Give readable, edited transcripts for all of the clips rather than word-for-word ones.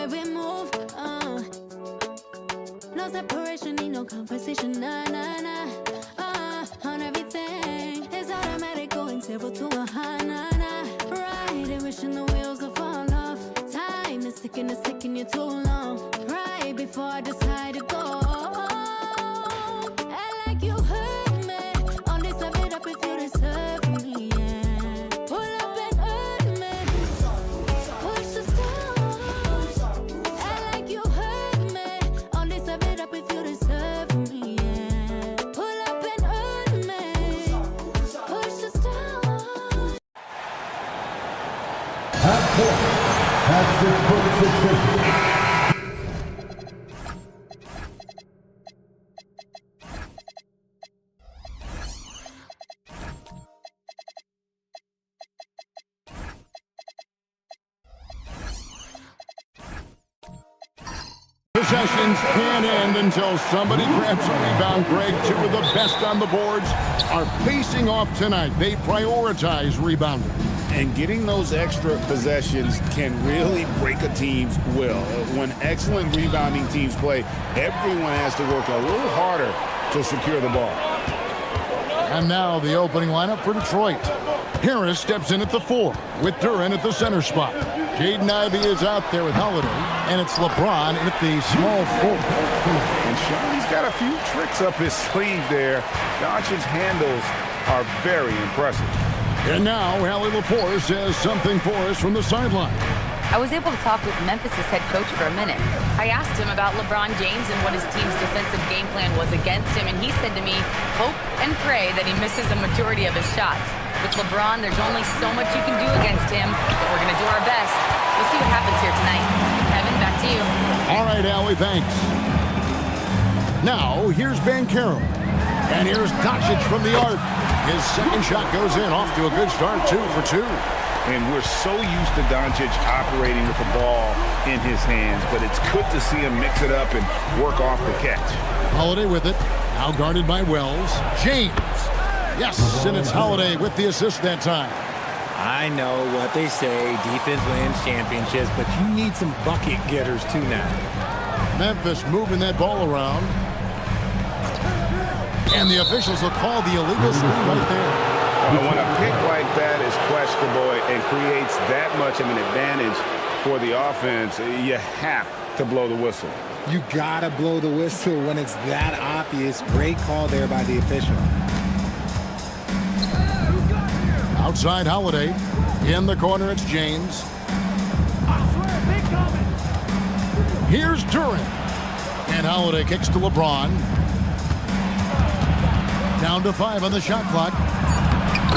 we move. No separation, need no conversation. Nah, nah, nah. On everything, it's automatic, going 0 to 100. Nah, nah. Right, and wishing the wheels will fall off. Time is ticking, it's taking you too long. Right before I decide to go. I like you hurt me. Only serve it up if you deserve me. Yeah. Pull up and hurt me. Push the stars. I like you hurt me. Only serve it up if you deserve me. Yeah. Pull up and hurt me. Push the stars. Half court. Half 6.6. Possessions can't end until somebody grabs a rebound. Greg, two of the best on the boards are facing off tonight. They prioritize rebounding. And getting those extra possessions can really break a team's will. When excellent rebounding teams play, everyone has to work a little harder to secure the ball. And now the opening lineup for Detroit. Harris steps in at the 4 with Duren at the center spot. Jaden Ivey is out there with Holiday, and it's LeBron at the small 4. And Shawnee's got a few tricks up his sleeve there. Doncic's handles are very impressive. And now Allie Lepore says something for us from the sideline. I was able to talk with Memphis' head coach for a minute. I asked him about LeBron James and what his team's defensive game plan was against him, and he said to me, hope and pray that he misses a majority of his shots. With LeBron, there's only so much you can do against him, but we're going to do our best. We'll see what happens here tonight. Kevin, back to you. All right, Allie, thanks. Now, here's Banchero. And here's Doncic from the arc. His second shot goes in, off to a good start, 2 for 2. And we're so used to Doncic operating with the ball in his hands, but it's good to see him mix it up and work off the catch. Holiday with it, now guarded by Wells. James. Yes, and it's Holiday with the assist that time. I know what they say, defense wins championships, but you need some bucket getters too now. Memphis moving that ball around. And the officials will call the illegal screen right there. When a pick like that is questionable and creates that much of an advantage for the offense, you have to blow the whistle. You gotta blow the whistle when it's that obvious. Great call there by the official. Outside Holiday. In the corner, it's James. Here's Duren. And Holiday kicks to LeBron. Down to 5 on the shot clock.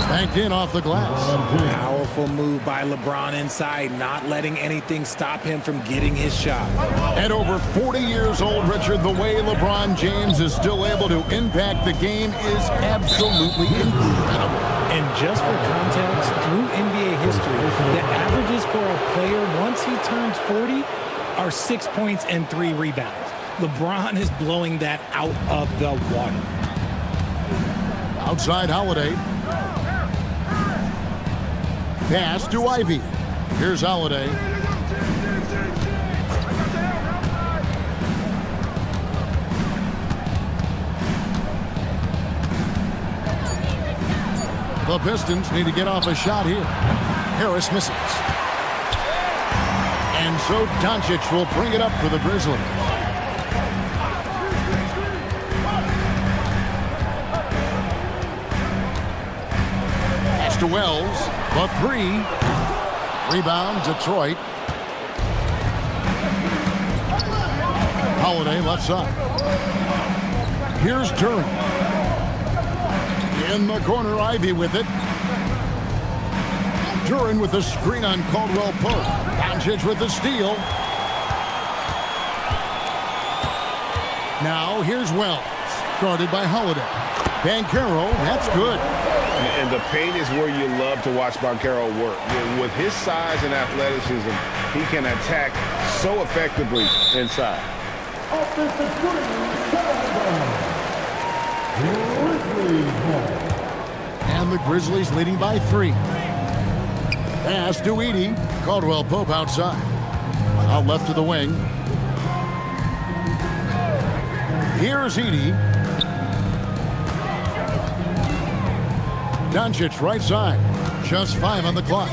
Banked in off the glass. Powerful move by LeBron inside, not letting anything stop him from getting his shot. At over 40 years old, Richard, the way LeBron James is still able to impact the game is absolutely incredible. And just for context, through NBA history, the averages for a player once he turns 40 are 6 points and 3 rebounds. LeBron is blowing that out of the water. Outside Holiday. Pass to Ivey. Here's Holiday. The Pistons need to get off a shot here. Harris misses. And so Doncic will bring it up for the Grizzlies. Pass to Wells. The 3. Rebound, Detroit. Holiday left side. Here's Duren. In the corner, Ivey with it. Duren with the screen on Caldwell Pope. Doncic with the steal. Now here's Wells, guarded by Holiday. Banchero, that's good. And the paint is where you love to watch Banchero work. With his size and athleticism, he can attack so effectively inside. And the Grizzlies leading by 3. Pass to Edey. Caldwell Pope outside. Out left to the wing. Here's Edey. Doncic right side. Just 5 on the clock.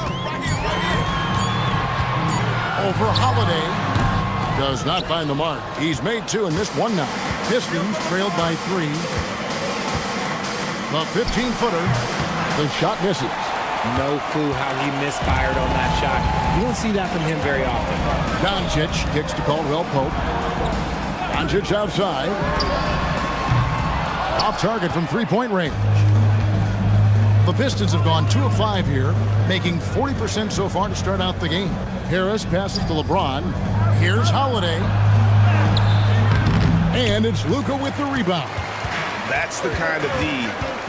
Over Holiday. Does not find the mark. He's made 2 and missed 1 now. Pistons trailed by 3. The 15-footer. The shot misses. No clue how he misfired on that shot. You don't see that from him very often. Doncic kicks to Caldwell Pope. Doncic outside. Off target from 3-point range. The Pistons have gone 2 of 5 here, making 40% so far to start out the game. Harris passes to LeBron. Here's Holiday. And it's Luka with the rebound. That's the kind of D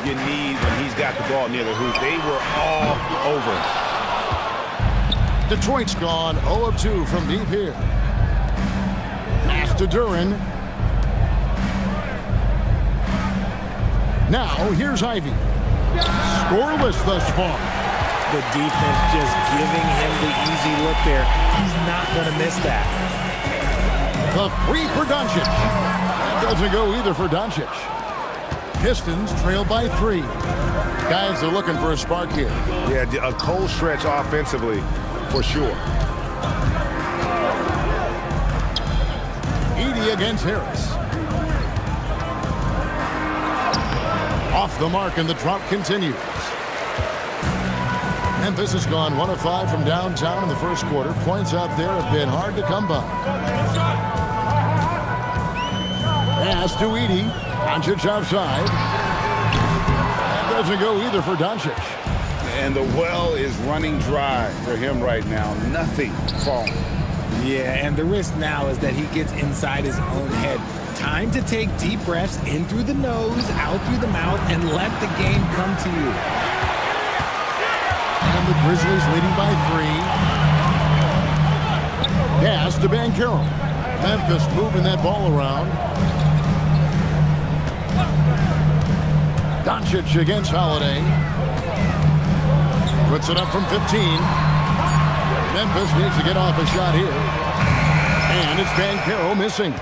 you need when he's got the ball near the hoop. They were all over. Detroit's gone 0 of 2 from deep here. Pass to Duren. Now here's Ivy. Scoreless thus far. The defense just giving him the easy look there. He's not going to miss that. The 3 for Doncic. That doesn't go either for Doncic. Pistons trail by 3. Guys are looking for a spark here. Yeah, a cold stretch offensively, for sure. Edey against Harris. Off the mark, and the drop continues. Memphis has gone 1 of 5 from downtown in the first quarter. Points out there have been hard to come by. Pass to Edey. Doncic outside. That doesn't go either for Doncic. And the well is running dry for him right now. Nothing falling. Yeah, and the risk now is that he gets inside his own head. Time to take deep breaths in through the nose, out through the mouth, and let the game come to you. And the Grizzlies leading by 3. Pass to Banchero. Memphis moving that ball around. Doncic against Holiday. Puts it up from 15. Memphis needs to get off a shot here. And it's Banchero missing.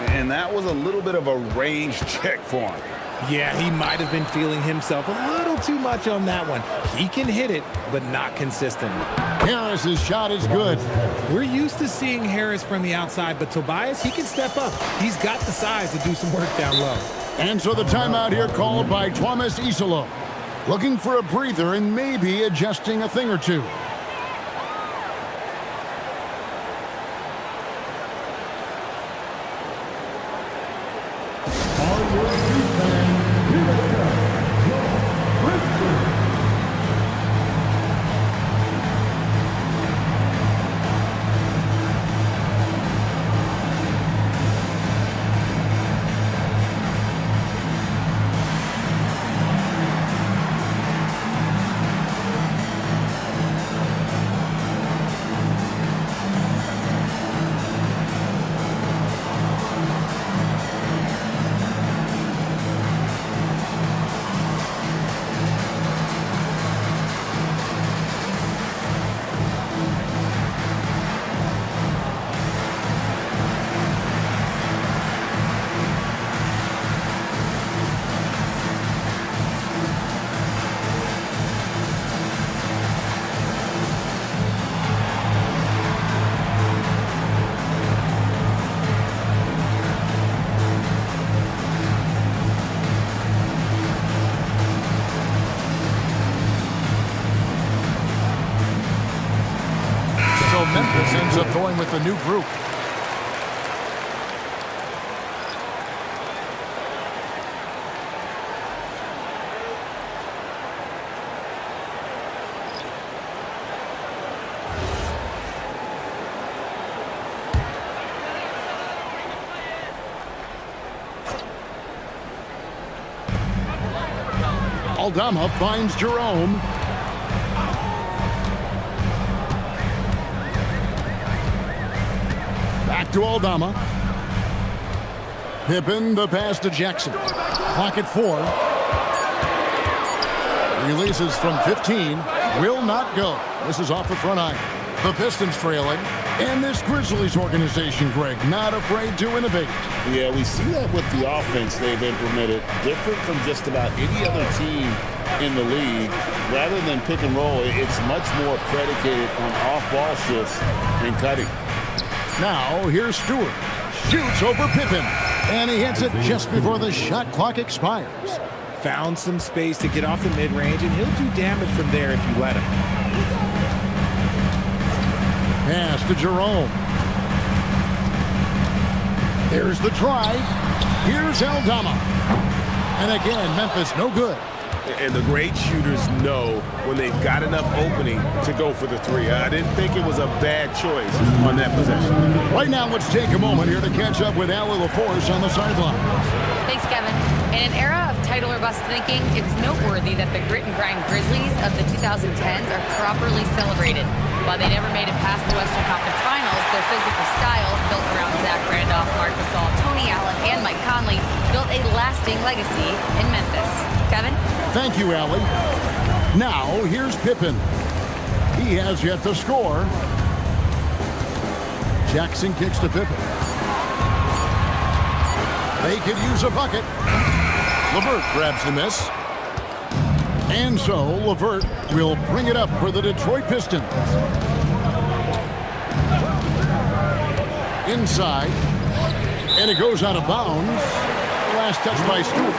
And that was a little bit of a range check for him. Yeah, he might have been feeling himself a little too much on that one. He can hit it, but not consistently. Harris's shot is good. We're used to seeing Harris from the outside, but Tobias, he can step up. He's got the size to do some work down low. And so the timeout here called by Thomas Isolo. Looking for a breather and maybe adjusting a thing or two. Memphis ends up going with the new group. Aldama finds Jerome. Back to Aldama. Pippen, the pass to Jackson. Clock at 4. Releases from 15. Will not go. This is off the front iron. The Pistons trailing. And this Grizzlies organization, Greg, not afraid to innovate. Yeah, we see that with the offense they've implemented, different from just about any other team in the league. Rather than pick and roll, it's much more predicated on off-ball shifts and cutting. Now, here's Stewart. Shoots over Pippen. And he hits it just before the shot clock expires. Found some space to get off the mid-range, and he'll do damage from there if you let him. Pass to Jerome. There's the drive. Here's Aldama. And again, Memphis no good. And the great shooters know when they've got enough opening to go for the three. I didn't think it was a bad choice on that possession. Right now, let's take a moment here to catch up with Allie LaForce on the sideline. Thanks, Kevin. In an era of title or bust thinking, it's noteworthy that the grit and grind Grizzlies of the 2010s are properly celebrated. While they never made it past the Western Conference Finals, their physical style, built around Zach Randolph, Marc Gasol, Tony Allen, and Mike Conley, built a lasting legacy in Memphis. Kevin? Thank you, Allie. Now, here's Pippen. He has yet to score. Jackson kicks to Pippen. They could use a bucket. LeVert grabs the miss. And so, LeVert will bring it up for the Detroit Pistons. Inside. And it goes out of bounds. Last touch by Stewart.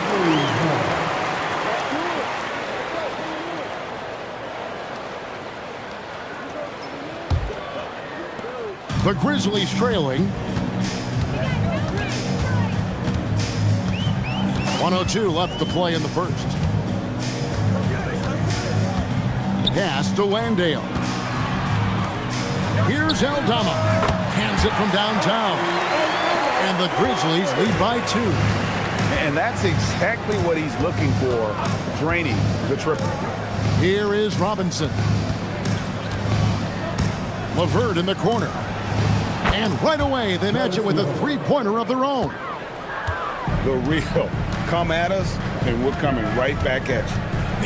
The Grizzlies trailing. 1:02 left to play in the first. Pass to Landale. Here's Aldama. Hands it from downtown. And the Grizzlies lead by 2. And that's exactly what he's looking for, draining the triple. Here is Robinson. LeVert in the corner. And right away, they match it with a three-pointer of their own. The real come at us, and we're coming right back at you.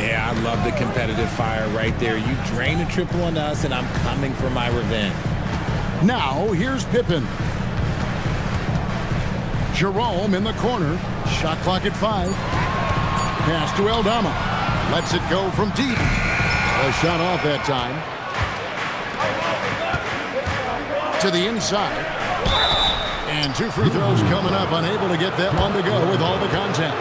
Yeah, I love the competitive fire right there. You drain a triple on us, and I'm coming for my revenge. Now, here's Pippen. Jerome in the corner. Shot clock at 5. Pass to Aldama. Lets it go from deep. A shot off that time. To the inside. And 2 free throws coming up. Unable to get that one to go with all the contact.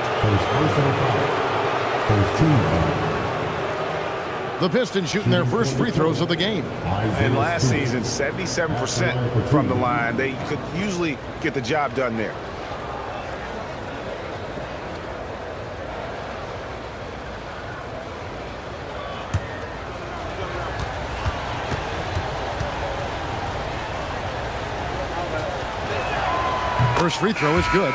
The Pistons shooting their first free throws of the game. And last season, 77% from the line. They could usually get the job done there. First free throw is good.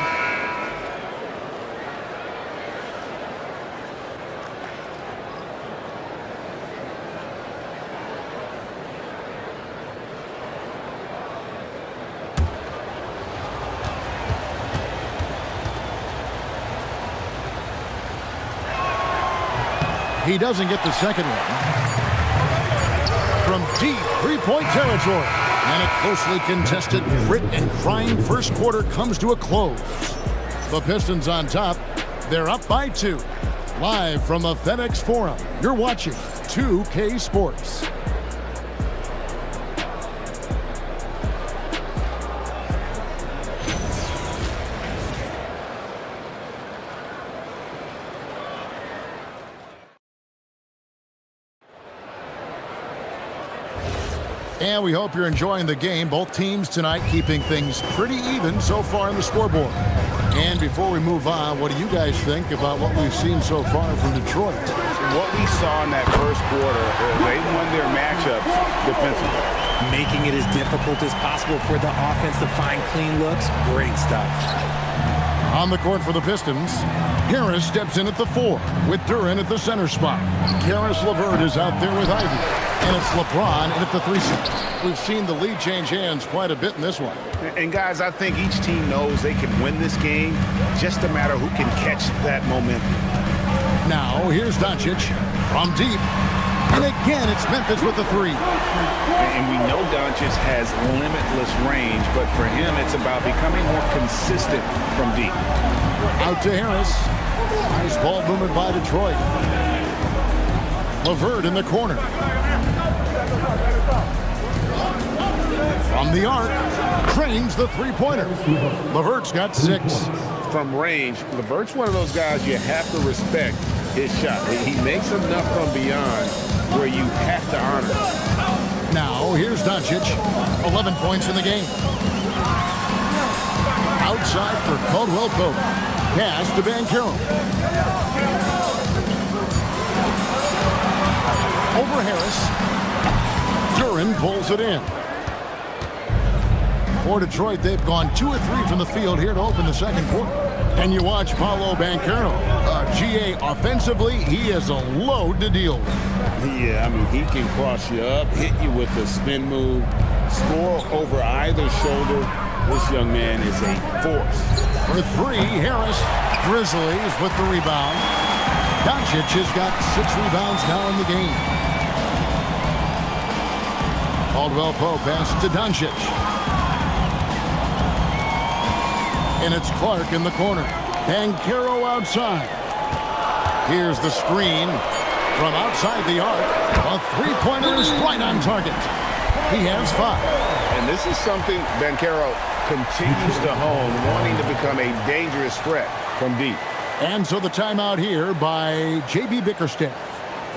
He doesn't get the second one. From deep three-point territory. And a closely contested grit and grind first quarter comes to a close. The Pistons on top. They're up by 2. Live from the FedEx Forum, you're watching 2K Sports. And we hope you're enjoying the game. Both teams tonight keeping things pretty even so far on the scoreboard. And before we move on, what do you guys think about what we've seen so far from Detroit? What we saw in that first quarter, they won their matchups defensively. Making it as difficult as possible for the offense to find clean looks. Great stuff. On the court for the Pistons, Harris steps in at the 4 with Duren at the center spot. Caris LeVert is out there with Ivy. And it's LeBron in at the 3 spot. We've seen the lead change hands quite a bit in this one. And guys, I think each team knows they can win this game. Just a matter who can catch that momentum. Now, here's Doncic from deep. And again, it's Memphis with the three. And we know Doncic has limitless range, but for him, it's about becoming more consistent from deep. Out to Harris. Nice ball movement by Detroit. LeVert in the corner. From the arc, cranes the three-pointer. LeVert's got 6. From range, LeVert's one of those guys you have to respect his shot. He makes enough from beyond where you have to honor it. Now, here's Doncic. 11 points in the game. Outside for Caldwell Pope. Pass to Banchero. Over Harris. Duren pulls it in. For Detroit, they've gone 2 or 3 from the field here to open the second quarter. And you watch Paolo Banchero. GA, offensively, he is a load to deal with. Yeah, I mean, he can cross you up, hit you with a spin move, score over either shoulder. This young man is a force. For 3, Harris. Grizzlies with the rebound. Doncic has got 6 rebounds now in the game. Caldwell Pope passes to Doncic. And it's Clark in the corner. Banchero outside. Here's the screen from outside the arc. A three-pointer is right on target. He has 5. And this is something Banchero continues to hone, wanting to become a dangerous threat from deep. And so the timeout here by J.B. Bickerstaff.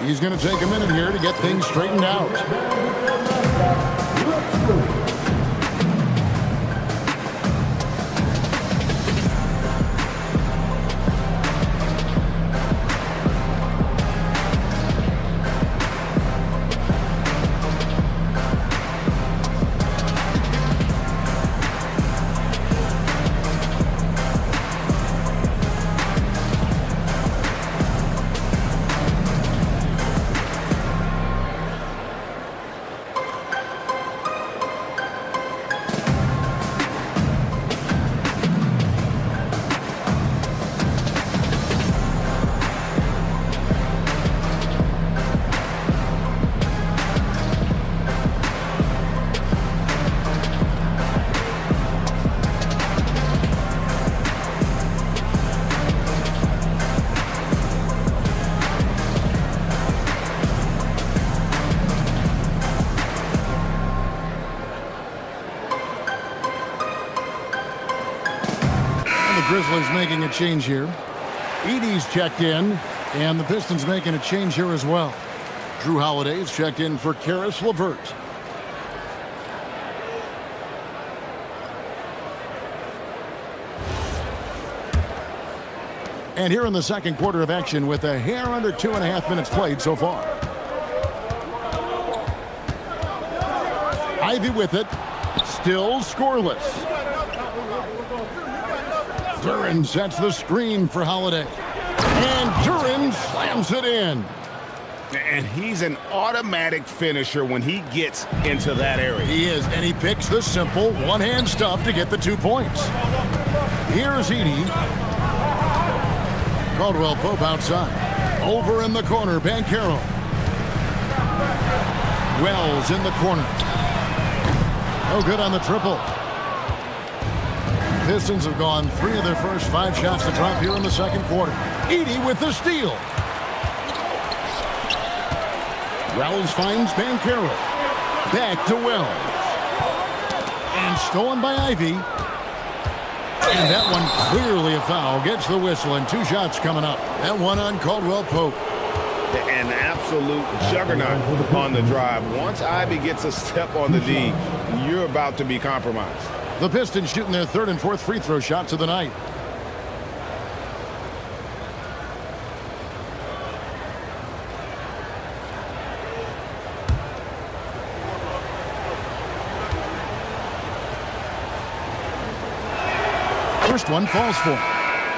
He's going to take a minute here to get things straightened out. Grizzlies making a change here. Edey's checked in, and the Pistons making a change here as well. Drew Holiday's checked in for Caris LeVert. And here in the second quarter of action with a hair under 2.5 minutes played so far. Ivy with it. Still scoreless. Duren sets the screen for Holiday. And Duren slams it in. And he's an automatic finisher when he gets into that area. He is, and he picks the simple one-hand stuff to get the 2 points. Here's Edey. Caldwell Pope outside. Over in the corner, Banchero. Wells in the corner. No good on the triple. Pistons have gone 3 of their first 5 shots to drop here in the second quarter. Edey with the steal. Wells finds Banchero. Back to Wells. And stolen by Ivy. And that one clearly a foul. Gets the whistle and 2 shots coming up. That one on Caldwell Pope. An absolute juggernaut on the drive. Once Ivy gets a step on the D, you're about to be compromised. The Pistons shooting their 3rd and 4th free throw shots of the night. First one falls for.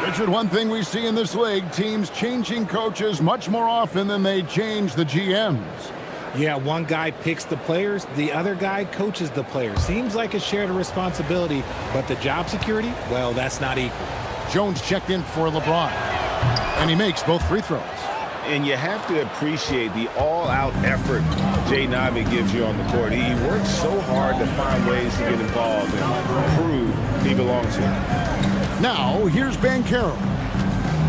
Richard, one thing we see in this league, teams changing coaches much more often than they change the GMs. Yeah, one guy picks the players, the other guy coaches the players. Seems like a shared responsibility, but the job security, well, that's not equal. Jones checked in for LeBron, and he makes both free throws. And you have to appreciate the all-out effort Jaden Ivey gives you on the court. He works so hard to find ways to get involved and prove he belongs here. Now, here's Banchero.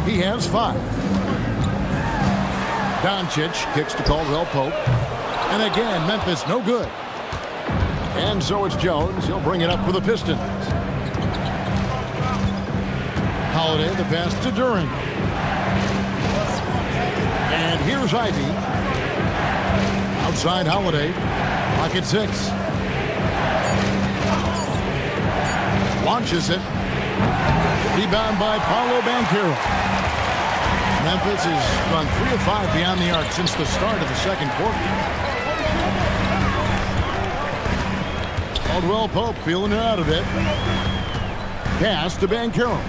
He has 5. Doncic kicks to Caldwell Pope. And again, Memphis no good. And so it's Jones. He'll bring it up for the Pistons. Holiday, the pass to Duren. And here's Ivey. Outside Holiday. Clock at 6. Launches it. Rebound by Paolo Banchero. Memphis has gone 3 of 5 beyond the arc since the start of the second quarter. Caldwell Pope feeling it out a bit. Pass to Banchero.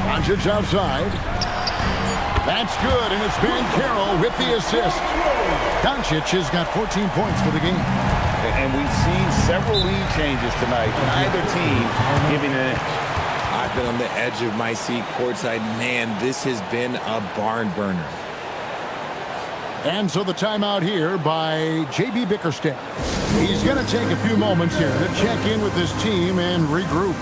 Doncic outside. That's good, and it's Banchero with the assist. Doncic has got 14 points for the game. And we've seen several lead changes tonight. Neither team giving an inch. I've been on the edge of my seat courtside. Man, this has been a barn burner. And so the timeout here by J.B. Bickerstaff. He's going to take a few moments here to check in with his team and regroup.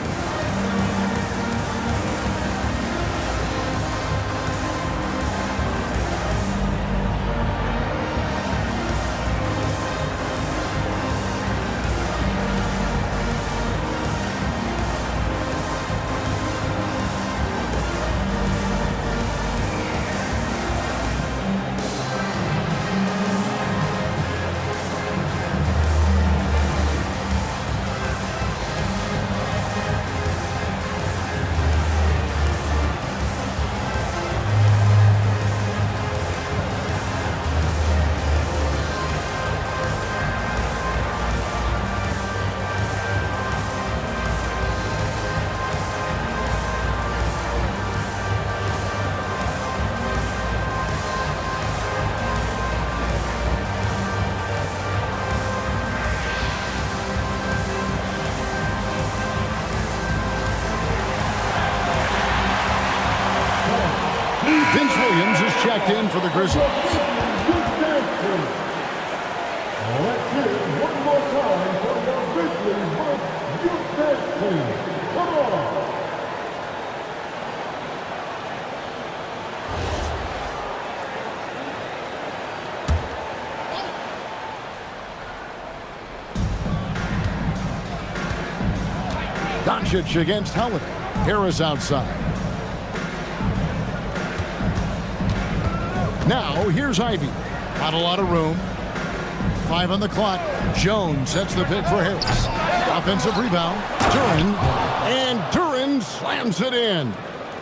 Vince Williams is checked in for the Grizzlies. Let's hear it one more time for the Grizzlies youth dance team. Come on. Doncic against Holiday. Harris outside. Now, here's Ivey. Not a lot of room. 5 on the clock. Jones sets the pick for Harris. Offensive rebound. Duren. And Duren slams it in.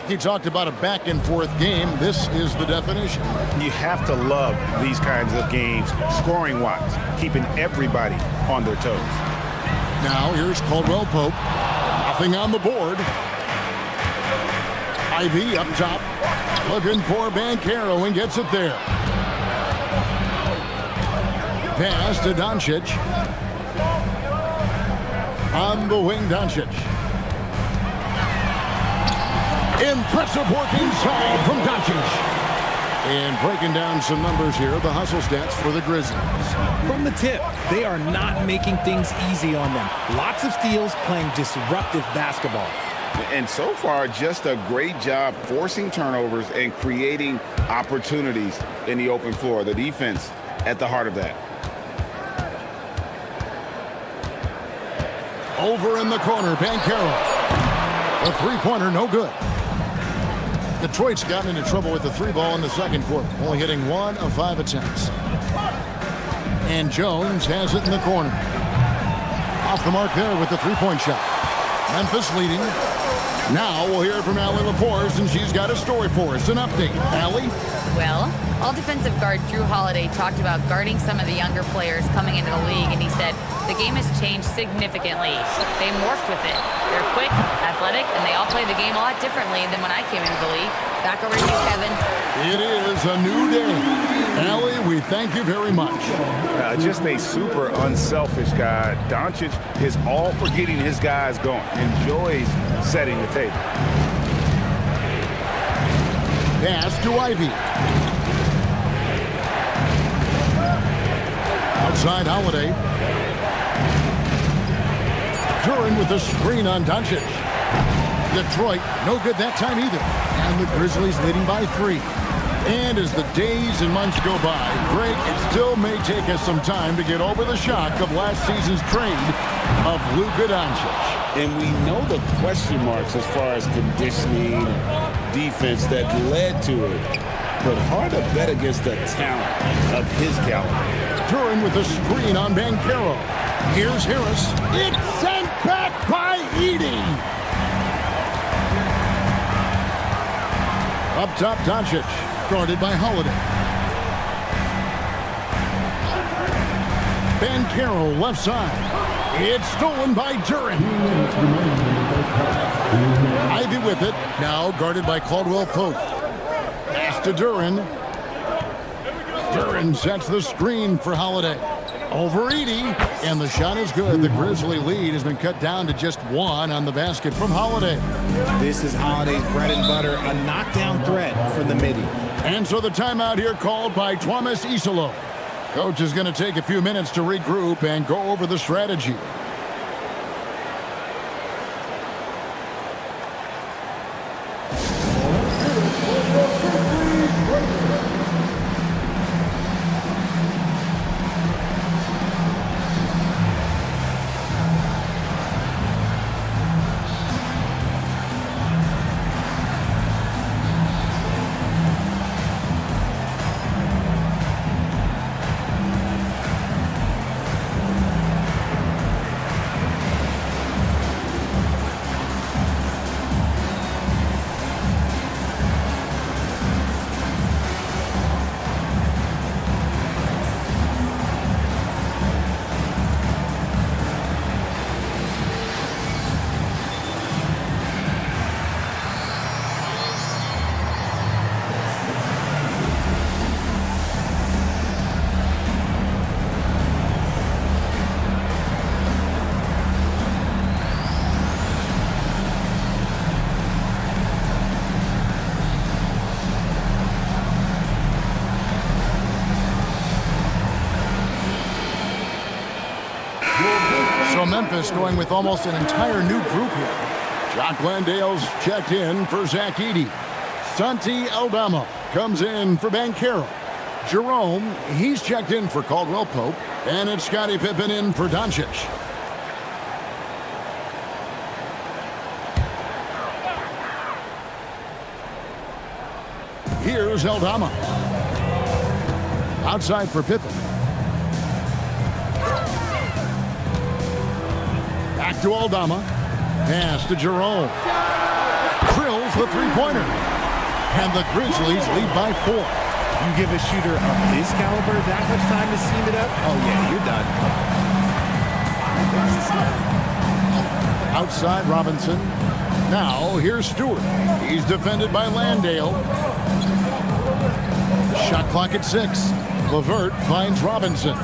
He talked about a back-and-forth game. This is the definition. You have to love these kinds of games, scoring-wise, keeping everybody on their toes. Now, here's Caldwell Pope. Nothing on the board. Ivey up top. Looking for Banchero and gets it there. Pass to Doncic. On the wing, Doncic. Impressive work inside from Doncic. And breaking down some numbers here, the hustle stats for the Grizzlies. From the tip, they are not making things easy on them. Lots of steals, playing disruptive basketball. And so far, just a great job forcing turnovers and creating opportunities in the open floor. The defense at the heart of that. Over in the corner, Banchero. A three-pointer, no good. Detroit's gotten into trouble with the 3-ball in the second quarter, only hitting 1 of 5 attempts. And Jones has it in the corner. Off the mark there with the 3-point shot. Memphis leading. Now we'll hear from Allie LaForce, and she's got a story for us. An update. Allie? Well, all defensive guard Drew Holiday talked about guarding some of the younger players coming into the league, and he said the game has changed significantly. They morphed with it. They're quick, athletic, and they all play the game a lot differently than when I came into the league. Back over to you, Kevin. It is a new day. Allie, we thank you very much. Just a super unselfish guy. Doncic is all for getting his guys going. Enjoys setting the table. Pass to Ivey. Outside Holiday. Duren with a screen on Doncic. Detroit, no good that time either. And the Grizzlies leading by 3. And as the days and months go by, Greg, it still may take us some time to get over the shock of last season's trade of Luka Doncic. And we know the question marks as far as conditioning and defense that led to it. But hard to bet against the talent of his caliber. Duren with a screen on Banchero. Here's Harris. It's sent back by Edey. Up top, Doncic. Guarded by Holiday. Banchero left side. It's stolen by Duren. Ivy with it. Now guarded by Caldwell Pope. Pass to Duren. Duren sets the screen for Holiday. Over Edey, and the shot is good. The Grizzly lead has been cut down to just 1 on the basket from Holiday. This is Holiday's bread and butter, a knockdown threat for the midi. And so the timeout here called by Thomas Isolo. Coach is going to take a few minutes to regroup and go over the strategy. So Memphis going with almost an entire new group here. Jock Landale's checked in for Zach Edey. Santi Aldama comes in for Banchero. Jerome, he's checked in for Caldwell Pope. And it's Scottie Pippen in for Doncic. Here's Aldama. Outside for Pippen. Back to Aldama. Pass to Jerome. Drills the three-pointer. And the Grizzlies lead by 4. You give a shooter of his caliber that much time to seam it up? Oh, yeah, you're done. Outside Robinson. Now here's Stewart. He's defended by Landale. Shot clock at 6. LeVert finds Robinson.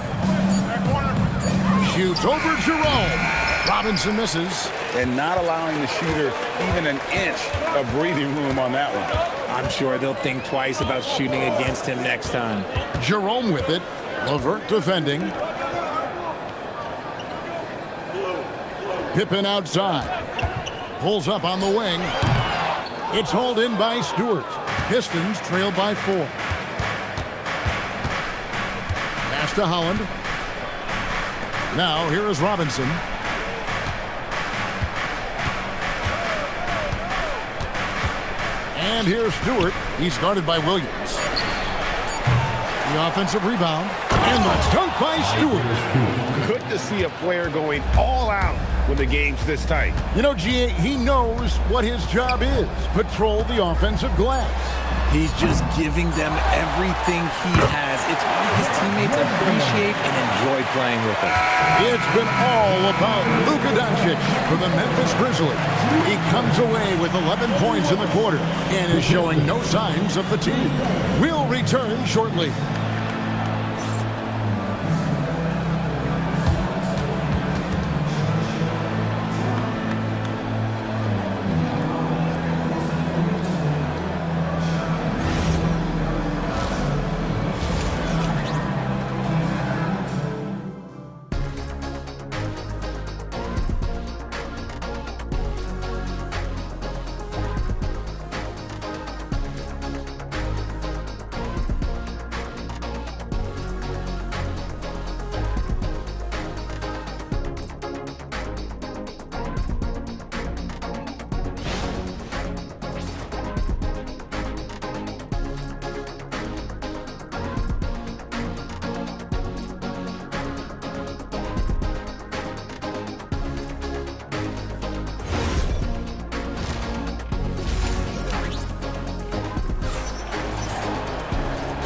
Shoots over Jerome. Robinson misses. And not allowing the shooter even an inch of breathing room on that one. I'm sure they'll think twice about shooting against him next time. Jerome with it. LeVert defending. Pippen outside. Pulls up on the wing. It's hauled in by Stewart. Pistons trail by 4. Pass to Holland. Now here is Robinson. And here's Stewart. He's guarded by Williams. The offensive rebound. And the dunk by Stewart. Good to see a player going all out when the game's this tight. You know, G.A., he knows what his job is. Patrol the offensive glass. He's just giving them everything he has. It's why his teammates appreciate and enjoy playing with him. It's been all about Luka Doncic for the Memphis Grizzlies. He comes away with 11 points in the quarter and is showing no signs of fatigue. We'll return shortly.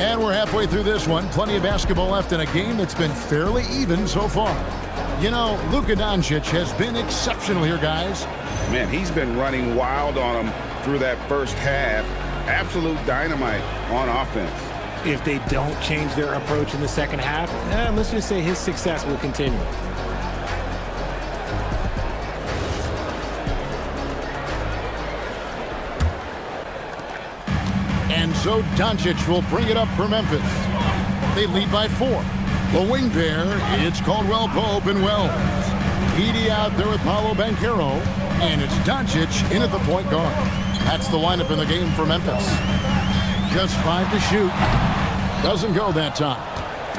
And we're halfway through this one. Plenty of basketball left in a game that's been fairly even so far. You know, Luka Doncic has been exceptional here, guys. Man, he's been running wild on them through that first half. Absolute dynamite on offense. If they don't change their approach in the second half, let's just say his success will continue. And so Doncic will bring it up for Memphis. They lead by 4. The wing pair, it's Caldwell Pope and Wells. Edey out there with Paolo Banchero. And it's Doncic in at the point guard. That's the lineup in the game for Memphis. Just 5 to shoot. Doesn't go that time.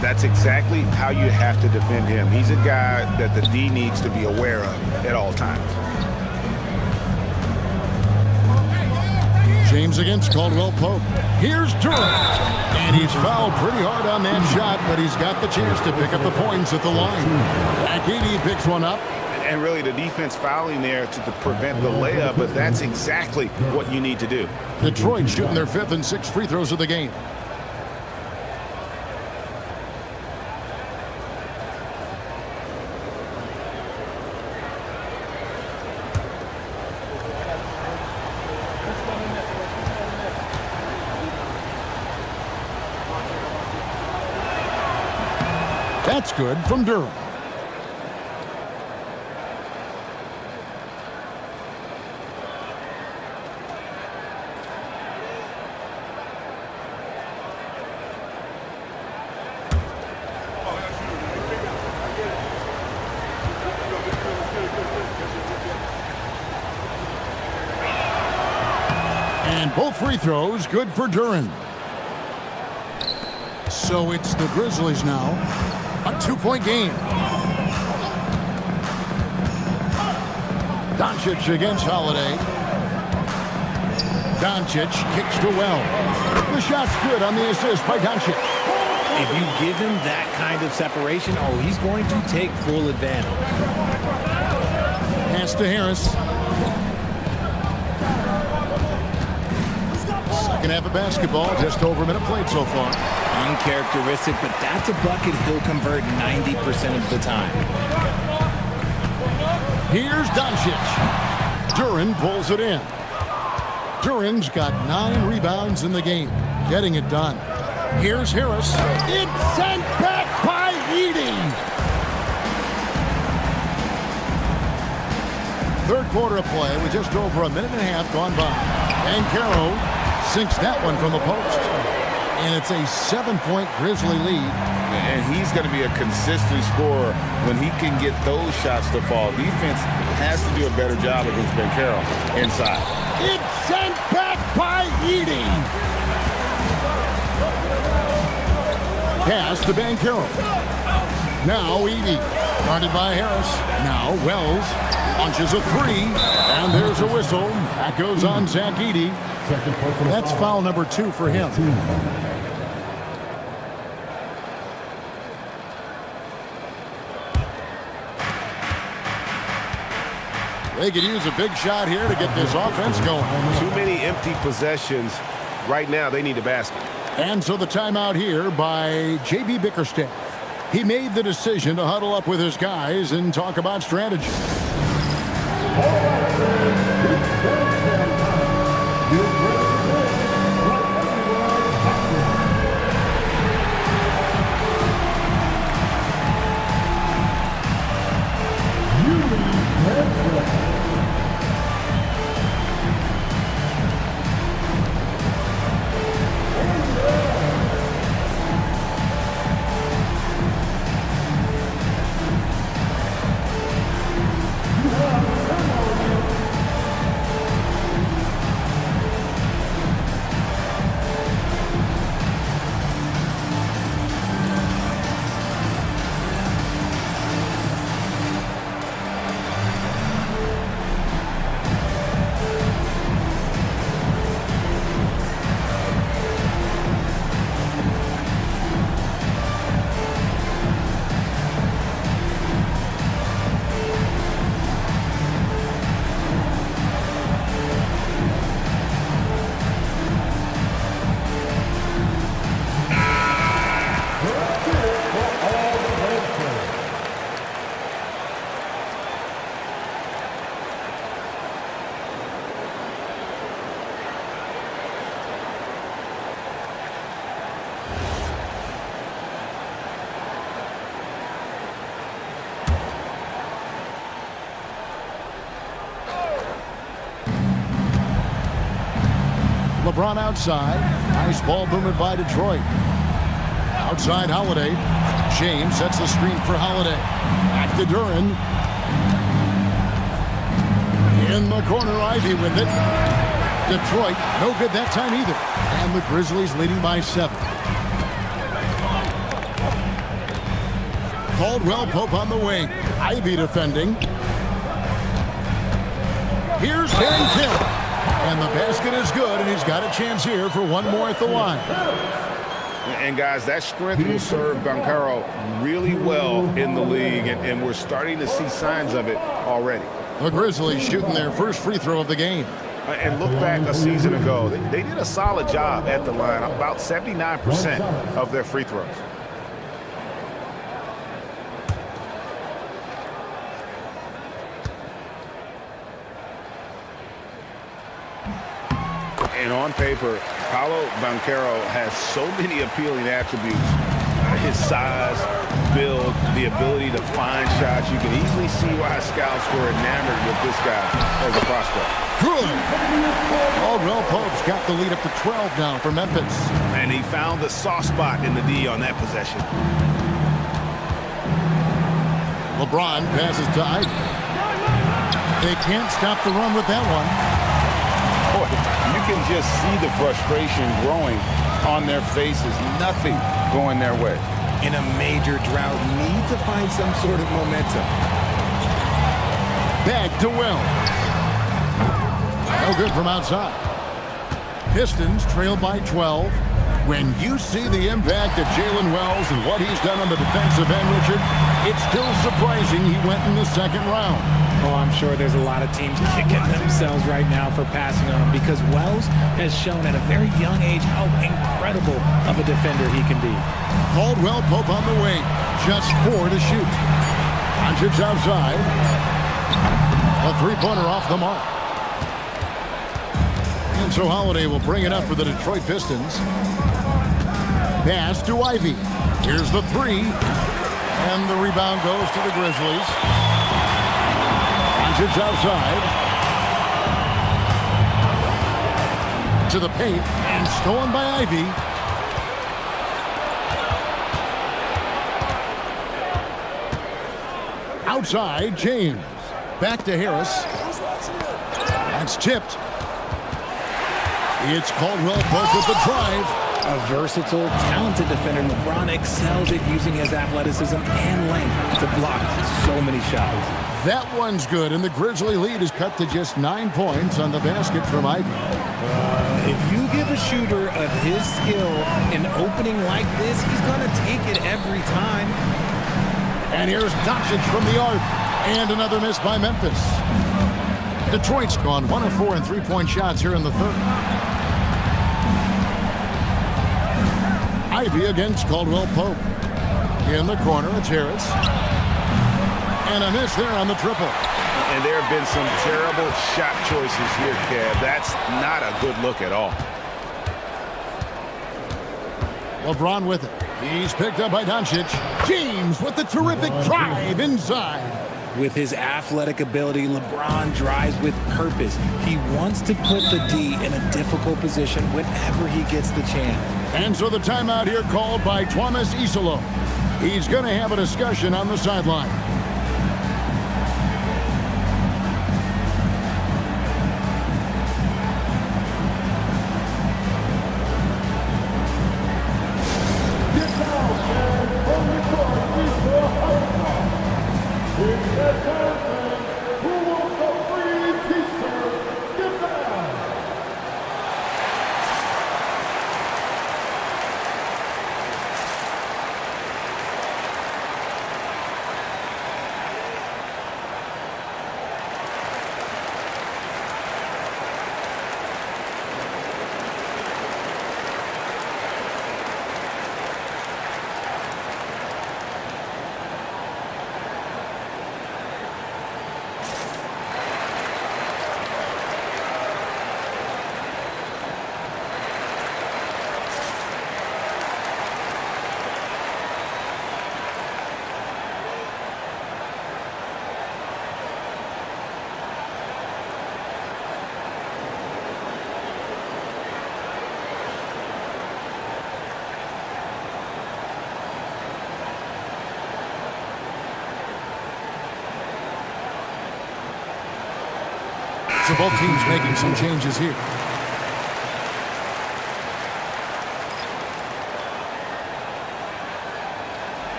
That's exactly how you have to defend him. He's a guy that the D needs to be aware of at all times. James against Caldwell Pope. Here's Durant. And he's fouled pretty hard on that shot, but he's got the chance to pick up the points at the line. Edey picks one up. And really the defense fouling there to prevent the layup, but that's exactly what you need to do. Detroit shooting their 5th and 6th free throws of the game. That's good from Durham. And both free throws good for Durant. So it's the Grizzlies now. A 2-point game. Doncic against Holiday. Doncic kicks to Wells. The shot's good on the assist by Doncic. If you give him that kind of separation, he's going to take full advantage. Pass to Harris. Second half of basketball, just over a minute played so far. Uncharacteristic, but that's a bucket he'll convert 90% of the time. Here's Doncic. Durant pulls it in. Durant's got 9 rebounds in the game, getting it done. Here's Harris. It's sent back by Edey. Third quarter of play with just over a minute and a half gone by. Banchero sinks that one from the post. And it's a 7-point Grizzly lead. And he's going to be a consistent scorer when he can get those shots to fall. Defense has to do a better job against Banchero inside. It's sent back by Edey. Pass to Banchero. Now Edey. Guarded by Harris. Now Wells launches a 3. And there's a whistle. That goes on Zach Edey. That's foul number 2 for him. They could use a big shot here to get this offense going. Too many empty possessions. Right now, they need a basket. And so the timeout here by J.B. Bickerstaff. He made the decision to huddle up with his guys and talk about strategy. LeBron outside. Nice ball movement by Detroit. Outside Holiday. James sets the screen for Holiday. Back to Duren. In the corner, Ivy with it. Detroit, no good that time either. And the Grizzlies leading by 7. Caldwell Pope on the wing. Ivy defending. Here's Darren Till. And the basket is good, and he's got a chance here for one more at the line. And, guys, that strength will serve Banchero really well in the league, and we're starting to see signs of it already. The Grizzlies shooting their first free throw of the game. And look back a season ago. They did a solid job at the line, about 79% of their free throws. And on paper, Paolo Banchero has so many appealing attributes. His size, build, the ability to find shots. You can easily see why scouts were enamored with this guy as a prospect. Good. Caldwell Pope's got the lead up to 12 now for Memphis. And he found the soft spot in the D on that possession. LeBron passes to Ivy. They can't stop the run with that one. Boy, you can just see the frustration growing on their faces. Nothing going their way. In a major drought, need to find some sort of momentum. Back to Will. No good from outside. Pistons trail by 12. When you see the impact of Jalen Wells and what he's done on the defensive end, Richard, it's still surprising he went in the second round. Oh, I'm sure there's a lot of teams kicking themselves right now for passing on him because Wells has shown at a very young age how incredible of a defender he can be. Caldwell Pope on the wing. Just 4 to shoot. Doncic outside. A three-pointer off the mark. And so Holiday will bring it up for the Detroit Pistons. Pass to Ivy. Here's the 3. And the rebound goes to the Grizzlies. Doncic outside. To the paint. And stolen by Ivy. Outside, James. Back to Harris. That's tipped. It's Caldwell Pope with the drive. A versatile, talented defender, LeBron excels at using his athleticism and length to block so many shots. That one's good, and the Grizzly lead is cut to just 9 points on the basket from Ivy. If you give a shooter of his skill an opening like this, he's going to take it every time. And here's Doncic from the arc. And another miss by Memphis. Detroit's gone 1 of 4 in three-point shots here in the third. Ivy against Caldwell Pope. In the corner, it's Harris. And a miss there on the triple. And there have been some terrible shot choices here, Kev. That's not a good look at all. LeBron with it. He's picked up by Doncic. James with the terrific drive inside. With his athletic ability, LeBron drives with purpose. He wants to put the D in a difficult position whenever he gets the chance. And so the timeout here called by Thomas Isolo. He's going to have a discussion on the sideline. So both teams making some changes here.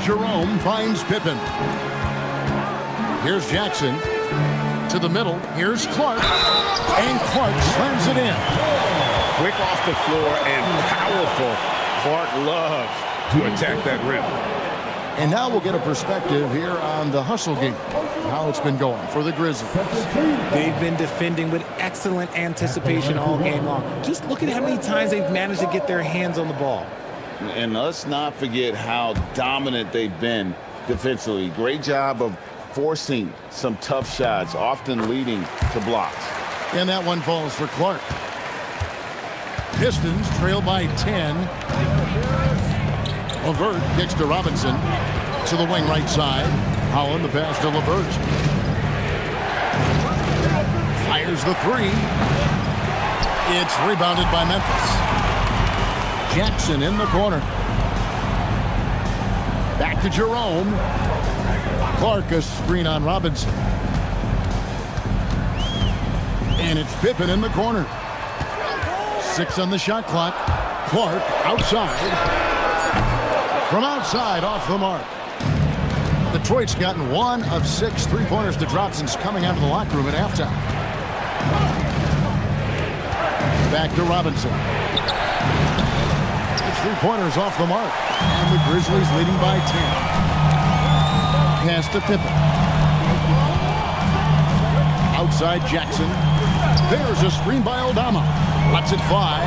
Jerome finds Pippen. Here's Jackson to the middle. Here's Clark. And Clark slams it in. Quick off the floor and powerful. Clark loves to attack that rim. And now we'll get a perspective here on the hustle game, how it's been going for the Grizzlies. They've been defending with excellent anticipation all game long. Just look at how many times they've managed to get their hands on the ball. And let's not forget how dominant they've been defensively. Great job of forcing some tough shots, often leading to blocks. And that one falls for Clark. Pistons trail by 10. LeVert kicks to Robinson to the wing right side. Holland the pass to LeVert. Fires the three. It's rebounded by Memphis. Jackson in the corner. Back to Jerome. Clark a screen on Robinson. And it's Pippen in the corner. 6 on the shot clock. Clark outside. From outside off the mark. Detroit's gotten 1 of 6 3-pointers to drop since coming out of the locker room at halftime. Back to Robinson. 3-pointers off the mark. And the Grizzlies leading by 10. Pass to Pippen. Outside Jackson. There's a screen by Aldama. Lets it fly.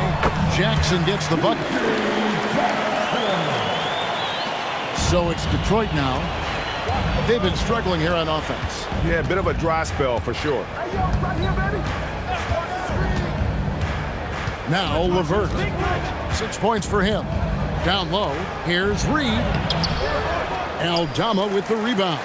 Jackson gets the bucket. So it's Detroit now. They've been struggling here on offense. Yeah, a bit of a dry spell for sure. Now LeVert. 6 points for him. Down low, here's Reed. Aldama with the rebound.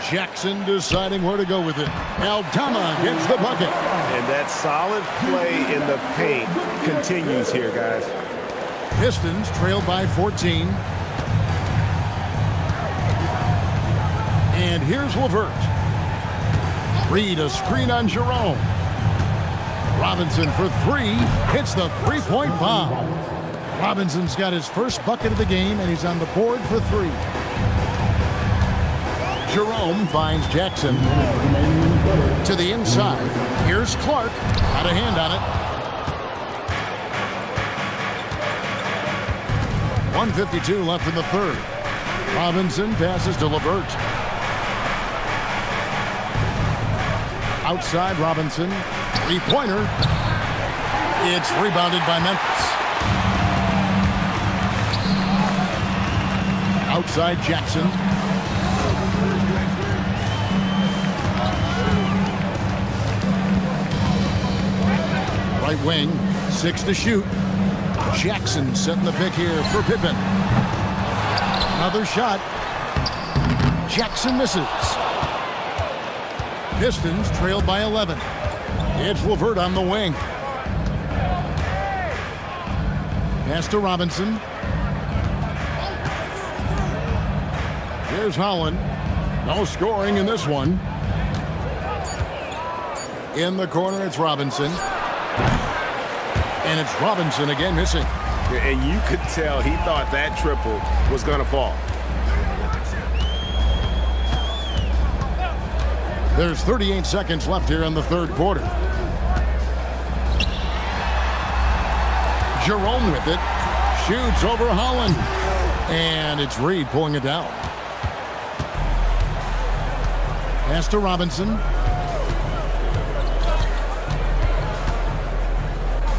Jackson deciding where to go with it. Aldama gets the bucket. And that solid play in the paint continues here, guys. Pistons trail by 14. And here's LeVert. Reed a screen on Jerome. Robinson for 3, hits the 3-point bomb. Robinson's got his first bucket of the game, and he's on the board for 3. Jerome finds Jackson to the inside. Here's Clark, got a hand on it. 1:52 left in the third. Robinson passes to LeVert. Outside Robinson. 3-pointer. It's rebounded by Memphis. Outside Jackson. Right wing. 6 to shoot. Jackson setting the pick here for Pippen. Another shot. Jackson misses. Pistons trailed by 11. It's LeVert on the wing. Pass to Robinson. Here's Holland. No scoring in this one. In the corner, it's Robinson. And it's Robinson again missing. And you could tell he thought that triple was going to fall. There's 38 seconds left here in the third quarter. Jerome with it. Shoots over Holland. And it's Reed pulling it down. Pass to Robinson.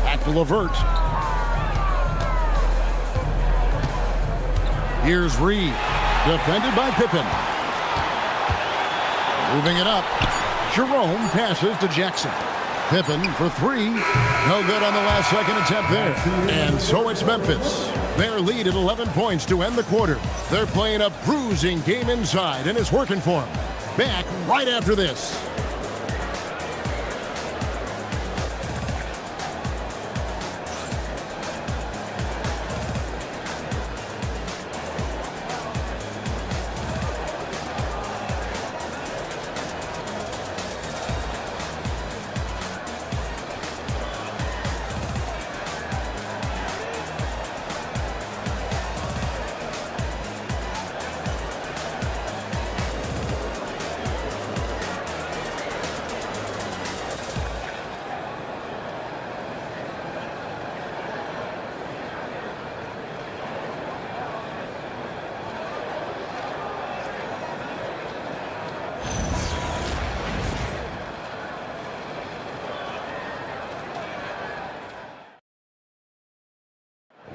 Back to LeVert. Here's Reed. Defended by Pippen. Moving it up. Jerome passes to Jackson. Pippen for 3. No good on the last second attempt there. And so it's Memphis. Their lead at 11 points to end the quarter. They're playing a bruising game inside, and it's working for them. Back right after this.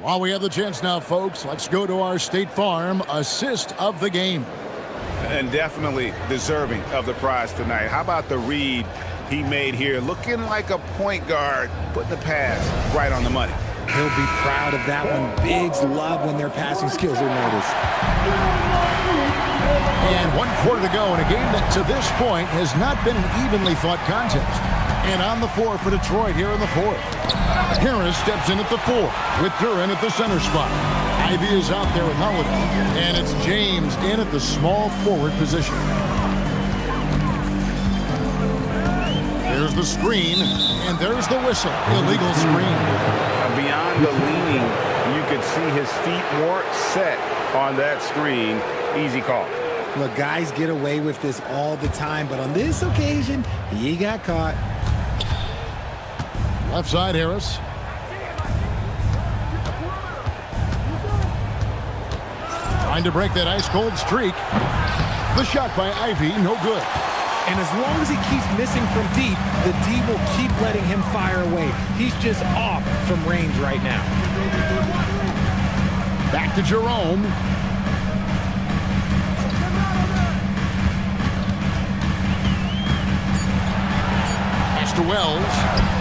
While we have the chance now, folks, let's go to our State Farm assist of the game. And definitely deserving of the prize tonight. How about the read he made here? Looking like a point guard, putting the pass right on the money. He'll be proud of that one. Bigs love when their passing skills are noticed. And 1 quarter to go in a game that to this point has not been an evenly fought contest. And on the floor for Detroit here in the fourth. Harris steps in at the 4 with Duren at the center spot. Ivey is out there with Holiday. And it's James in at the small forward position. There's the screen, and there's the whistle. Illegal screen. Beyond the leaning, you could see his feet weren't set on that screen. Easy call. Look, guys get away with this all the time, but on this occasion, he got caught. Left side, Harris. Trying to break that ice-cold streak. The shot by Ivey, no good. And as long as he keeps missing from deep, the D will keep letting him fire away. He's just off from range right now. Back to Jerome. Pass to Wells.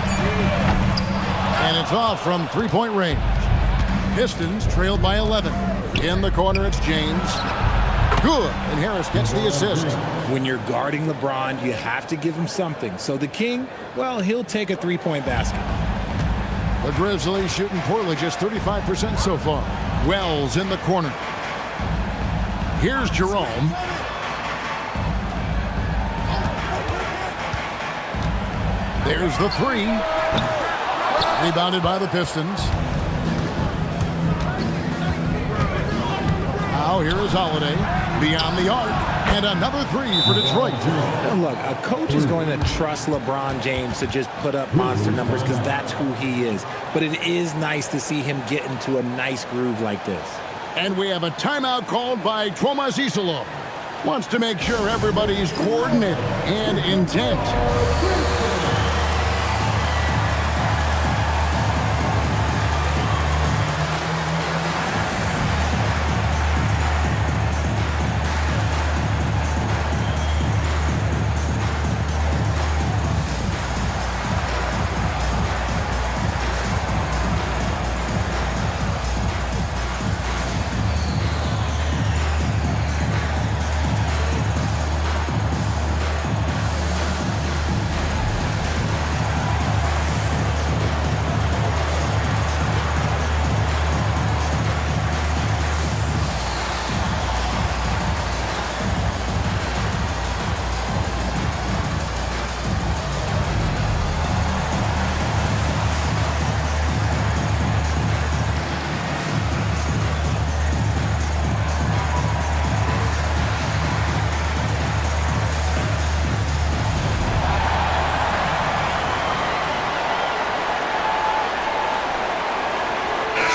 And it's off from three-point range. Pistons trailed by 11. In the corner, it's James. Good, and Harris gets the assist. When you're guarding LeBron, you have to give him something. So the King, well, he'll take a three-point basket. The Grizzlies shooting poorly, just 35% so far. Wells in the corner. Here's Jerome. There's the 3. Rebounded by the Pistons. Now here is Holiday. Beyond the arc. And another 3 for Detroit. And look, a coach is going to trust LeBron James to just put up monster numbers because that's who he is. But it is nice to see him get into a nice groove like this. And we have a timeout called by Tomas Isolo. Wants to make sure everybody's coordinated and intent.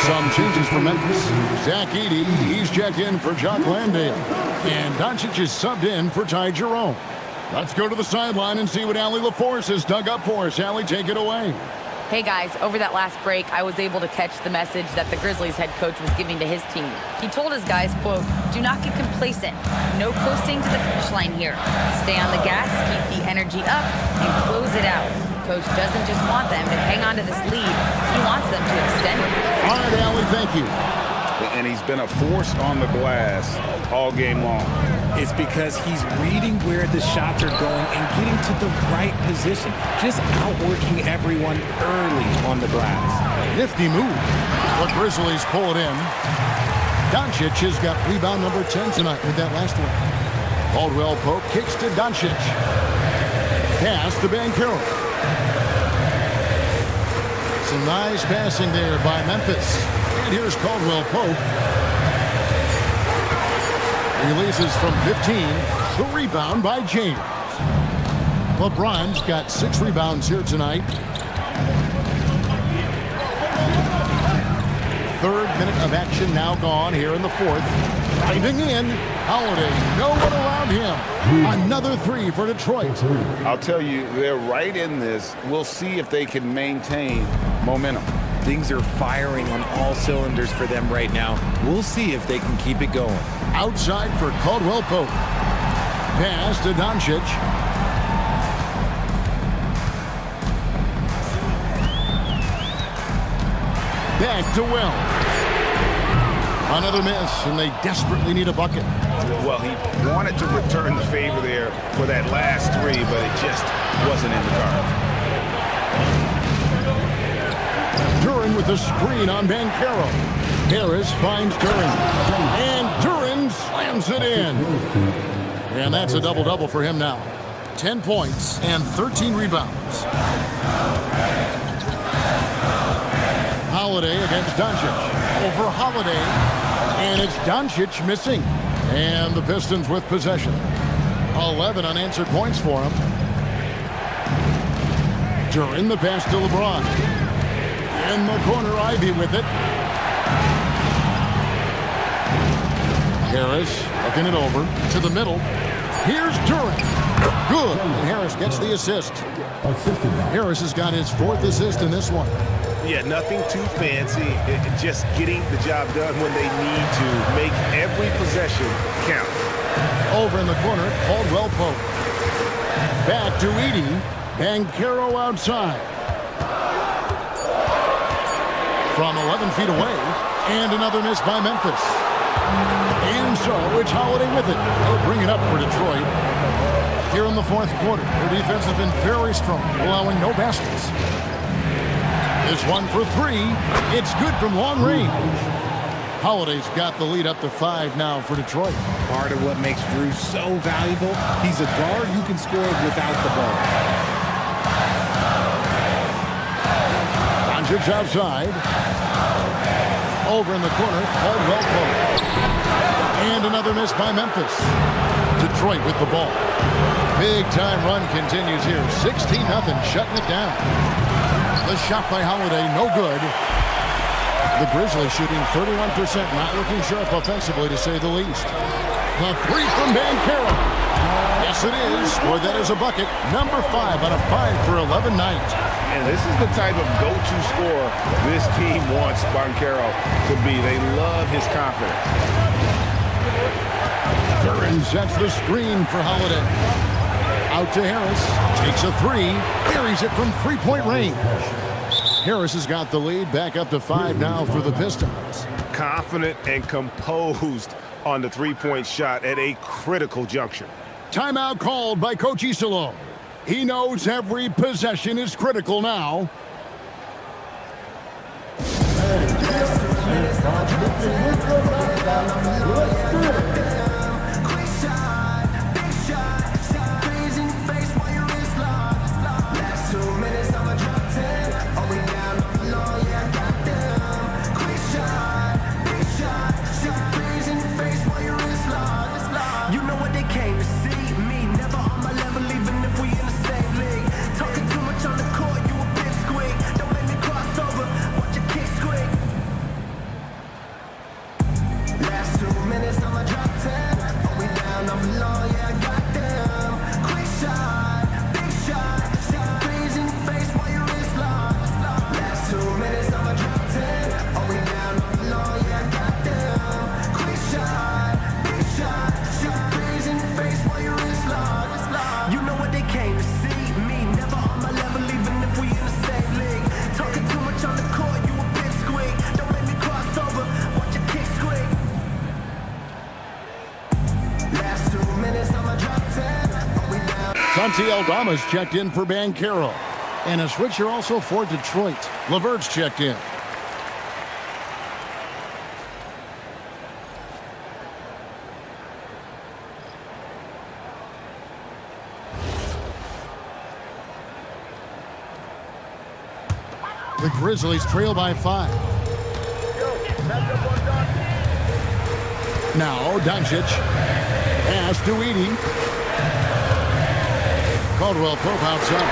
Some changes for Memphis. Zach Edey, he's checked in for Jock Landale. And Doncic is subbed in for Ty Jerome. Let's go to the sideline and see what Allie LaForce has dug up for us. Allie, take it away. Hey guys, over that last break, I was able to catch the message that the Grizzlies head coach was giving to his team. He told his guys, quote, "Do not get complacent. No coasting to the finish line here. Stay on the gas, keep the energy up, and close it out." Coach doesn't just want them to hang on to this lead. He wants them to extend it. All right, Allie, thank you. and he's been a force on the glass all game long. It's because he's reading where the shots are going and getting to the right position, just outworking everyone early on the glass. Nifty move. The Grizzlies pull it in. Doncic has got rebound number 10 tonight with that last one. Caldwell Pope kicks to Doncic. Pass to Banchero. Some nice passing there by Memphis. And here's Caldwell Pope. Releases from 15. The rebound by James. LeBron's got 6 rebounds here tonight. 3rd minute of action now gone here in the 4th. Driving in, Holiday, no one around him. Another 3 for Detroit. I'll tell you, they're right in this. We'll see if they can maintain momentum. Things are firing on all cylinders for them right now. We'll see if they can keep it going. Outside for Caldwell Pope. Pass to Doncic. Back to Wells. Another miss, and they desperately need a bucket. Well, he wanted to return the favor there for that last 3, but it just wasn't in the cards. Duren with a screen on Banchero. Harris finds Duren. And Duren slams it in. And that's a double-double for him now. 10 points and 13 rebounds. Holiday against Doncic. Over Holiday. And it's Doncic missing. And the Pistons with possession. 11 unanswered points for him. Duren the pass to LeBron. In the corner, Ivy with it. Harris looking it over to the middle. Here's Duren. Good. And Harris gets the assist. Harris has got his 4th assist in this one. Yeah, nothing too fancy. Just getting the job done when they need to. Make every possession count. Over in the corner, Caldwell Pope. Back to Edey. Banchero outside. From 11 feet away. And another miss by Memphis. And so it's Holiday with it. They'll bring it up for Detroit. Here in the 4th quarter, their defense has been very strong, allowing no baskets. This one for 3. It's good from long range. Holiday's got the lead up to 5 now for Detroit. Part of what makes Drew so valuable, he's a guard who can score without the ball. Doncic outside. Over in the corner, Caldwell Pope. And another miss by Memphis. Detroit with the ball. Big time run continues here. 16-0, shutting it down. The shot by Holiday, no good. The Grizzlies shooting 31%, not looking sharp offensively, to say the least. The 3 from Banchero. Yes, it is. Scored that as a bucket. Number 5 out of 5 for 11 night. And this is the type of go-to scorer this team wants Banchero to be. They love his confidence. Duren sets the screen for Holiday. Out to Harris. Takes a 3. Carries it from 3-point range. Harris has got the lead. Back up to 5 now for the Pistons. Confident and composed on the 3-point shot at a critical juncture. Timeout called by Coach Isolo. He knows every possession is critical now. Last 2 minutes, I'm a Santi Aldama's checked in for Banchero. And a switcher also for Detroit. Levert's checked in. The Grizzlies trail by 5. Now Doncic. Pass to Edey. Caldwell Pope outside.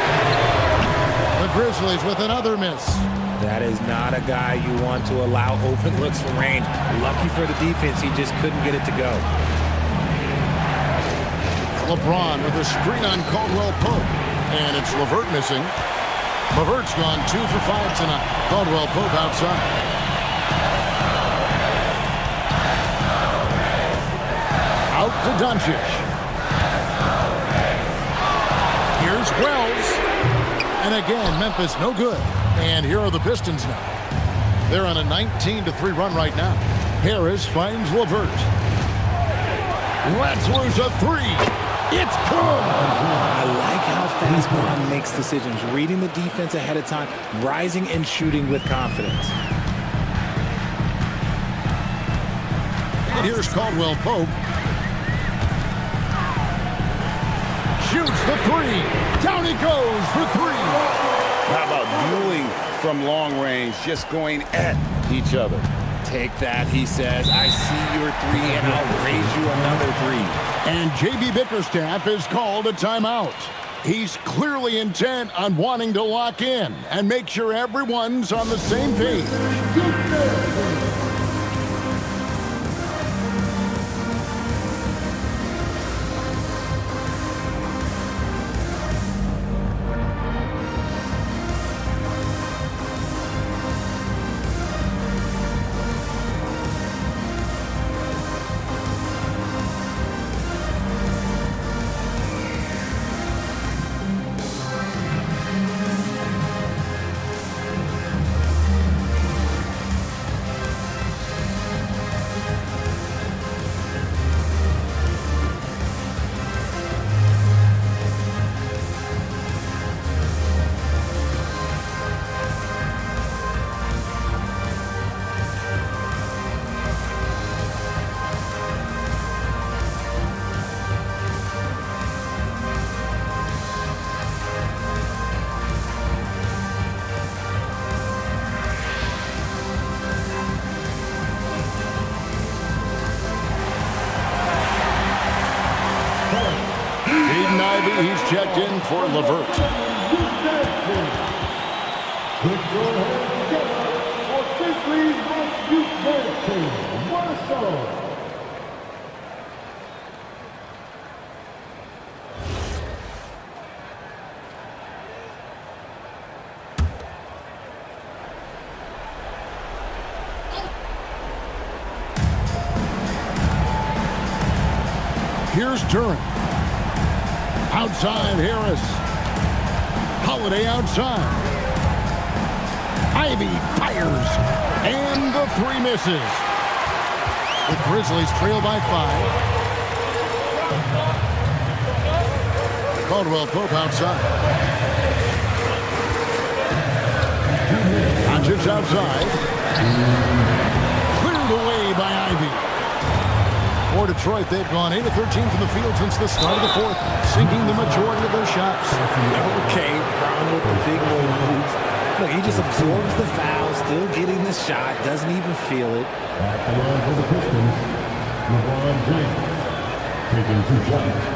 The Grizzlies with another miss. That is not a guy you want to allow open looks from range. Lucky for the defense, he just couldn't get it to go. LeBron with a screen on Caldwell Pope. And it's Levert missing. Levert's gone 2 for 5 tonight. Caldwell Pope outside. Out to Doncic. Here's Wells. And again, Memphis no good. And here are the Pistons now. They're on a 19-3 run right now. Harris finds Levert. Let's lose a 3. It's good. I like how fast Bron makes decisions, reading the defense ahead of time, rising and shooting with confidence. And here's Caldwell Pope. Shoots the 3. Down he goes for 3. How about dueling from long range, just going at each other? Take that, he says. I see your 3, and I'll raise you another 3. And J.B. Bickerstaff is called a timeout. He's clearly intent on wanting to lock in and make sure everyone's on the same page. He's checked in for Levert. Put your hands together for Grizzlies Must Youth Dance Team. What a song. Here's Duren. Outside Harris. Holiday outside. Ivy fires. And the 3 misses. The Grizzlies trail by 5. Caldwell Pope outside. Doncic outside. Cleared away by Ivy. For Detroit, they've gone 8 of 13 from the field since the start of the 4th, sinking the majority of their shots. Okay, Bron with the big moves. Look, he just absorbs the foul, still getting the shot, doesn't even feel it. At the line for the Pistons, LeBron James taking 2 shots.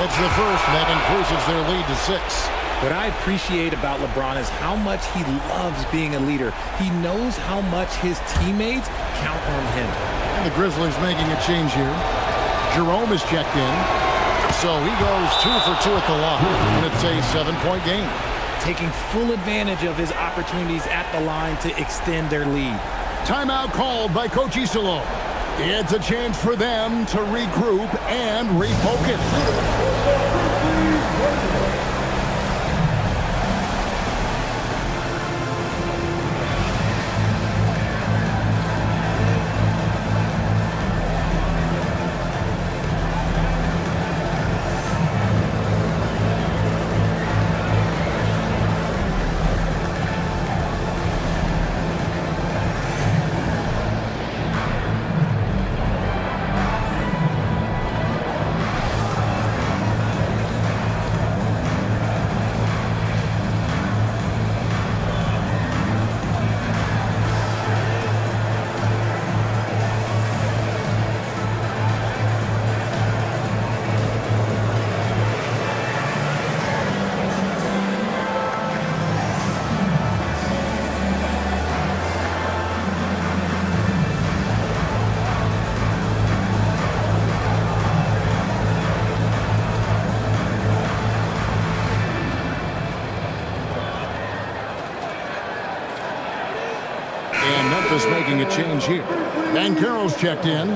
It's the first, and that increases their lead to 6. What I appreciate about LeBron is how much he loves being a leader. He knows how much his teammates count on him. And the Grizzlies making a change here. Jerome is checked in. So he goes 2 for 2 at the line, and it's a 7-point game. Taking full advantage of his opportunities at the line to extend their lead. Timeout called by Coach Isolo. It's a chance for them to regroup and refocus. And Memphis making a change here. Banchero's checked in.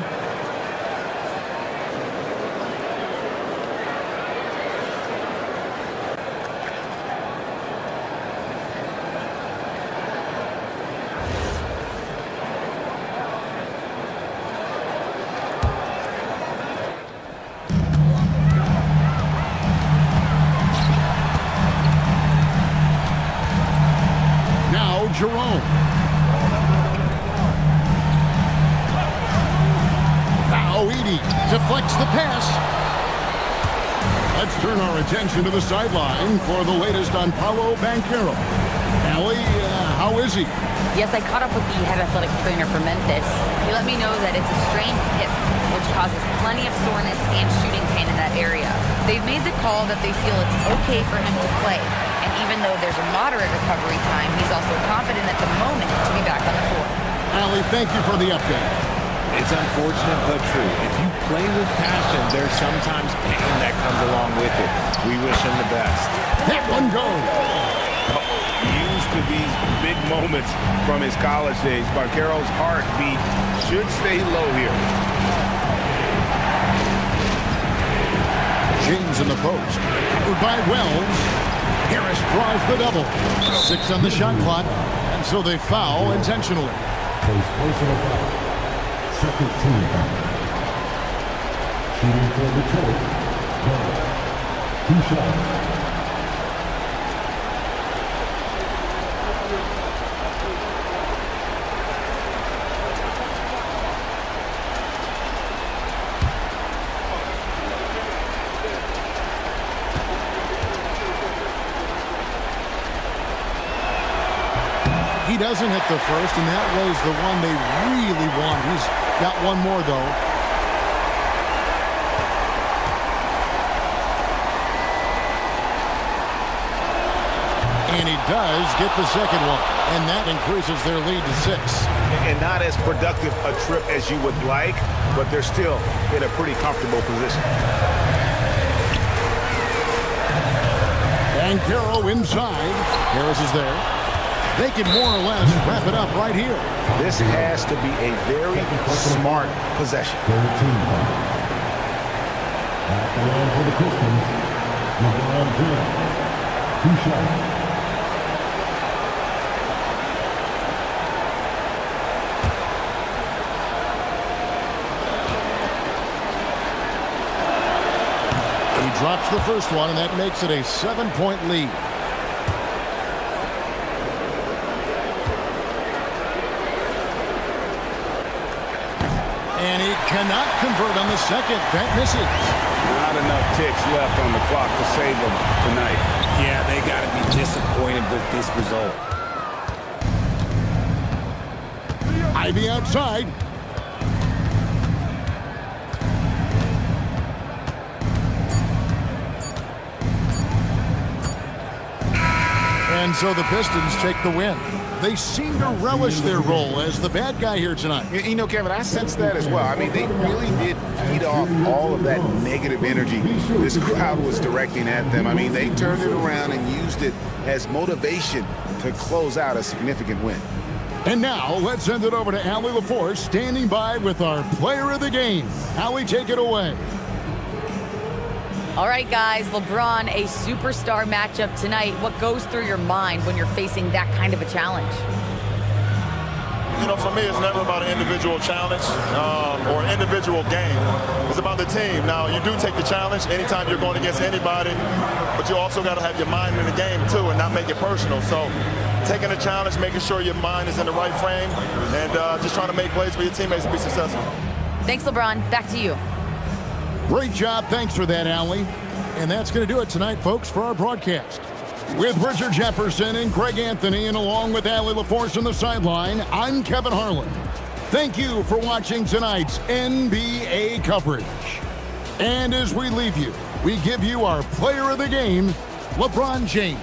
Now Jerome. Deflects the pass. Let's turn our attention to the sideline for the latest on Paolo Banchero. Allie, how is he? Yes, I caught up with the head athletic trainer for Memphis. He let me know that it's a strained hip, which causes plenty of soreness and shooting pain in that area. They've made the call that they feel it's okay for him to play. And even though there's a moderate recovery time, he's also confident at the moment to be back on the floor. Allie, thank you for the update. It's unfortunate but true. If you play with passion, there's sometimes pain that comes along with it. We wish him the best. That one goes. Used to these big moments from his college days. Banchero's heartbeat should stay low here. James in the post. Covered by Wells. Harris draws the double. 6 on the shot clock. And so they foul intentionally. Personal foul. Second team foul. Shooting for Detroit. 2 shots. He doesn't hit the first, and that was the one they really want. He's got one more, though. And he does get the second one, and that increases their lead to 6. And not as productive a trip as you would like, but they're still in a pretty comfortable position. Banchero inside. Harris is there. They can more or less wrap it up right here. This has to be a very smart possession. Third team foul. At the line for the Pistons. LeBron James. 2 shots. He drops the first one, and that makes it a 7-point lead. And he cannot convert on the second. That misses. Not enough ticks left on the clock to save them tonight. Yeah, they got to be disappointed with this result. Ivy outside. And so the Pistons take the win. They seem to relish their role as the bad guy here tonight. You know, Kevin, I sense that as well. I mean, they really did feed off all of that negative energy this crowd was directing at them. I mean, they turned it around and used it as motivation to close out a significant win. And now, let's send it over to Allie LaForce, standing by with our player of the game. Allie, take it away. All right, guys, LeBron, a superstar matchup tonight. What goes through your mind when you're facing that kind of a challenge? You know, for me, it's never about an individual challenge or an individual game. It's about the team. Now, you do take the challenge anytime you're going against anybody, but you also got to have your mind in the game, too, and not make it personal. So taking a challenge, making sure your mind is in the right frame, and just trying to make plays for your teammates to be successful. Thanks, LeBron. Back to you. Great job. Thanks for that, Allie. And that's going to do it tonight, folks, for our broadcast. With Richard Jefferson and Greg Anthony, and along with Allie LaForce on the sideline, I'm Kevin Harlan. Thank you for watching tonight's NBA coverage. And as we leave you, we give you our player of the game, LeBron James.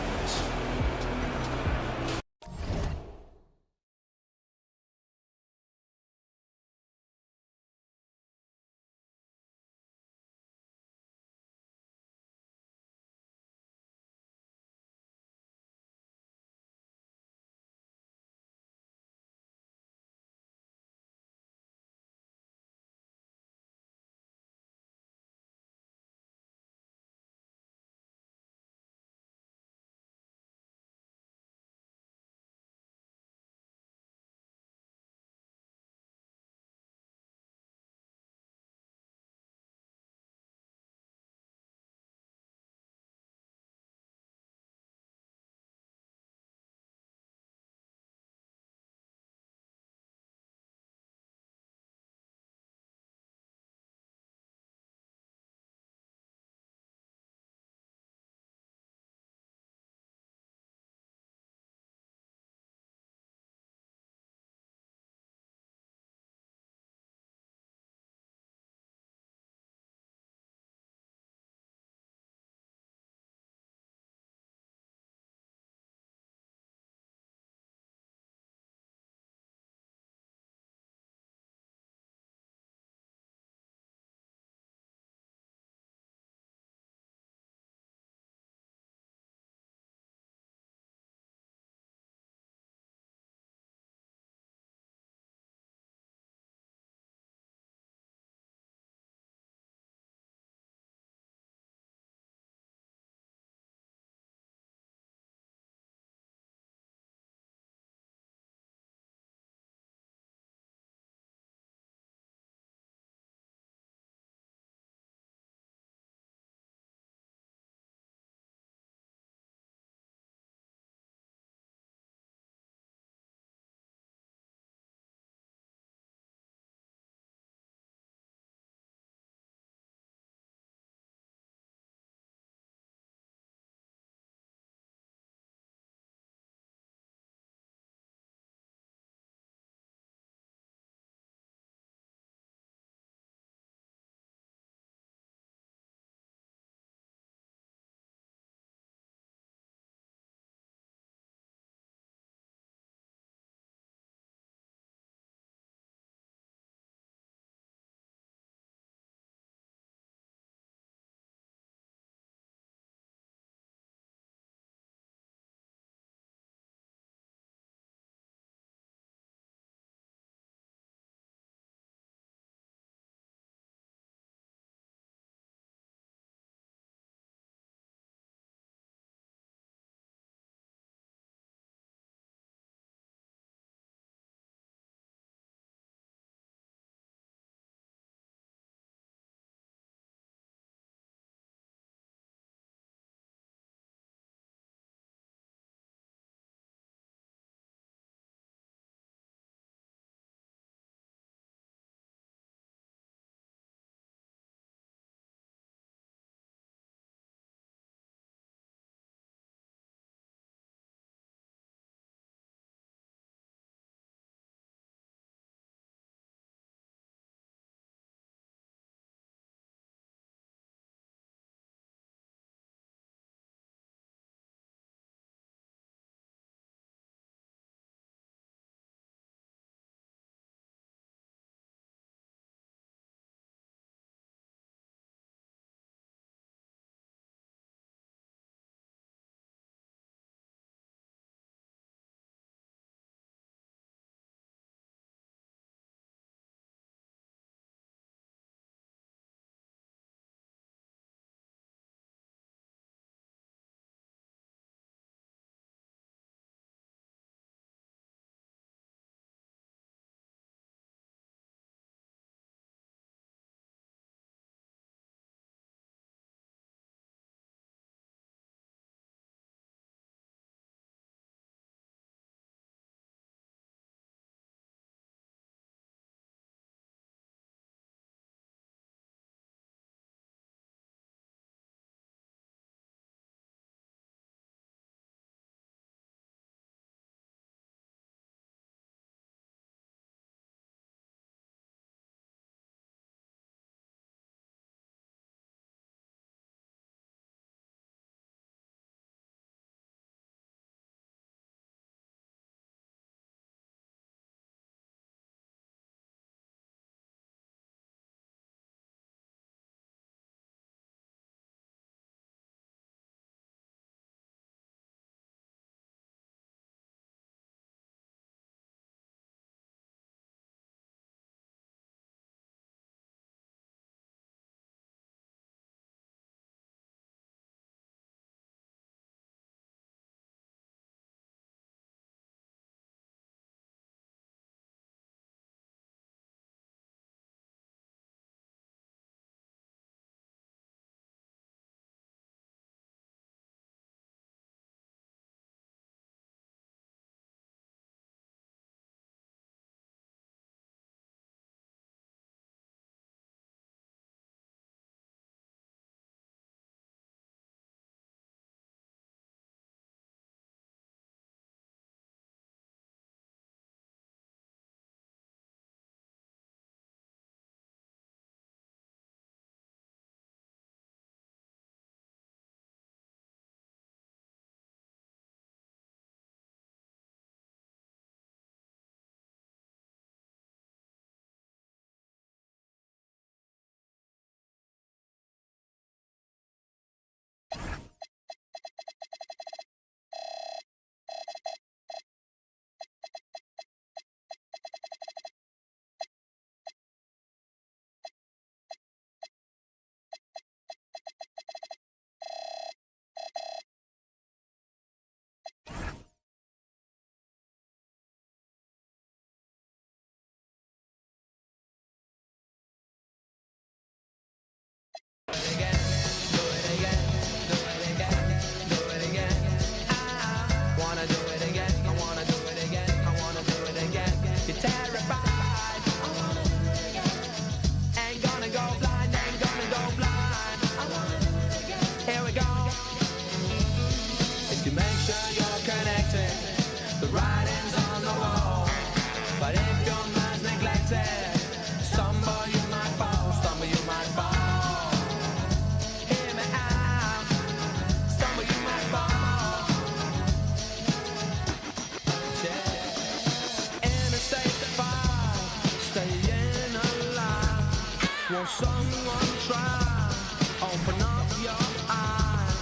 Won't someone try? Open up your eyes.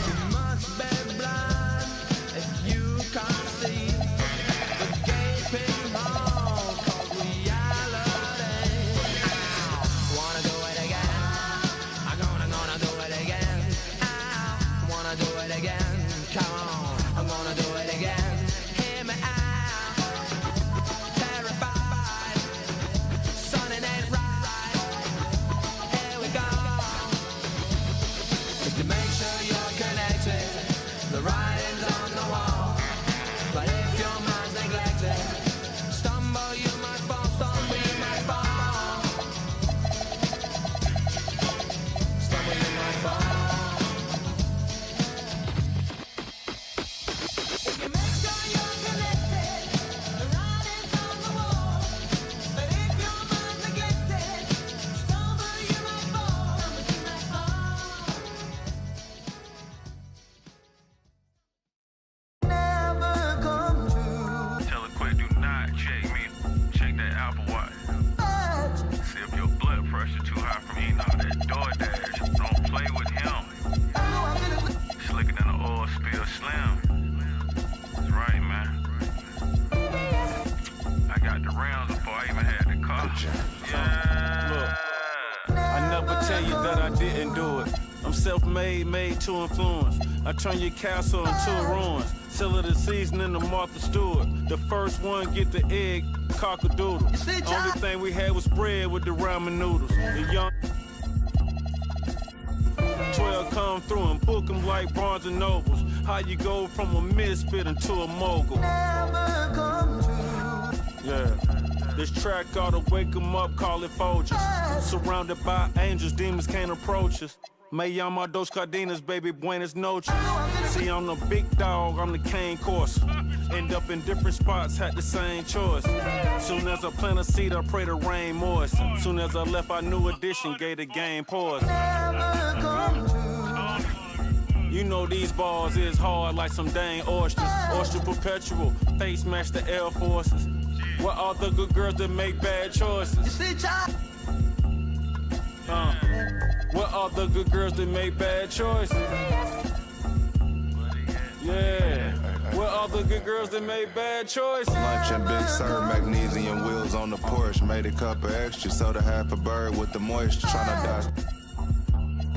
You must be blind if you can't see the gaping hole called reality. Wanna do it again? I'm gonna do it again. Wanna do it again? Come on, I'm gonna do it again. Hear me out. Terrified, something ain't right. Here we go. To make sure you're connected, the writing's on the wall. But if your mind's neglected, stumble you might fall, stumble you might fall. Stumble you might fall. If you make sure you're connected, the writing's on the wall. But if your mind's neglected, stumble you might fall, stumble you might fall. Never come true. Tell her quick, do not check me. Check that Apple Watch. See if your blood pressure too high from eating all that DoorDash. Don't play with him. Slicker than an oil spill slim. That's right, man. I got the rounds before I even had the car. Yeah. Look, I never tell you that I didn't do it. I'm self-made, made to influence. I turn your castle into ruins. Sell it a seasoning to Martha Stewart. The first one get the egg, cock-a-doodle. Only thing we had was bread with the ramen noodles. The young 12 come through and book them like Barnes and Nobles. How you go from a misfit into a mogul? Yeah. This track ought to wake 'em up, call it Folgers. Surrounded by angels, demons can't approach us. Me llama dos cadenas, baby, buenas noches. See, I'm the big dog, I'm the cane course. End up in different spots, had the same choice. Soon as I plant a seed, I pray the rain moist. Soon as I left, our new edition gave the game pause. You know these bars is hard like some dang oysters. Oyster perpetual, face match the Air Forces. What are the good girls that make bad choices? What are the good girls that make bad choices? Yeah. What are the good girls that make bad choices? Lunch and Big Sur, magnesium wheels on the Porsche. Made a cup of extra, sold a half a bird with the moisture. Tryna dodge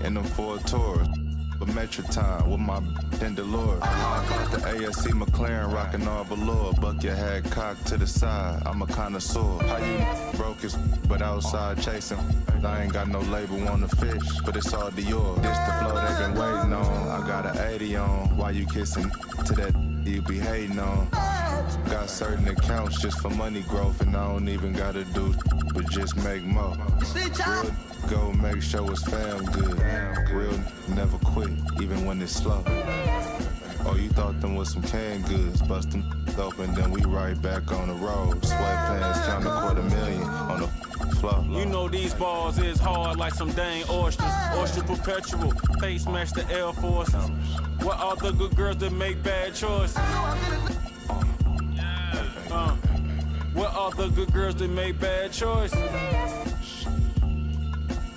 in them Ford Taurus. But Metro time with my Dendelore. I caught the ASC McLaren rocking all velour. Buck your head cocked to the side, I'm a connoisseur. How you broke his but outside chasing? I ain't got no label on the fish, but it's all Dior. This the flow they been waiting on. I got an 80 on. Why you kissing to that you be hating on? Got certain accounts just for money growth, and I don't even gotta do but just make more. Real go make sure it's fam good. Real never quit, even when it's slow. Oh, you thought them was some canned goods? Bust them open, then we right back on the road. Sweatpants, count $250,000 on the floor. You know these bars is hard like some dang oysters. Oyster perpetual, face match the Air Forces. What are the good girls that make bad choices? What are the good girls that make bad choices?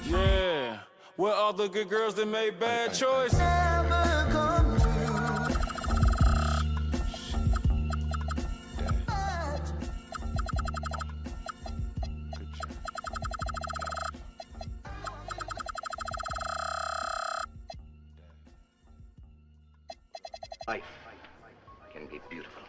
Yeah. What are the good girls that make bad choices? Life can be beautiful.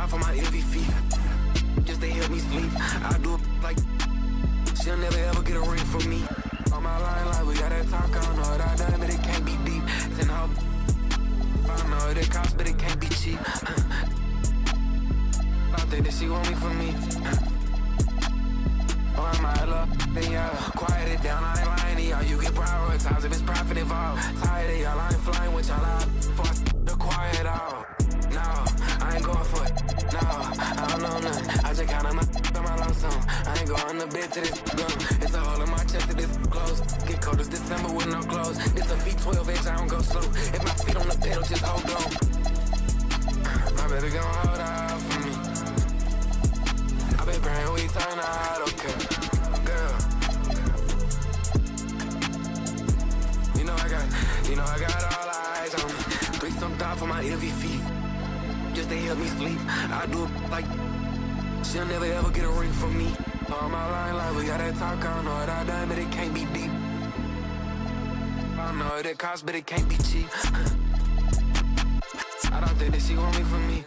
For my MVP, just to help me sleep. I do it like she'll never ever get a ring from me. On my line, like we got that talk, I don't know what I done, but it can't be deep. Send her, I know what it costs, but it can't be cheap. I think that she want me for me. Oh, I might love, then y'all quiet it down. I ain't lying to y'all. You get prioritized if it's profit involved. Tired of y'all, I ain't flying with y'all. I force the quiet out. No, I ain't going for it. No, I don't know nothing. I just counted my lump sum. I ain't going on the bed to this gun. It's a hole in my chest to this close. Get cold as December with no clothes. This a V12 edge, I don't go slow. If my feet on the pedal, just hold on. My baby gon' hold out for me. I been praying we turn out okay. Girl. You know I got all eyes on me. Threesome thought for my heavy feet. Just to help me sleep. I do it like she'll never ever get a ring from me. On my line like we gotta talk. I don't know what I done, but it can't be deep. I don't know what it costs, but it can't be cheap. I don't think that she want me for me.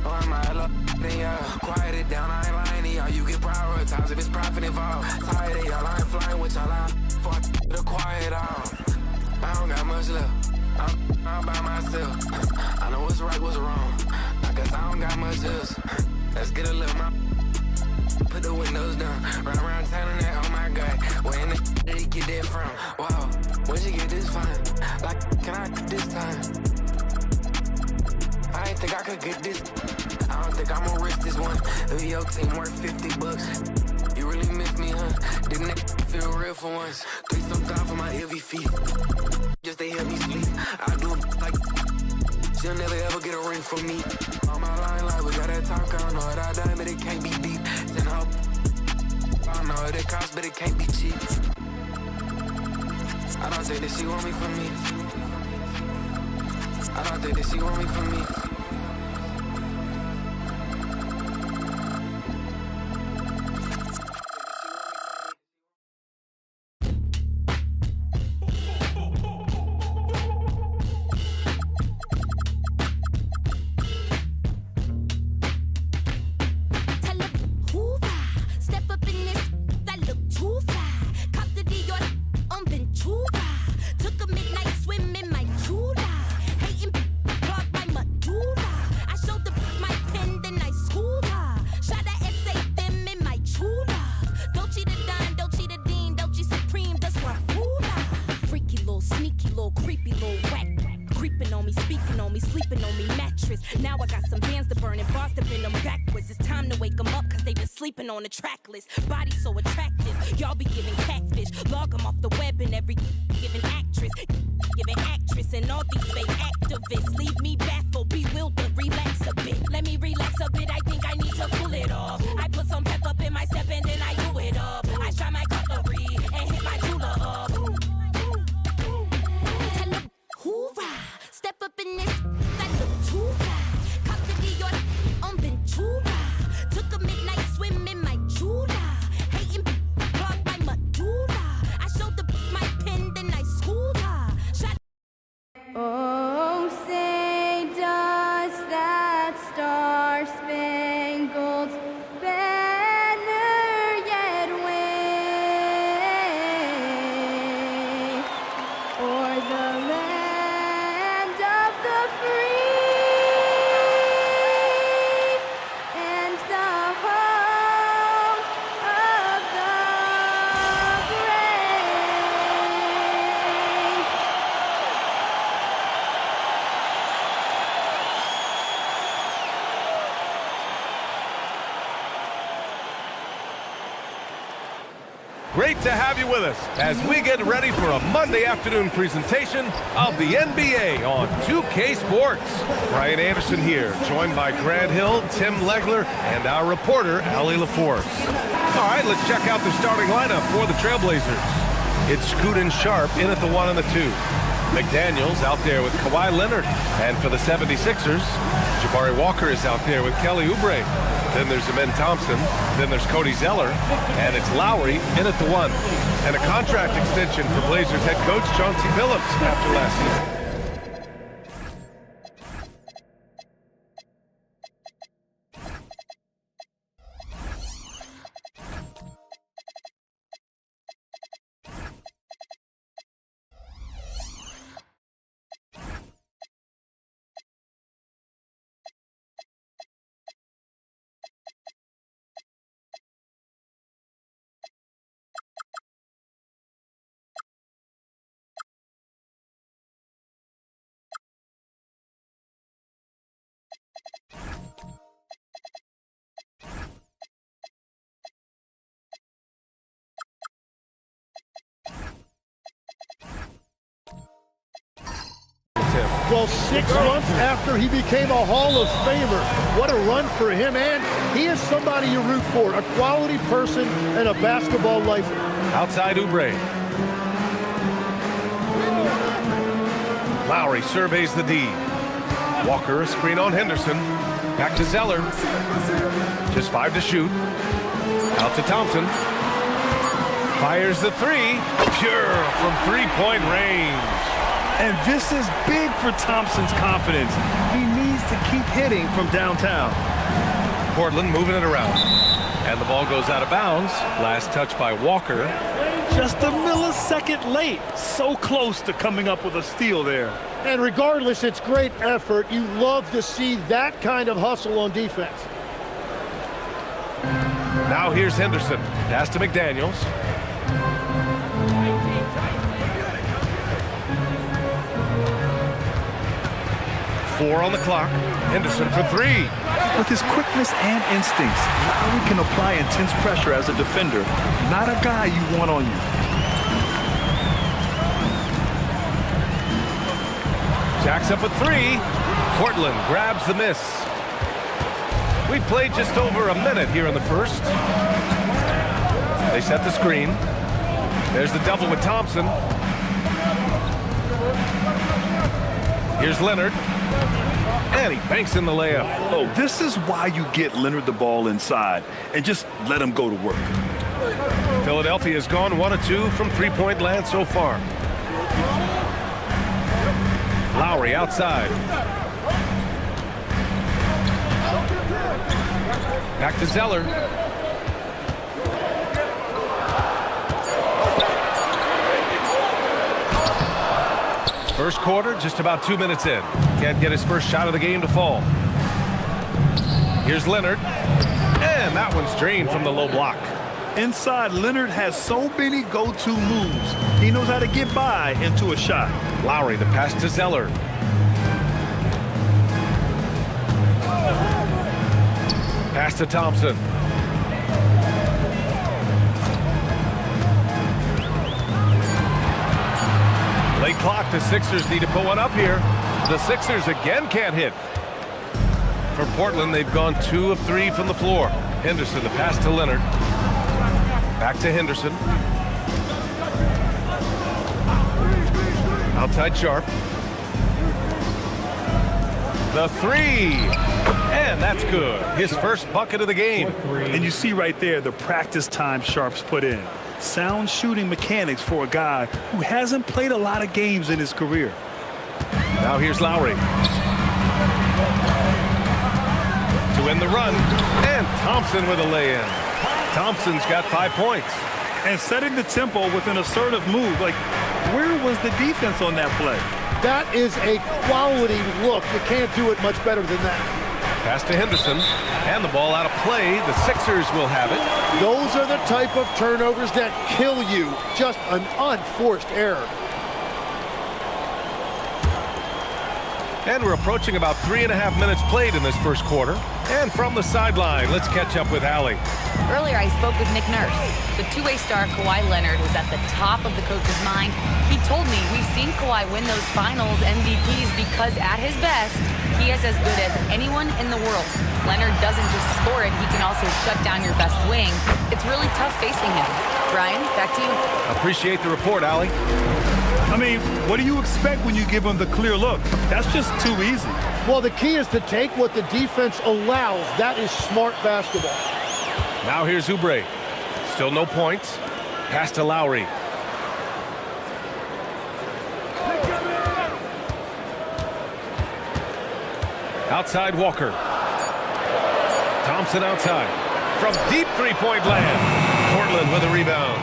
Oh, I might love then yeah. Quiet it down, I ain't lying to y'all. You get prioritized if it's profit involved. Tired of y'all, I ain't flying with y'all. I fuck the quiet out. I don't got much left. I'm by myself. I know what's right, what's wrong. I guess I don't got much else. Let's get a little more. Put the windows down. Run around town and that, oh my God. Where in the did he get that from? Wow, where'd you get this fine? Like, can I get this time? I ain't think I could get this. I don't think I'm gonna risk this one. If your team worth $50, you really miss me, huh? Didn't it feel real for once? Please some time for my heavy feet. Just to help me sleep. I do it like she'll never ever get a ring from me. On my line like we gotta talk. I don't know what I done, but it can't be deep. Send her. I don't know what it costs, but it can't be cheap. I don't think that she want me for me. I don't think that she want me for me. Tell her, hoorah, step up in this, that look too fly. Cop the Dior, Ventura. Took a midnight swim in my Jula. Hating, clogged my medulla. I showed the my pen, then I schooled her. Shot a essay, them in my chula. Dolce the Don, Dolce the Dean, Dolce Supreme, that's what hula. Freaky little, sneaky little, creepy little whack. Creeping on me, speaking on me, sleeping on me, mattress. Now I got some bands to burn and bars to bend them backwards. It's time to wake them up, cause they been sleeping on the track list. Body so attractive, y'all be giving catfish. Log them off the web and every giving actress. Giving actress and all these fake activists. Leave me baffled, bewildered, relax a bit. Let me relax a bit, I think I need to pull it off. I put some pep up in my step and then I do it up. I shot my cutlery and hit my jeweler up. Tell them, hoorah, step up in this, that look too fly. Cop the Dior, Ventura. Took a midnight swim in my Jula. Hating, clogged my medulla. I showed the my pen, then I schooled her. Shot. Oh, say does that star-spangled banner yet wave o'er the land of the free and the home of the brave? Great to have you with us as we get ready for a Monday afternoon presentation of the NBA on 2K Sports. Brian Anderson here, joined by Grant Hill, Tim Legler, and our reporter, Allie LaForce. All right, let's check out the starting lineup for the Trailblazers. It's Scoot and Sharp in at the 1 and the 2. McDaniels out there with Kawhi Leonard. And for the 76ers, Jabari Walker is out there with Kelly Oubre. Then there's Amen Thompson. Then there's Cody Zeller. And it's Lowry in at the 1. And a contract extension for Blazers head coach Chauncey Billups after last season. Well, 6 months after he became a Hall of Famer, what a run for him, and he is somebody you root for, a quality person and a basketball lifer. Outside Oubre. Lowry surveys the D. Walker, a screen on Henderson. Back to Zeller. Just 5 to shoot. Out to Thompson. Fires the 3. Pure from three-point range. And this is big for Thompson's confidence. He needs to keep hitting from downtown. Portland moving it around. And the ball goes out of bounds. Last touch by Walker. Just a millisecond late. So close to coming up with a steal there. And regardless, it's great effort. You love to see that kind of hustle on defense. Now here's Henderson. Pass to McDaniels. Four on the clock. Henderson for 3. With his quickness and instincts, Lowry can apply intense pressure as a defender. Not a guy you want on you. Jacks up a 3. Portland grabs the miss. We played just over a minute here in the first. They set the screen. There's the double with Thompson. Here's Leonard. And he banks in the layup. Oh, this is why you get Leonard the ball inside and just let him go to work. Philadelphia has gone 1 of 2 from three-point land so far. Lowry outside. Back to Zeller. First quarter, just about 2 minutes in. Can't get his first shot of the game to fall. Here's Leonard. And that one's drained from the low block. Inside, Leonard has so many go-to moves. He knows how to get by into a shot. Lowry, the pass to Zeller. Pass to Thompson. Late clock, the Sixers need to put one up here. The Sixers again can't hit. For Portland, they've gone 2 of 3 from the floor. Henderson, the pass to Leonard. Back to Henderson. Outside Sharp. The 3. And that's good. His first bucket of the game. And you see right there the practice time Sharp's put in. Sound shooting mechanics for a guy who hasn't played a lot of games in his career. Now here's Lowry. To end the run. And Thompson with a lay-in. Thompson's got 5 points. And setting the tempo with an assertive move. Like, where was the defense on that play? That is a quality look. You can't do it much better than that. Pass to Henderson. And the ball out of play. The Sixers will have it. Those are the type of turnovers that kill you. Just an unforced error. And we're approaching about 3.5 minutes played in this first quarter. And from the sideline, let's catch up with Allie. Earlier, I spoke with Nick Nurse. The two-way star Kawhi Leonard was at the top of the coach's mind. He told me we've seen Kawhi win those finals MVPs because at his best, he is as good as anyone in the world. Leonard doesn't just score it, he can also shut down your best wing. It's really tough facing him. Brian, back to you. Appreciate the report, Allie. I mean, what do you expect when you give him the clear look? That's just too easy. Well, the key is to take what the defense allows. That is smart basketball. Now here's Oubre. Still no points. Pass to Lowry. Outside Walker. Thompson outside. From deep three-point land. Portland with a rebound.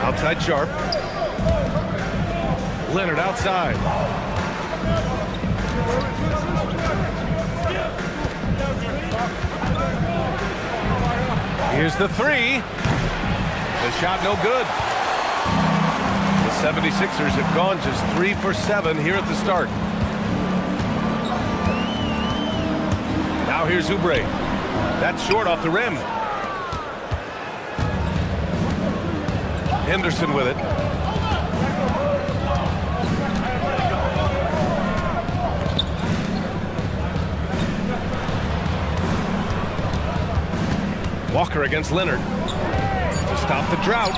Outside Sharp. Leonard outside. Here's the 3. The shot no good. The 76ers have gone just 3 for 7 here at the start. Now here's Oubre. That's short off the rim. Henderson with it. Walker against Leonard to stop the drought.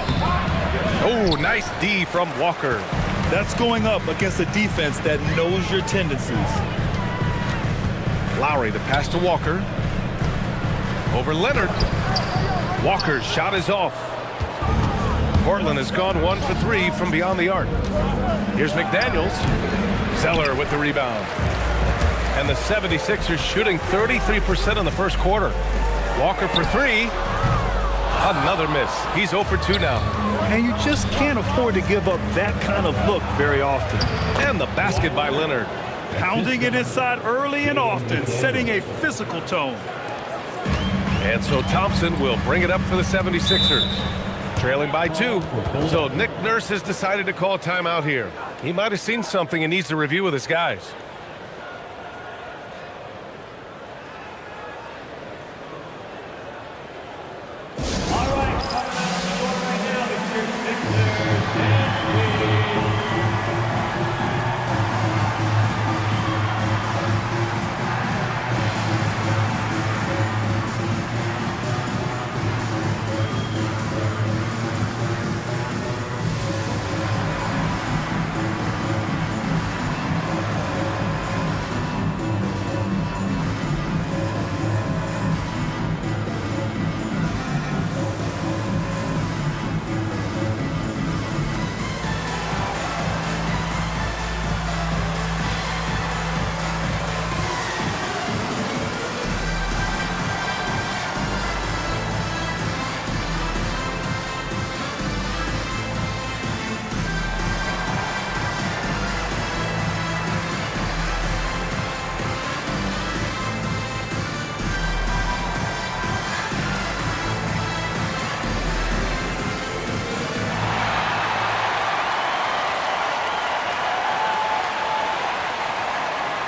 Oh, nice D from Walker. That's going up against a defense that knows your tendencies. Lowry, the pass to Walker. Over Leonard. Walker's shot is off. Portland has gone 1 for 3 from beyond the arc. Here's McDaniels. Zeller with the rebound. And the 76ers shooting 33% in the first quarter. Walker for 3. Another miss. He's 0 for 2 now. And you just can't afford to give up that kind of look very often. And the basket by Leonard. Pounding it inside early and often, setting a physical tone. And so Thompson will bring it up for the 76ers. Trailing by 2. So Nick Nurse has decided to call timeout here. He might have seen something and needs to review with his guys.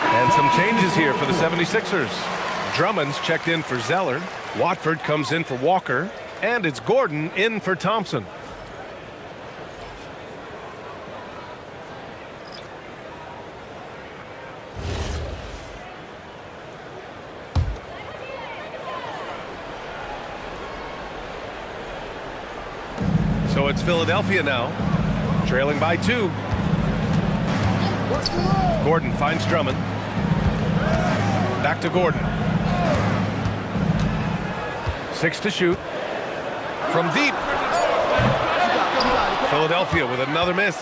And some changes here for the 76ers. Drummond's checked in for Zeller. Watford comes in for Walker. And it's Gordon in for Thompson. So it's Philadelphia now, trailing by 2. Gordon finds Drummond. Back to Gordon. 6 to shoot. From deep. Philadelphia with another miss.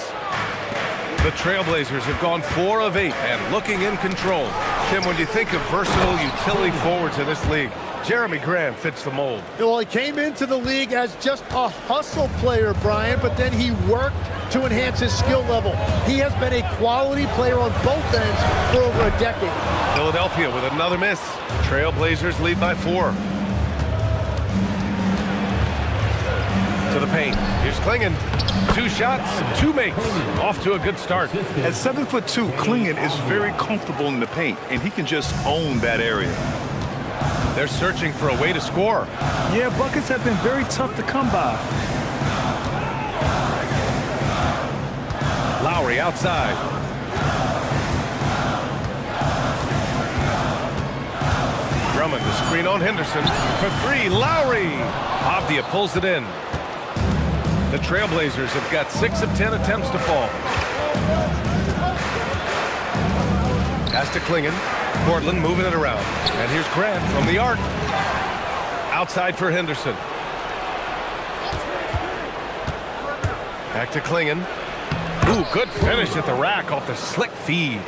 The Trailblazers have gone 4 of 8 and looking in control. Tim, when you think of versatile utility forwards in this league, Jeremy Grant fits the mold. Well, he came into the league as just a hustle player, Brian, but then he worked to enhance his skill level. He has been a quality player on both ends for over a decade. Philadelphia with another miss. Trailblazers lead by 4. To the paint. Here's Klingon. 2 shots, 2 makes. Off to a good start. At 7'2", Klingon is very comfortable in the paint, and he can just own that area. They're searching for a way to score. Yeah, buckets have been very tough to come by. Lowry outside. Drummond the screen on Henderson for 3. Lowry. Avdia pulls it in. The Trailblazers have got 6 of 10 attempts to fall. Pass to Klingon. Portland moving it around. And here's Grant from the arc. Outside for Henderson. Back to Klingon. Ooh, good finish at the rack off the slick feed.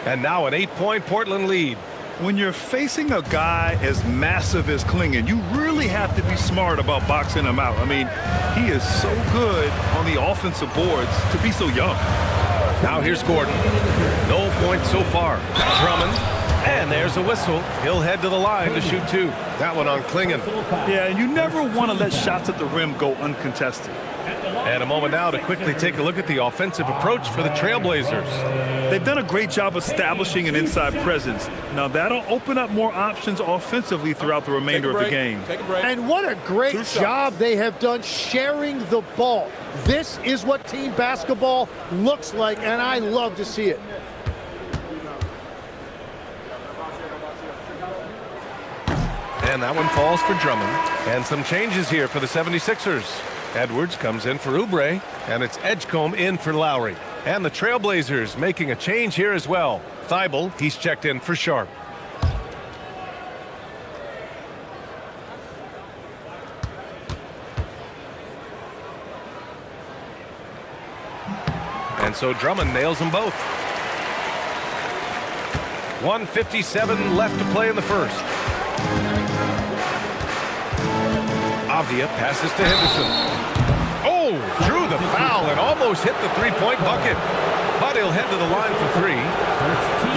And now an 8-point Portland lead. When you're facing a guy as massive as Klingon, you really have to be smart about boxing him out. I mean, he is so good on the offensive boards to be so young. Now here's Gordon. No points so far. Drummond. And there's a whistle. He'll head to the line to shoot 2. That one on Klingon. Yeah, and you never want to let shots at the rim go uncontested. And a moment now to quickly take a look at the offensive approach for the Trailblazers. They've done a great job establishing an inside presence. Now that'll open up more options offensively throughout the remainder of the game. And what a great job they have done sharing the ball. This is what team basketball looks like, and I love to see it. And that one falls for Drummond. And some changes here for the 76ers. Edwards comes in for Oubre, and it's Edgecombe in for Lowry. And the Trailblazers making a change here as well. Thibault, he's checked in for Sharp. And so Drummond nails them both. 1:57 left to play in the first. Avdia passes to Henderson. Oh, drew the foul and almost hit the three-point bucket. But he'll head to the line for three.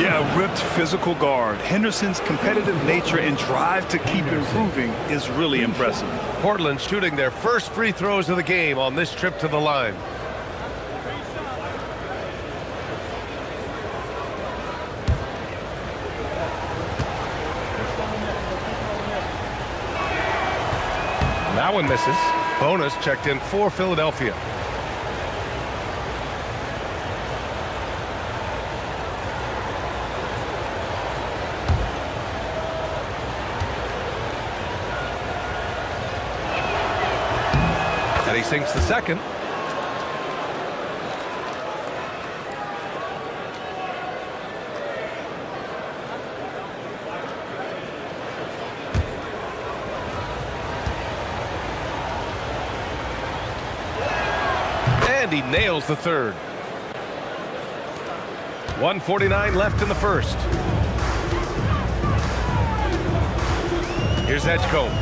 Yeah, ripped physical guard. Henderson's competitive nature and drive to keep improving is really impressive. Portland shooting their first free throws of the game on this trip to the line. That one misses. Bonus checked in for Philadelphia. And he sinks the second. And he nails the third. 1:49 left in the first. Here's Edgecombe.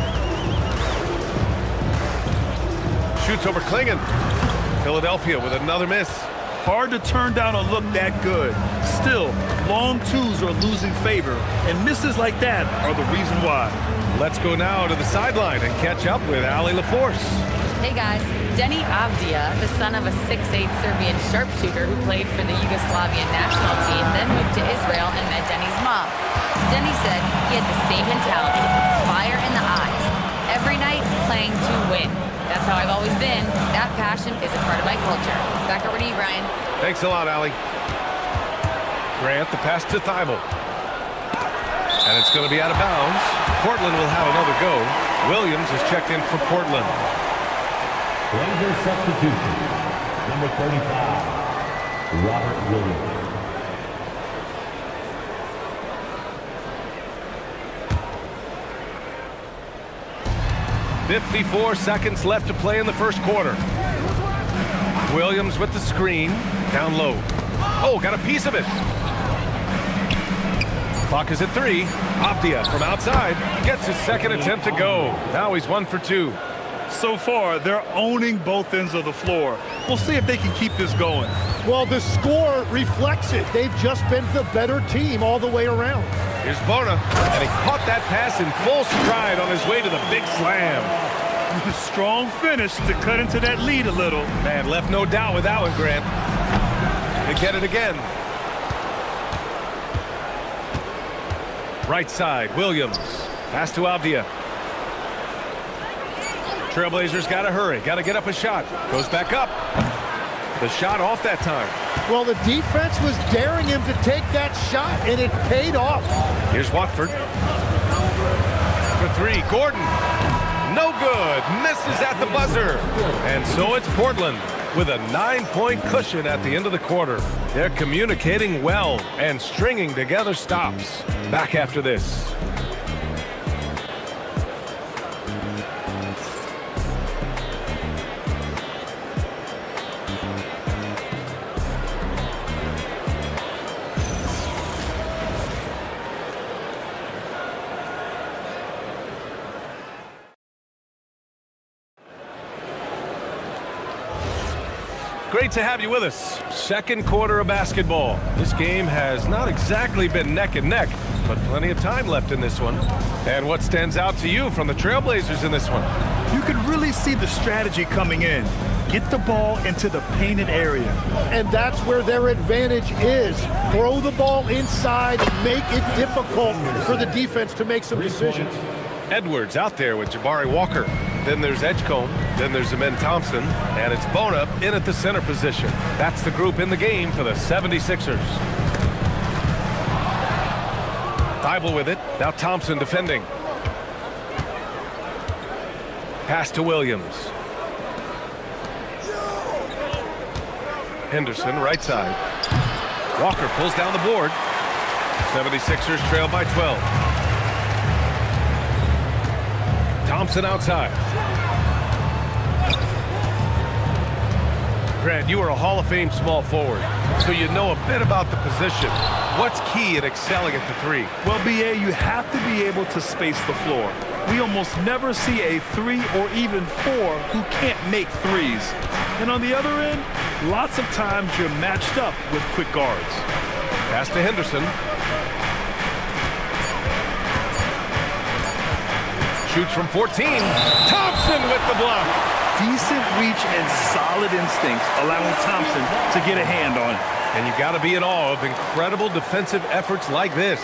Shoots over Klingon. Philadelphia with another miss. Hard to turn down a look that good. Still, long twos are losing favor, and misses like that are the reason why. Let's go now to the sideline and catch up with Ali LaForce. Hey guys, Denny Avdia, the son of a 6'8 Serbian sharpshooter who played for the Yugoslavian national team, then moved to Israel and met Denny's mom. Denny said he had the same mentality, fire in the eyes. Every night, playing to win. That's how I've always been. That passion is a part of my culture. Back over to you, Brian. Thanks a lot, Ali. Grant, the pass to Thibault. And it's going to be out of bounds. Portland will have another go. Williams is checked in for Portland. Blazer substitution. Number 35, Robert Williams. .54 seconds left to play in the first quarter. Williams with the screen. Down low. Oh, got a piece of it. Clock is at 3. Avdia from outside gets his second attempt to go. Now he's 1 for 2. So far, they're owning both ends of the floor. We'll see if they can keep this going. Well, the score reflects it. They've just been the better team all the way around. Here's Bona, and he caught that pass in full stride on his way to the big slam. Strong finish to cut into that lead a little. Man, left no doubt with that one, Grant. They get it again. Right side, Williams. Pass to Avdia. Trailblazers got to hurry, got to get up a shot. Goes back up. The shot off that time. Well, the defense was daring him to take that shot, and it paid off. Here's Watford. For 3, Gordon. No good. Misses at the buzzer. And so it's Portland with a 9-point cushion at the end of the quarter. They're communicating well and stringing together stops. Back after this. Great to have you with us. Second quarter of basketball. This game has not exactly been neck and neck, but plenty of time left in this one. And what stands out to you from the Trailblazers in this one? You can really see the strategy coming in. Get the ball into the painted area. And that's where their advantage is. Throw the ball inside and make it difficult for the defense to make some decisions. Edwards out there with Jabari Walker. Then there's Edgecombe. Then there's Amen Thompson. And it's Bona in at the center position. That's the group in the game for the 76ers. Thibault with it. Now Thompson defending. Pass to Williams. Henderson, right side. Walker pulls down the board. 76ers trail by 12. Thompson outside. Grant, you are a Hall of Fame small forward, so you know a bit about the position. What's key in excelling at the three? Well, BA, you have to be able to space the floor. We almost never see a 3 or even 4 who can't make threes. And on the other end, lots of times you're matched up with quick guards. Pass to Henderson. Shoots from 14. Thompson with the block. Decent reach and solid instincts, allowing Thompson to get a hand on it. And you got to be in awe of incredible defensive efforts like this.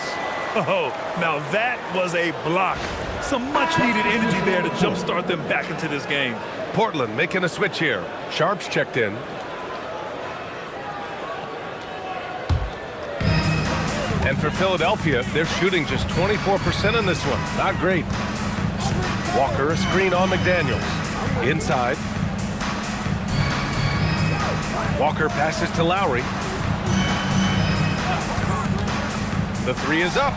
Oh, now that was a block. Some much-needed energy there to jumpstart them back into this game. Portland making a switch here. Sharp's checked in. And for Philadelphia, they're shooting just 24% in this one. Not great. Walker, a screen on McDaniels. Inside. Walker passes to Lowry. The three is up.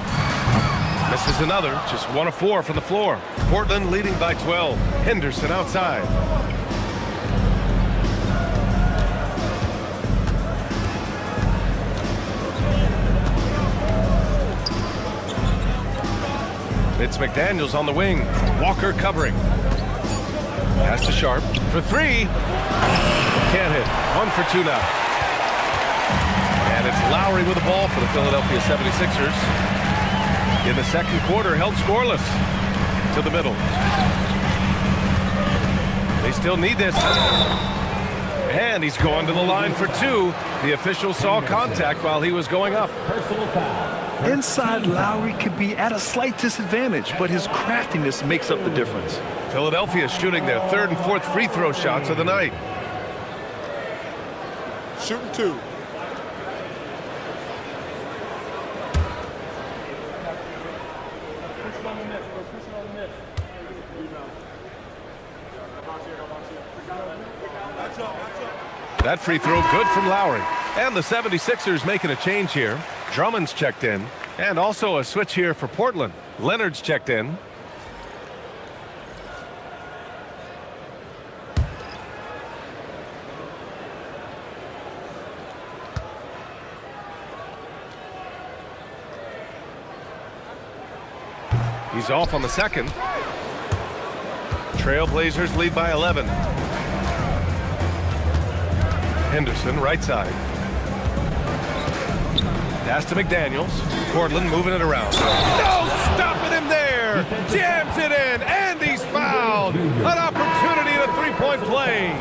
Misses another. Just 1 of 4 from the floor. Portland leading by 12. Henderson outside. It's McDaniels on the wing. Walker covering. Pass to Sharp for 3. Can't hit. 1 for 2 now. And it's Lowry with the ball for the Philadelphia 76ers. In the second quarter, held scoreless to the middle. They still need this. And he's going to the line for 2. The official saw contact while he was going up. Personal foul. Inside, Lowry could be at a slight disadvantage, but his craftiness makes up the difference. Philadelphia shooting their 3rd and 4th free throw shots of the night. Shooting 2. That free throw good from Lowry. And the 76ers making a change here. Drummond's checked in. And also a switch here for Portland. Leonard's checked in. He's off on the second. Trailblazers lead by 11. Henderson, right side. Pass to McDaniels. Portland moving it around. No stopping him there. Jams it in, and he's fouled. An opportunity at a three-point play.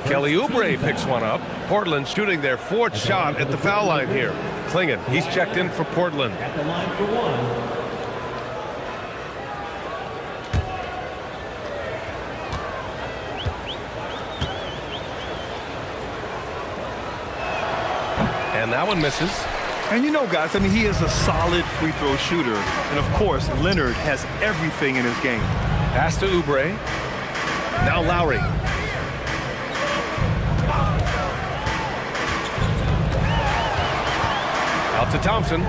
Kelly Oubre picks one up. Portland shooting their 4th shot at the foul line here. Klingon, he's checked in for Portland. At the line for 1. And that one misses. And you know, guys, I mean, he is a solid free throw shooter. And, of course, Leonard has everything in his game. Pass to Oubre. Now Lowry. Out to Thompson.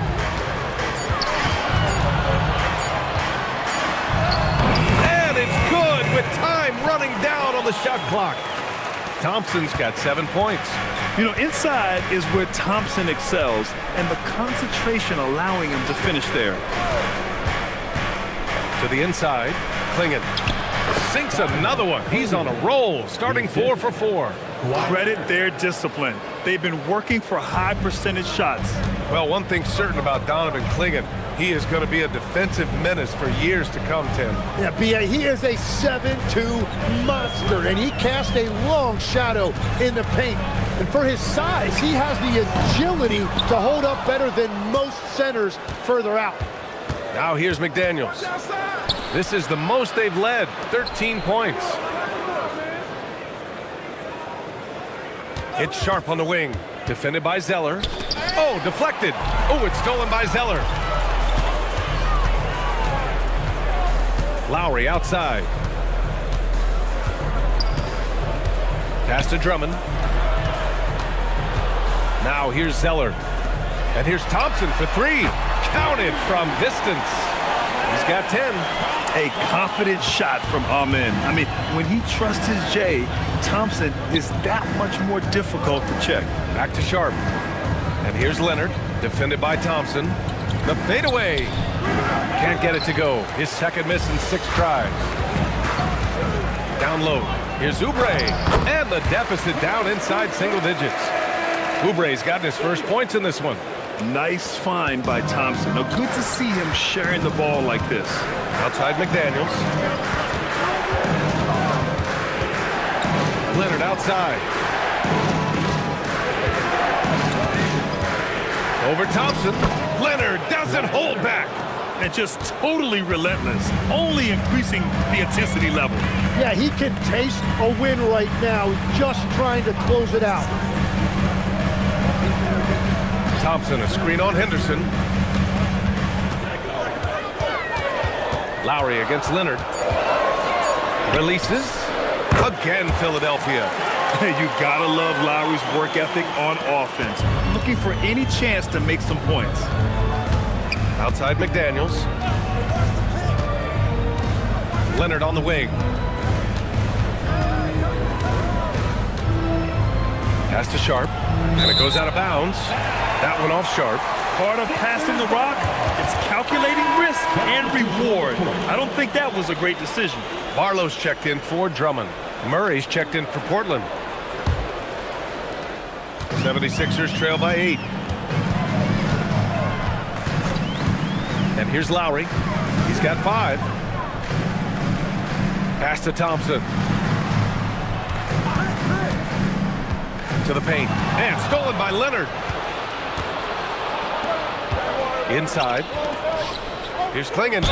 And it's good with time running down on the shot clock. Thompson's got 7 points. You know, inside is where Thompson excels, and the concentration allowing him to finish there. To the inside, Klingon sinks another one. He's on a roll, starting 4 for 4. Credit their discipline. They've been working for high percentage shots. Well, one thing's certain about Donovan Klingon. He is going to be a defensive menace for years to come, Tim. Yeah, B.A., he is a 7'2" monster, and he casts a long shadow in the paint. And for his size, he has the agility to hold up better than most centers further out. Now here's McDaniels. This is the most they've led, 13 points. It's Sharp on the wing, defended by Zeller. Oh, deflected. Oh, it's stolen by Zeller. Lowry outside. Pass to Drummond. Now here's Zeller. And here's Thompson for three. Counted from distance. He's got 10. A confident shot from Amen. I mean, when he trusts his J, Thompson is that much more difficult to check. Back to Sharp. And here's Leonard, defended by Thompson. The fadeaway. Can't get it to go. His second miss in 6 tries. Down low. Here's Oubre. And the deficit down inside single digits. Oubre's gotten his first points in this one. Nice find by Thompson. Now, good to see him sharing the ball like this. Outside McDaniels. Leonard outside. Over Thompson. Leonard doesn't hold back. And just totally relentless, only increasing the intensity level. Yeah, he can taste a win right now, just trying to close it out. Thompson, a screen on Henderson. Lowry against Leonard. Releases. Again, Philadelphia. You gotta love Lowry's work ethic on offense. Looking for any chance to make some points. Outside McDaniels. Leonard on the wing. Pass to Sharp. And it goes out of bounds. That one off Sharp. Part of passing the rock, it's calculating risk and reward. I don't think that was a great decision. Barlow's checked in for Drummond. Murray's checked in for Portland. 76ers trail by 8. And here's Lowry. He's got 5. Pass to Thompson. To the paint. And stolen by Leonard. Inside. Here's Klingon.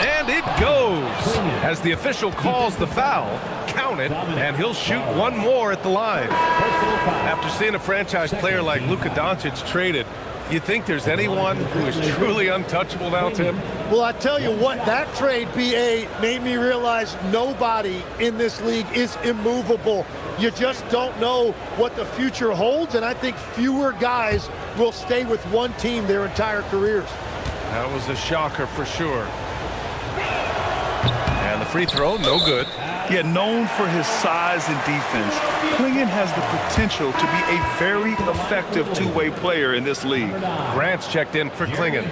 And it goes. As the official calls the foul, count it, and he'll shoot one more at the line. After seeing a franchise player like Luka Doncic traded, you think there's anyone who is truly untouchable now, Tim? Well, I tell you what, that trade, BA, made me realize nobody in this league is immovable. You just don't know what the future holds, and I think fewer guys will stay with one team their entire careers. That was a shocker for sure. And the free throw, no good. Yet known for his size and defense, Klingon has the potential to be a very effective two-way player in this league. Grant's checked in for Klingon.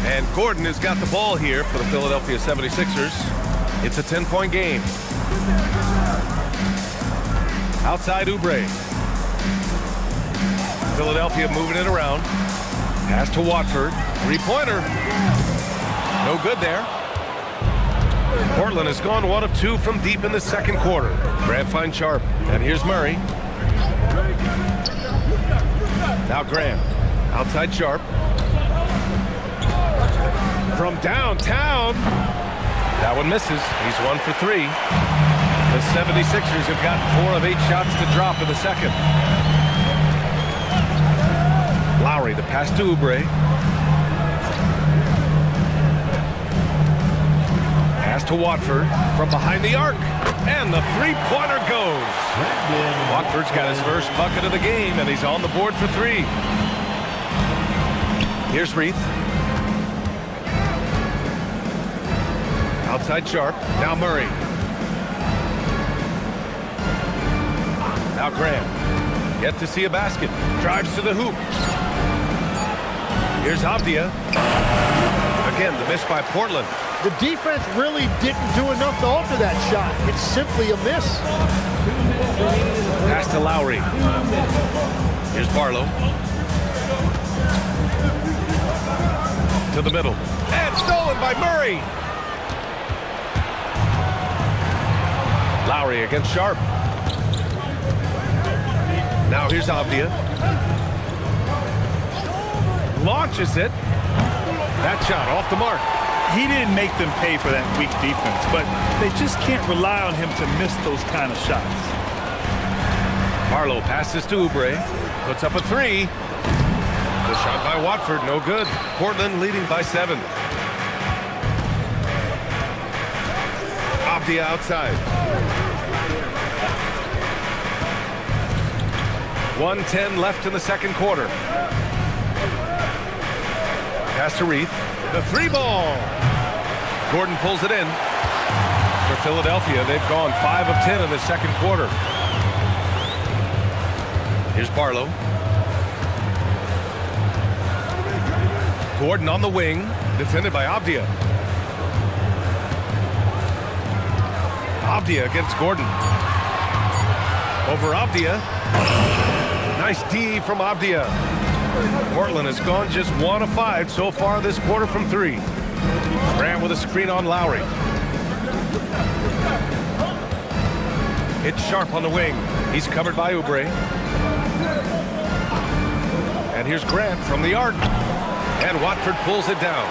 And Gordon has got the ball here for the Philadelphia 76ers. It's a 10-point game. Outside Oubre. Philadelphia moving it around. Pass to Watford. Three-pointer. No good there. Portland has gone 1 of 2 from deep in the second quarter. Grant finds Sharp. And here's Murray. Now Grant. Outside Sharp. From downtown. That one misses. He's 1 for 3. The 76ers have gotten 4 of 8 shots to drop in the second. Lowry, the pass to Oubre. Pass to Watford from behind the arc. And the three-pointer goes. Watford's got his first bucket of the game, and he's on the board for 3. Here's Reith. Outside Sharp. Now Murray. Now Grant. Yet to see a basket. Drives to the hoop. Here's Avdia. Again, the miss by Portland. The defense really didn't do enough to alter that shot. It's simply a miss. Pass to Lowry. Here's Barlow. To the middle. And stolen by Murray. Lowry against Sharp. Now here's Avdia. Launches it. That shot off the mark. He didn't make them pay for that weak defense, but they just can't rely on him to miss those kind of shots. Barlow passes to Oubre. Puts up a 3. The shot by Watford, no good. Portland leading by 7. Avdia outside. 1:10 left in the second quarter. Pass to Reith. The three ball. Gordon pulls it in. For Philadelphia, they've gone 5 of 10 in the second quarter. Here's Barlow. Gordon on the wing, defended by Avdia. Avdia against Gordon. Over Avdia. Nice D from Avdia. Portland has gone just 1 of 5 so far this quarter from 3. Grant with a screen on Lowry. It's Sharp on the wing. He's covered by Oubre. And here's Grant from the arc. And Watford pulls it down.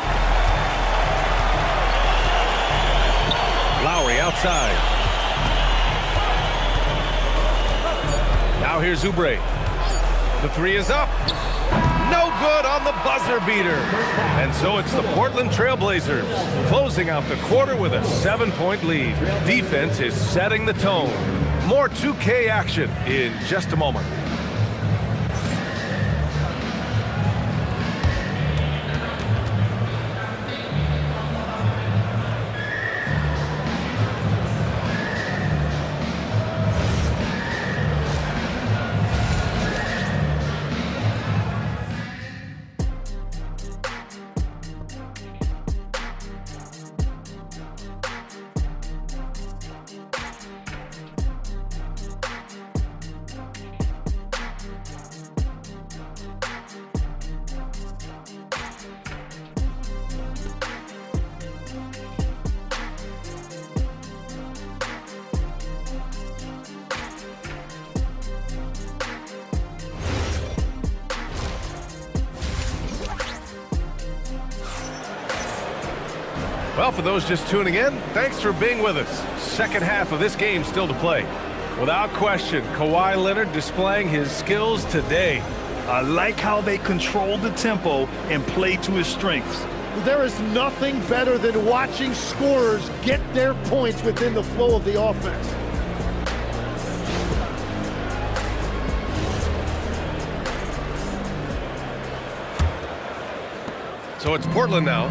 Lowry outside. Now here's Oubre. The three is up. No good on the buzzer beater. And so it's the Portland Trailblazers closing out the quarter with a 7-point lead. Defense is setting the tone. More 2K action in just a moment. Well, for those just tuning in, thanks for being with us. Second half of this game still to play. Without question, Kawhi Leonard displaying his skills today. I like how they control the tempo and play to his strengths. There is nothing better than watching scorers get their points within the flow of the offense. So it's Portland now.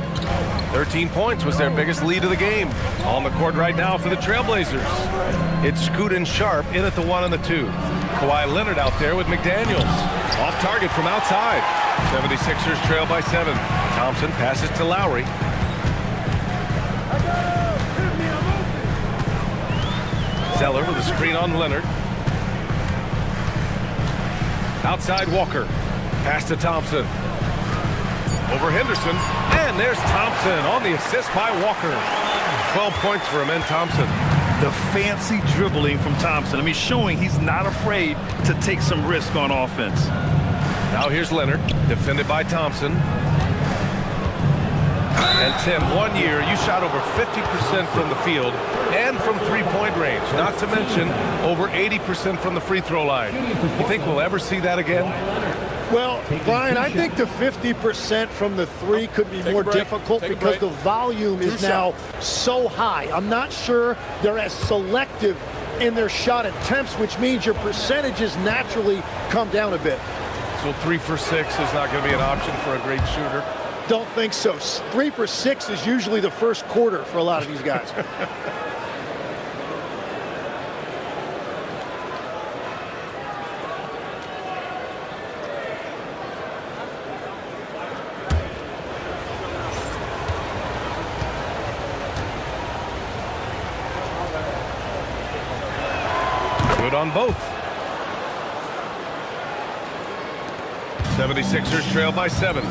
13 points was their biggest lead of the game. On the court right now for the Trailblazers. It's Scoot and Sharp in at the 1 and the 2. Kawhi Leonard out there with McDaniels. Off target from outside. 76ers trail by 7. Thompson passes to Lowry. Zeller with a screen on Leonard. Outside Walker. Pass to Thompson. Over Henderson, and there's Thompson on the assist by Walker. 12 points for Amen Thompson. The fancy dribbling from Thompson. I mean, showing he's not afraid to take some risk on offense. Now here's Leonard, defended by Thompson. And Tim, 1 year, you shot over 50% from the field and from three-point range, not to mention over 80% from the free throw line. You think we'll ever see that again? Well, Brian, I think the 50% from the three could be more difficult because the volume is now so high. I'm not sure they're as selective in their shot attempts, which means your percentages naturally come down a bit. So 3 for 6 is not going to be an option for a great shooter? Don't think so. 3 for 6 is usually the first quarter for a lot of these guys. Good on both. 76ers trail by 7.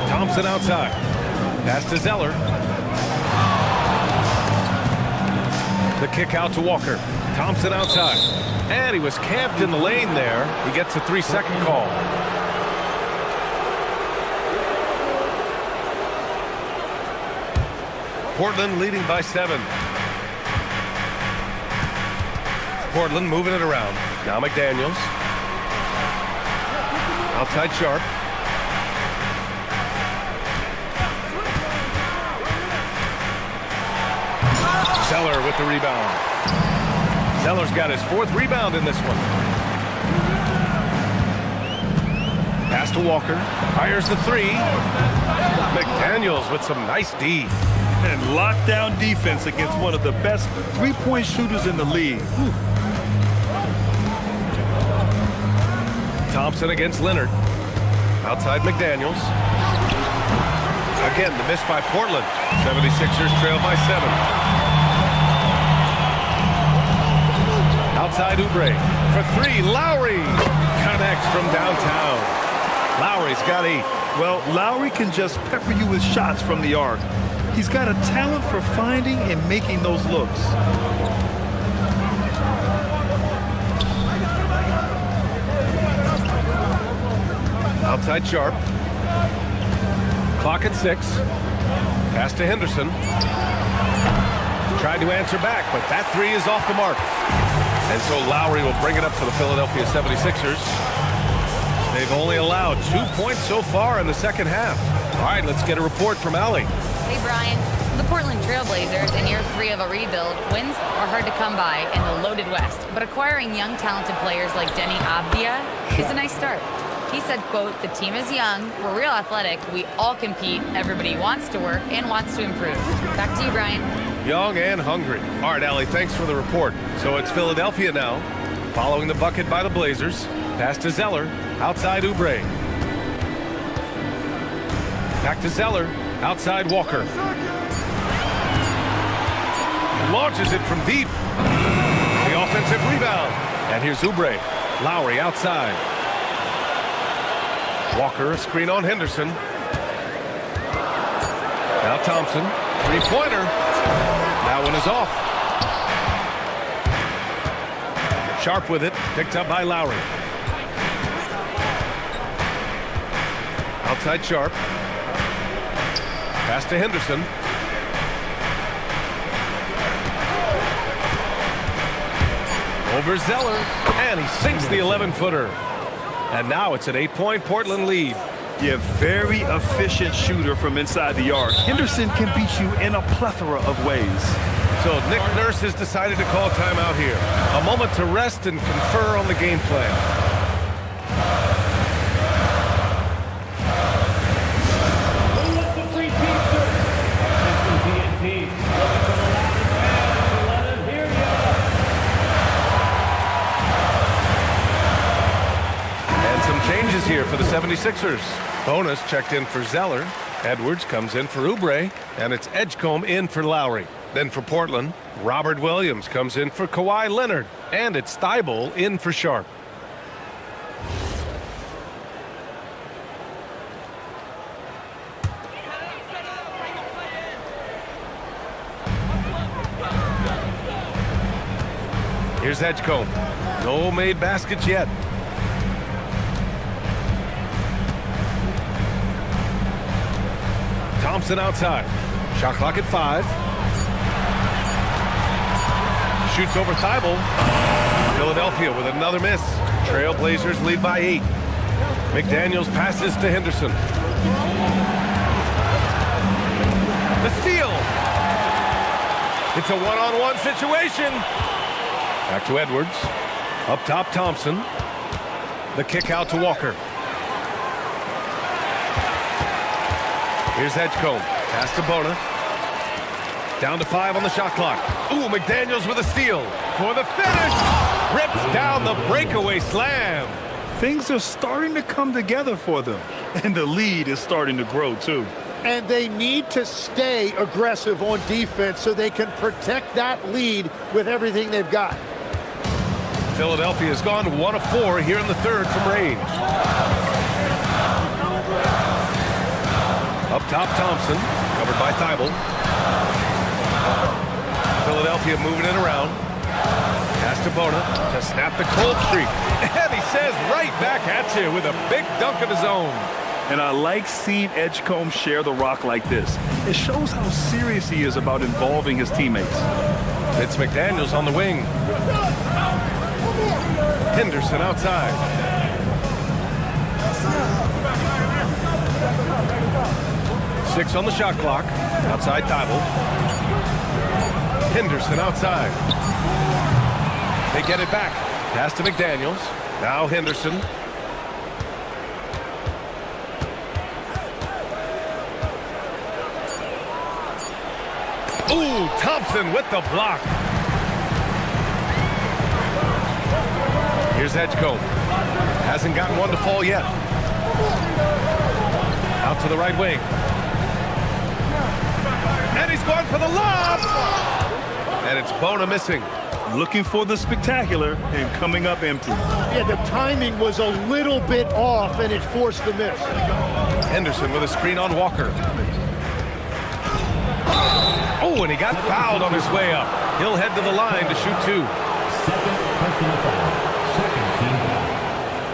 Thompson outside. Pass to Zeller. The kick out to Walker. Thompson outside. And he was camped in the lane there. He gets a 3-second call. Portland leading by 7. Portland moving it around. Now McDaniels. Outside Sharp. Zeller with the rebound. Zeller's got his 4th rebound in this one. Pass to Walker. Fires the 3. McDaniels with some nice D. And lockdown defense against one of the best three-point shooters in the league. Whew. Thompson against Leonard. Outside McDaniels. Again, the miss by Portland. 76ers trail by 7. Outside Oubre. For 3, Lowry connects from downtown. Lowry's got 8. Well, Lowry can just pepper you with shots from the arc. He's got a talent for finding and making those looks. Outside Sharp. Clock at 6. Pass to Henderson. Tried to answer back, but that 3 is off the mark. And so Lowry will bring it up for the Philadelphia 76ers. They've only allowed 2 points so far in the second half. All right, let's get a report from Allie. Hey, Brian. The Portland Trailblazers, in year 3 of a rebuild, wins are hard to come by in the loaded West. But acquiring young, talented players like Denny Avdia is a nice start. He said, quote, "The team is young, we're real athletic, we all compete, everybody wants to work and wants to improve." Back to you, Brian. Young and hungry. All right, Allie, thanks for the report. So it's Philadelphia now, following the bucket by the Blazers. Pass to Zeller, outside Oubre. Back to Zeller, outside Walker. Launches it from deep. The offensive rebound. And here's Oubre. Lowry outside. Walker, a screen on Henderson. Now Thompson, 3-pointer. That one is off. Sharp with it, picked up by Lowry. Outside Sharp. Pass to Henderson. Over Zeller, and he sinks the 11-footer. And now it's an 8-point Portland lead. Yeah, very efficient shooter from inside the arc. Henderson can beat you in a plethora of ways. So Nick Nurse has decided to call timeout here. A moment to rest and confer on the game plan. Changes here for the 76ers. Bonus checked in for Zeller. Edwards comes in for Oubre. And it's Edgecombe in for Lowry. Then for Portland, Robert Williams comes in for Kawhi Leonard. And it's Thibault in for Sharp. Here's Edgecombe. No made baskets yet. Thompson outside. Shot clock at 5. Shoots over Thibault. Philadelphia with another miss. Trailblazers lead by 8. McDaniels passes to Henderson. The steal. It's a one-on-one situation. Back to Edwards. Up top, Thompson. The kick out to Walker. Here's Edgecombe. Pass to Bona. Down to 5 on the shot clock. Ooh, McDaniels with a steal. For the finish. Rips down the breakaway slam. Things are starting to come together for them. And the lead is starting to grow, too. And they need to stay aggressive on defense so they can protect that lead with everything they've got. Philadelphia has gone 1 of 4 here in the third from range. Up top, Thompson, covered by Thibault. Philadelphia moving it around. Pass to Bona to snap the cold streak. And he says right back at you with a big dunk of his own. And I like seeing Edgecombe share the rock like this. It shows how serious he is about involving his teammates. It's McDaniels on the wing. Henderson outside. Six on the shot clock. Outside Thibault. Henderson outside. They get it back. Pass to McDaniels. Now Henderson. Ooh, Thompson with the block. Here's Edgecombe. Hasn't gotten one to fall yet. Out to the right wing. And he's going for the lob. And it's Bona missing. Looking for the spectacular and coming up empty. Yeah, the timing was a little bit off, and it forced the miss. Henderson with a screen on Walker. Oh, and he got fouled on his way up. He'll head to the line to shoot 2.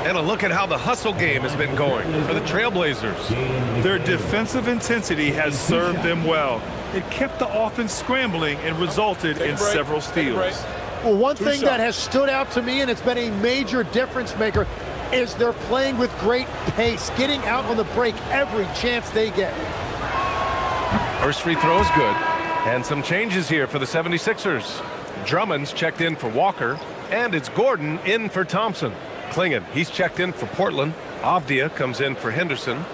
And a look at how the hustle game has been going for the Trailblazers. Their defensive intensity has served them well. It kept the offense scrambling and resulted in several steals. Well, one thing that has stood out to me, and it's been a major difference maker, is they're playing with great pace, getting out on the break every chance they get. First free throw is good. And some changes here for the 76ers. Drummond's checked in for Walker, and it's Gordon in for Thompson. Klingon, he's checked in for Portland. Avdia comes in for Henderson.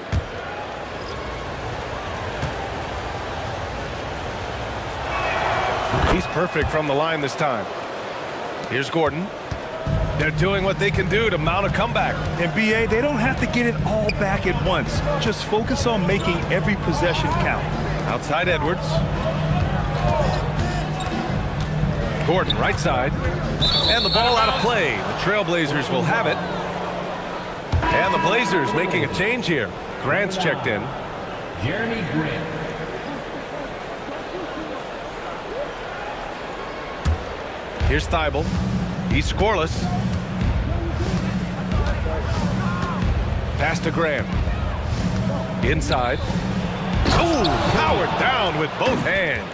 He's perfect from the line this time. Here's Gordon. They're doing what they can do to mount a comeback. And BA, they don't have to get it all back at once. Just focus on making every possession count. Outside Edwards. Gordon right side. And the ball out of play. The Trailblazers will have it. And the Blazers making a change here. Grant's checked in. Jeremy Grant. Here's Thibault. He's scoreless. Pass to Grant. Inside. Oh, powered down with both hands.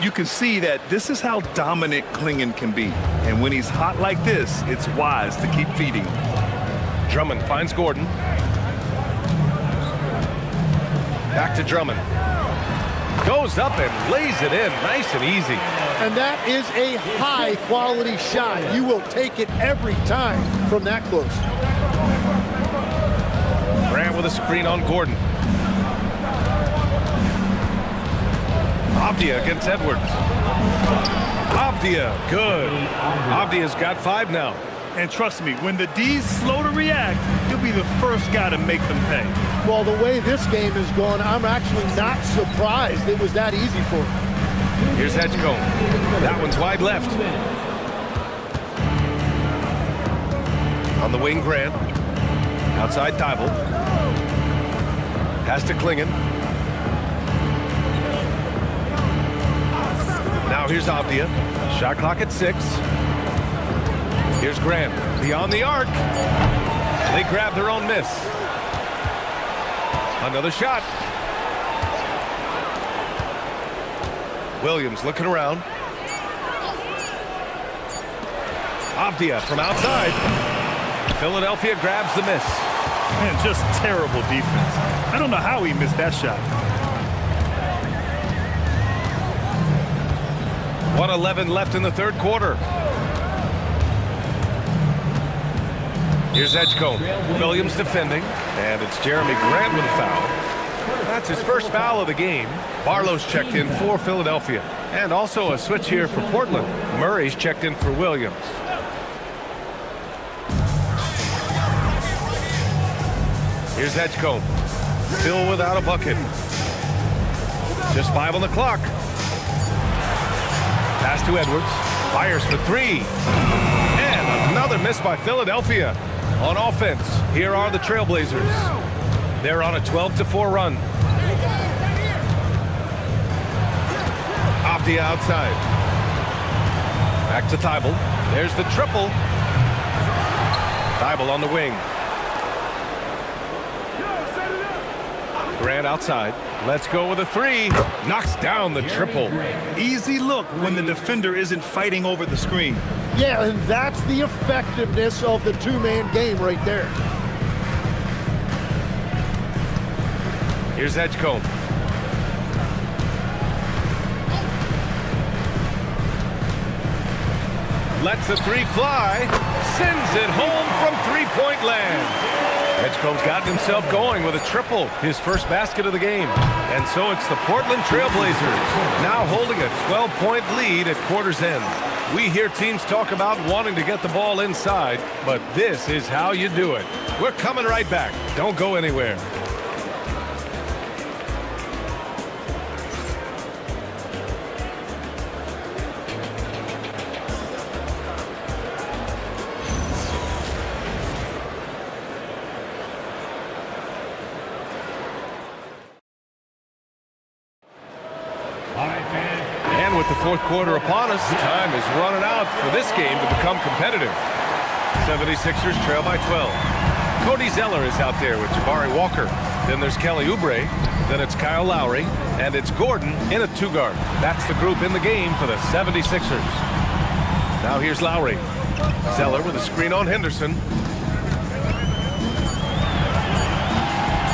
You can see that this is how dominant Klingon can be. And when he's hot like this, it's wise to keep feeding. Drummond finds Gordon. Back to Drummond. Goes up and lays it in nice and easy. And that is a high-quality shot. You will take it every time from that close. Grant with a screen on Gordon. Avdia against Edwards. Avdia, good. Avdia's got 5 now. And trust me, when the D's slow to react, he'll be the first guy to make them pay. Well, the way this game is going, I'm actually not surprised it was that easy for him. Here's Edgecombe. That one's wide left. On the wing, Grant. Outside Thibault. Pass to Klingon. Now here's Avdia. Shot clock at 6. Here's Grant. Beyond the arc. They grab their own miss. Another shot. Williams looking around. Avdia from outside. Philadelphia grabs the miss. Man, just terrible defense. I don't know how he missed that shot. 1:11 left in the third quarter. Here's Edgecombe. Williams defending. And it's Jeremy Grant with a foul. That's his first foul of the game. Barlow's checked in for Philadelphia. And also a switch here for Portland. Murray's checked in for Williams. Here's Edgecombe. Still without a bucket. Just 5 on the clock. Pass to Edwards. Fires for 3. And another miss by Philadelphia. On offense, here are the Trailblazers. They're on a 12-4 run. Avdia outside. Back to Thibault. There's the triple. Thibault on the wing. Grant outside. Let's go with a 3. Knocks down the triple. Easy look when the defender isn't fighting over the screen. Yeah, and that's the effectiveness of the two-man game right there. Here's Edgecombe. Lets the three fly. Sends it home from three-point land. Edgecombe's gotten himself going with a triple, his first basket of the game. And so it's the Portland Trailblazers, now holding a 12-point lead at quarter's end. We hear teams talk about wanting to get the ball inside, but this is how you do it. We're coming right back. Don't go anywhere. And with the fourth quarter upon us, time is running out for this game to become competitive. 76ers trail by 12. Cody Zeller is out there with Jabari Walker. Then there's Kelly Oubre. Then it's Kyle Lowry. And it's Gordon in a two-guard. That's the group in the game for the 76ers. Now here's Lowry. Zeller with a screen on Henderson.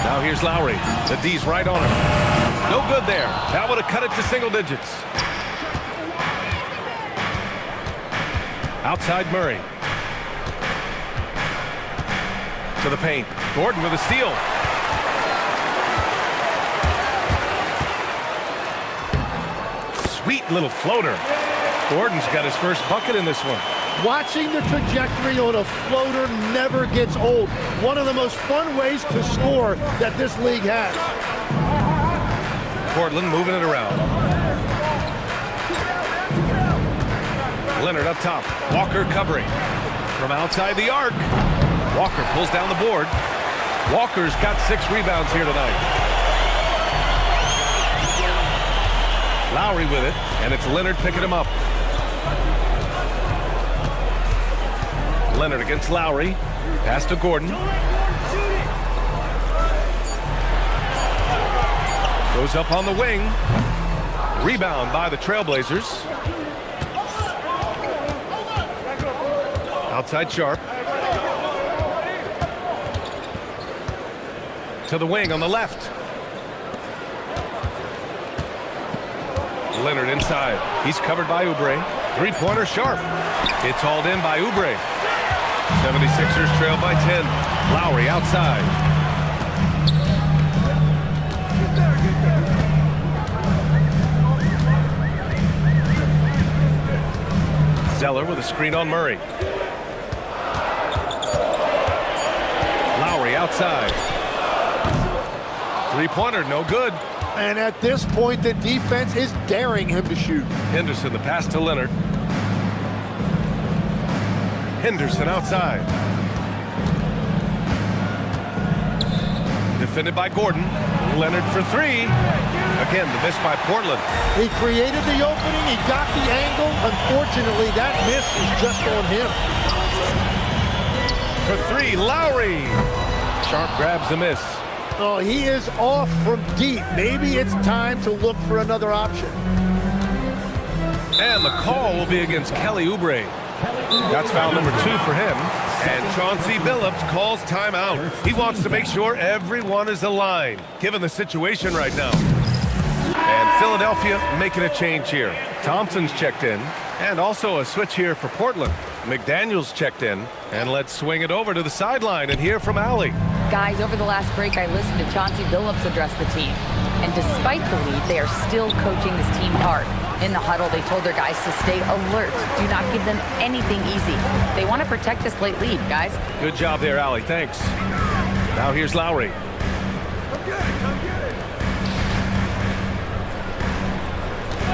Now here's Lowry. The D's right on him. No good there. That would have cut it to single digits. Outside Murray. To the paint. Gordon with a steal. Sweet little floater. Gordon's got his first bucket in this one. Watching the trajectory on a floater never gets old. One of the most fun ways to score that this league has. Portland moving it around. Leonard up top. Walker covering. From outside the arc. Walker pulls down the board. Walker's got 6 rebounds here tonight. Lowry with it, and it's Leonard picking him up. Leonard against Lowry. Pass to Gordon. Goes up on the wing. Rebound by the Trailblazers. Outside Sharp. To the wing on the left. Leonard inside. He's covered by Oubre. Three-pointer Sharp. It's hauled in by Oubre. 76ers trail by 10. Lowry outside. Zeller with a screen on Murray. Lowry outside. Three-pointer, no good. And at this point, the defense is daring him to shoot. Henderson, the pass to Leonard. Henderson outside. Defended by Gordon. Leonard for three. Again, the miss by Portland. He created the opening. He got the angle. Unfortunately, that miss is just on him. For three, Lowry. Sharp grabs the miss. Oh, he is off from deep. Maybe it's time to look for another option. And the call will be against Kelly Oubre. That's foul number 2 for him. And Chauncey Billups calls timeout. He wants to make sure everyone is aligned, given the situation right now. And Philadelphia making a change here. Thompson's checked in. And also a switch here for Portland. McDaniels checked in. And let's swing it over to the sideline and hear from Allie. Guys, over the last break, I listened to Chauncey Billups address the team. And despite the lead, they are still coaching this team hard. In the huddle, they told their guys to stay alert. Do not give them anything easy. They want to protect this late lead, guys. Good job there, Allie. Thanks. Now here's Lowry.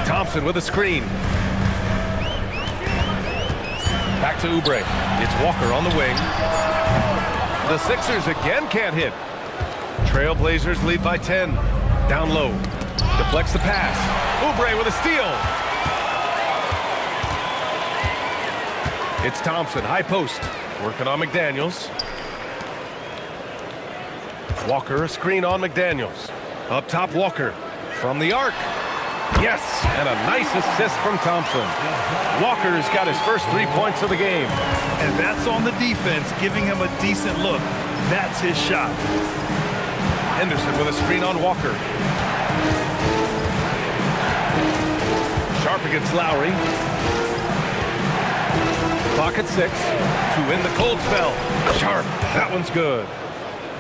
Thompson with a screen. Back to Oubre. It's Walker on the wing. The Sixers again can't hit. Trailblazers lead by 10. Down low. Deflects the pass. Oubre with a steal. It's Thompson, high post. Working on McDaniels. Walker, a screen on McDaniels. Up top, Walker. From the arc. Yes, and a nice assist from Thompson. Walker's got his first 3 points of the game. And that's on the defense, giving him a decent look. That's his shot. Henderson with a screen on Walker. Sharp against Lowry. Clock at 6 to win the cold spell. Sharp, that one's good.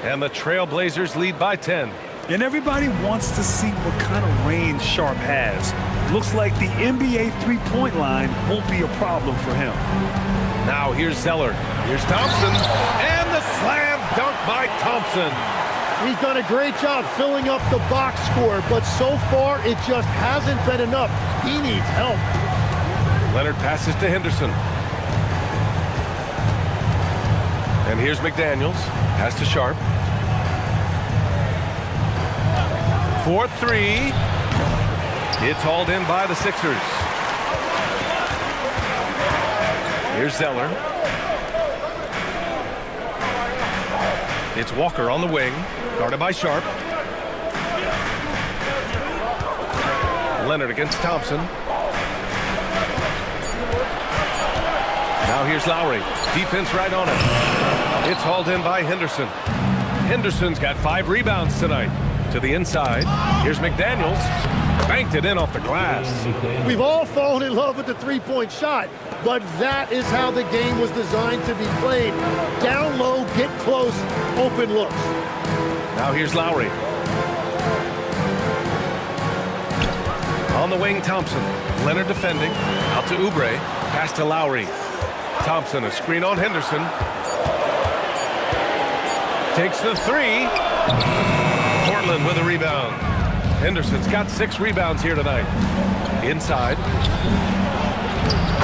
And the Trailblazers lead by 10. And everybody wants to see what kind of range Sharp has. Looks like the NBA three-point line won't be a problem for him. Now here's Zeller. Here's Thompson. And the slam dunk by Thompson. He's done a great job filling up the box score, but so far it just hasn't been enough. He needs help. Leonard passes to Henderson. And here's McDaniels. Pass to Sharp. 4-3. It's hauled in by the Sixers. Here's Zeller. It's Walker on the wing, guarded by Sharp. Leonard against Thompson. Now here's Lowry. Defense right on it. It's hauled in by Henderson. Henderson's got 5 rebounds tonight. To the inside. Here's McDaniels. Banked it in off the glass. We've all fallen in love with the three-point shot, but that is how the game was designed to be played. Down low, get close, open looks. Now here's Lowry. On the wing, Thompson. Leonard defending. Out to Oubre. Pass to Lowry. Thompson, a screen on Henderson. Takes the 3. Portland with a rebound. Henderson's got 6 rebounds here tonight. Inside.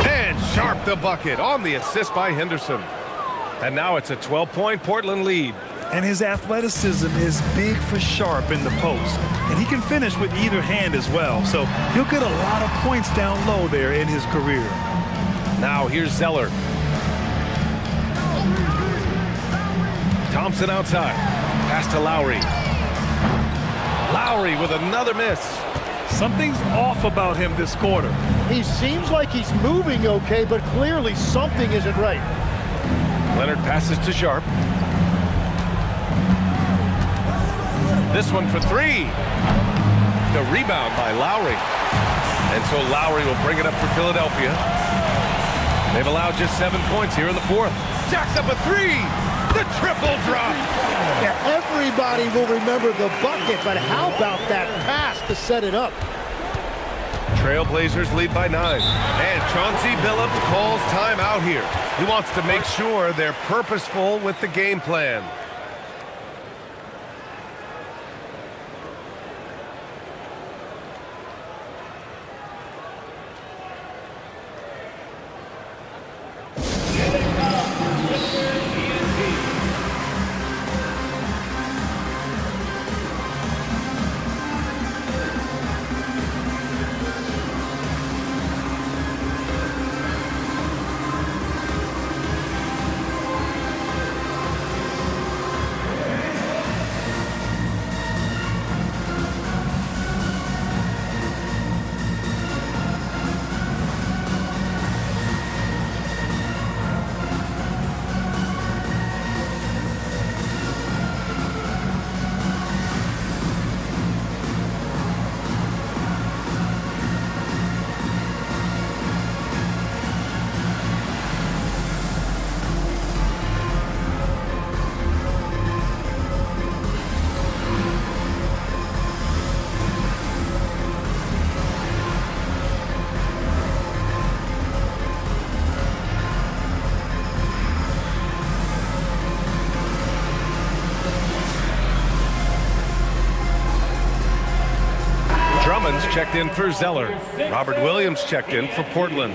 And Sharp the bucket on the assist by Henderson. And now it's a 12-point Portland lead. And his athleticism is big for Sharp in the post. And he can finish with either hand as well. So he'll get a lot of points down low there in his career. Now here's Zeller. Thompson outside. Pass to Lowry. Lowry with another miss. Something's off about him this quarter. He seems like he's moving okay, but clearly something isn't right. Leonard passes to Sharp. This one for 3. The rebound by Lowry. And so Lowry will bring it up for Philadelphia. They've allowed just 7 points here in the 4th. Jacks up a 3. The triple drop. Yeah, everybody will remember the bucket, but how about that pass to set it up? Trailblazers lead by 9. And Chauncey Billups calls timeout here. He wants to make sure they're purposeful with the game plan. Drummond's checked in for Zeller. Robert Williams checked in for Portland.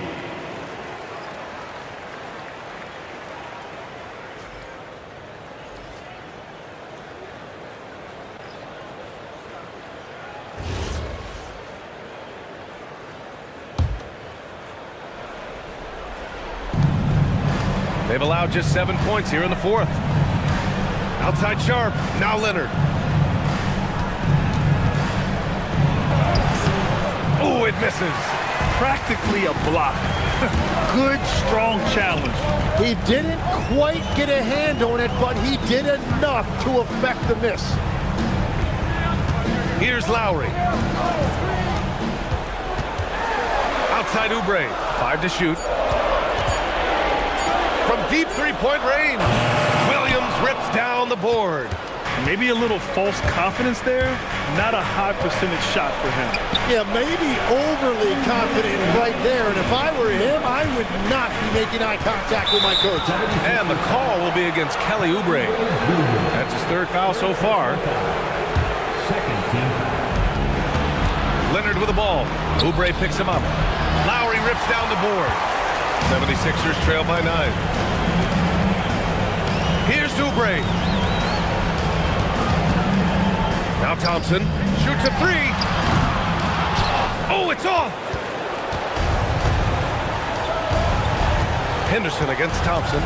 They've allowed just 7 points here in the 4th. Outside Sharp. Now Leonard. Oh, it misses. Practically a block. Good, strong challenge. He didn't quite get a hand on it, but he did enough to affect the miss. Here's Lowry. Outside Oubre. 5 to shoot. from deep three-point range. Williams rips down the board. Maybe a little false confidence there. Not a high percentage shot for him. Yeah, maybe overly confident right there. And if I were him, I would not be making eye contact with my coach. And the call will be against Kelly Oubre. That's his third foul so far. Second team. Leonard with the ball. Oubre picks him up. Lowry rips down the board. 76ers trail by 9. Here's Oubre. Now Thompson shoots a three. Oh, it's off. Henderson against Thompson.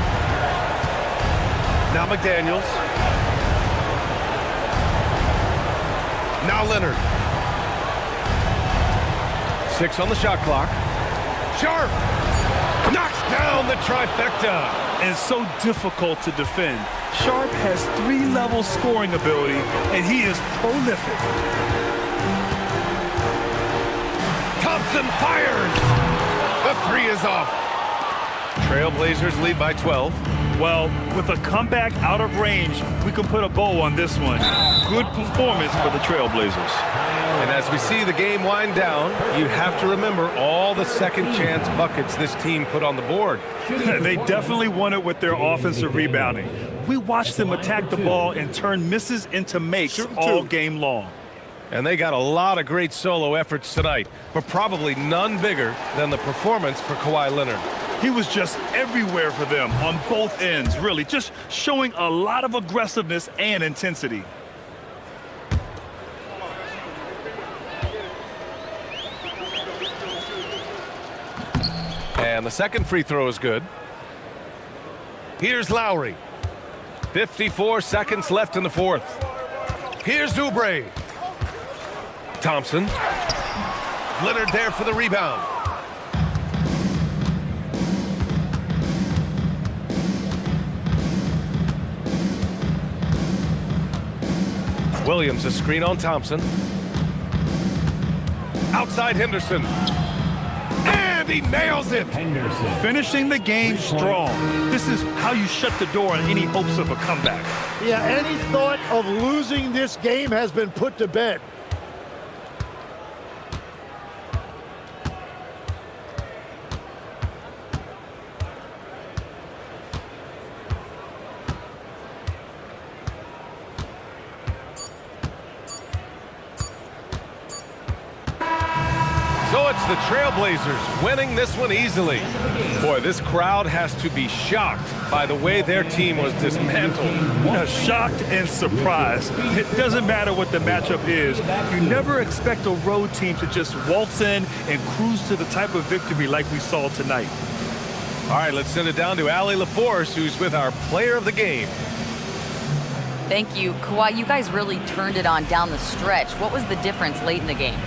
Now McDaniels. Now Leonard. 6 on the shot clock. Sharp knocks down the trifecta. And so difficult to defend. Sharp has 3-level scoring ability, and he is prolific. Thompson fires. The three is off. Trailblazers lead by 12. Well, with a comeback out of range, we can put a bow on this one. Good performance for the Trailblazers. And as we see the game wind down, you have to remember all the second chance buckets this team put on the board. They definitely won it with their offensive rebounding. We watched them attack the ball and turn misses into makes all game long. And they got a lot of great solo efforts tonight, but probably none bigger than the performance for Kawhi Leonard. He was just everywhere for them on both ends, really, just showing a lot of aggressiveness and intensity. And the second free throw is good. Here's Lowry. 54 seconds left in the fourth. Here's Oubre. Thompson. Leonard there for the rebound. Williams a screen on Thompson. Outside Henderson. And he nails it. Henderson. Finishing the game strong. This is how you shut the door on any hopes of a comeback. Yeah, any thought of losing this game has been put to bed. So it's the Trailblazers winning this one easily. Boy, this crowd has to be shocked by the way their team was dismantled. Shocked and surprised. It doesn't matter what the matchup is. You never expect a road team to just waltz in and cruise to the type of victory like we saw tonight. All right, let's send it down to Allie LaForce, who's with our player of the game. Thank you. Kawhi, you guys really turned it on down the stretch. What was the difference late in the game?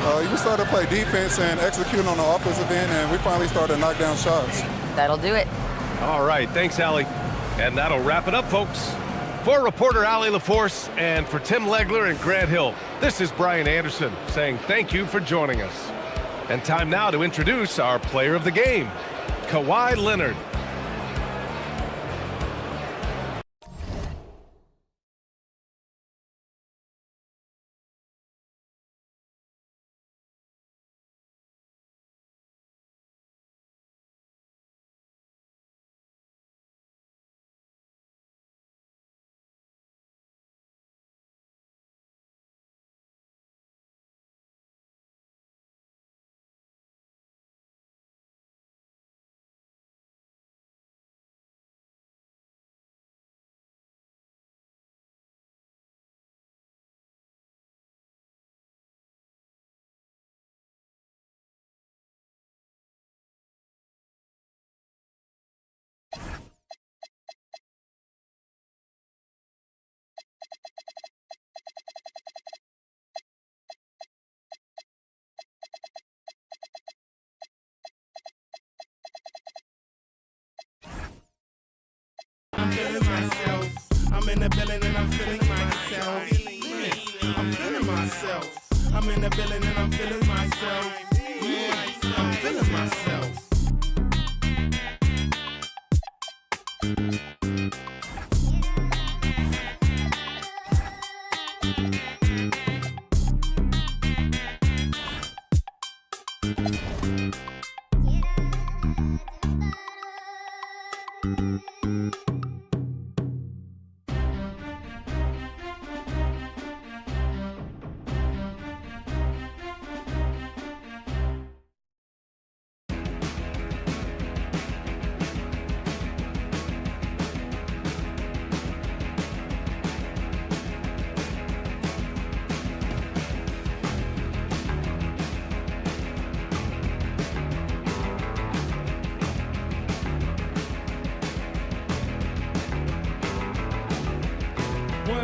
You just started to play defense and execute on the offensive end, and we finally started to knock down shots. That'll do it. All right, thanks, Allie. And that'll wrap it up, folks. For reporter Allie LaForce and for Tim Legler and Grant Hill, this is Brian Anderson saying thank you for joining us. And time now to introduce our player of the game, Kawhi Leonard. I'm in the building and I'm feeling myself. I'm feeling myself. I'm in the building and I'm feeling myself. I'm feeling myself. When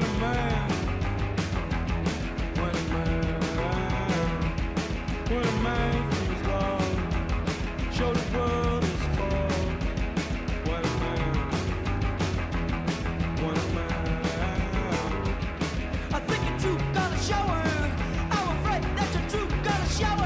a man, when a man feels love, show the world his fault. When a man, I think you're too gonna shower. I'm afraid that you're too gonna shower.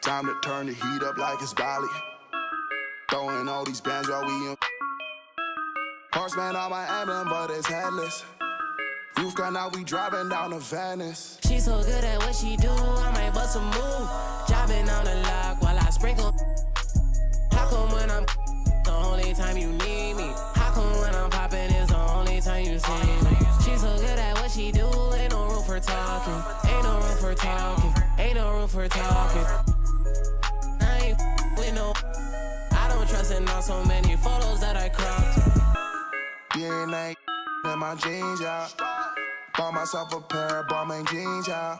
Time to turn the heat up like it's Bali. Throwing all these bands while we in. Horseman on my emblem, but it's headless. You've gone out, we driving down to Venice. She's so good at what she do, I might bust a move. Driving on the lock while I sprinkle. How come when I'm the only time you need me? How come when I'm popping is the only time you see me? She's so good at what she do, ain't no room for talking. Ain't no room for talking. Ain't no room for talking. I ain't with no. I don't trust in all so many photos that I cropped. DNA in my jeans, yeah. Bought myself a pair of Balmain jeans, yeah.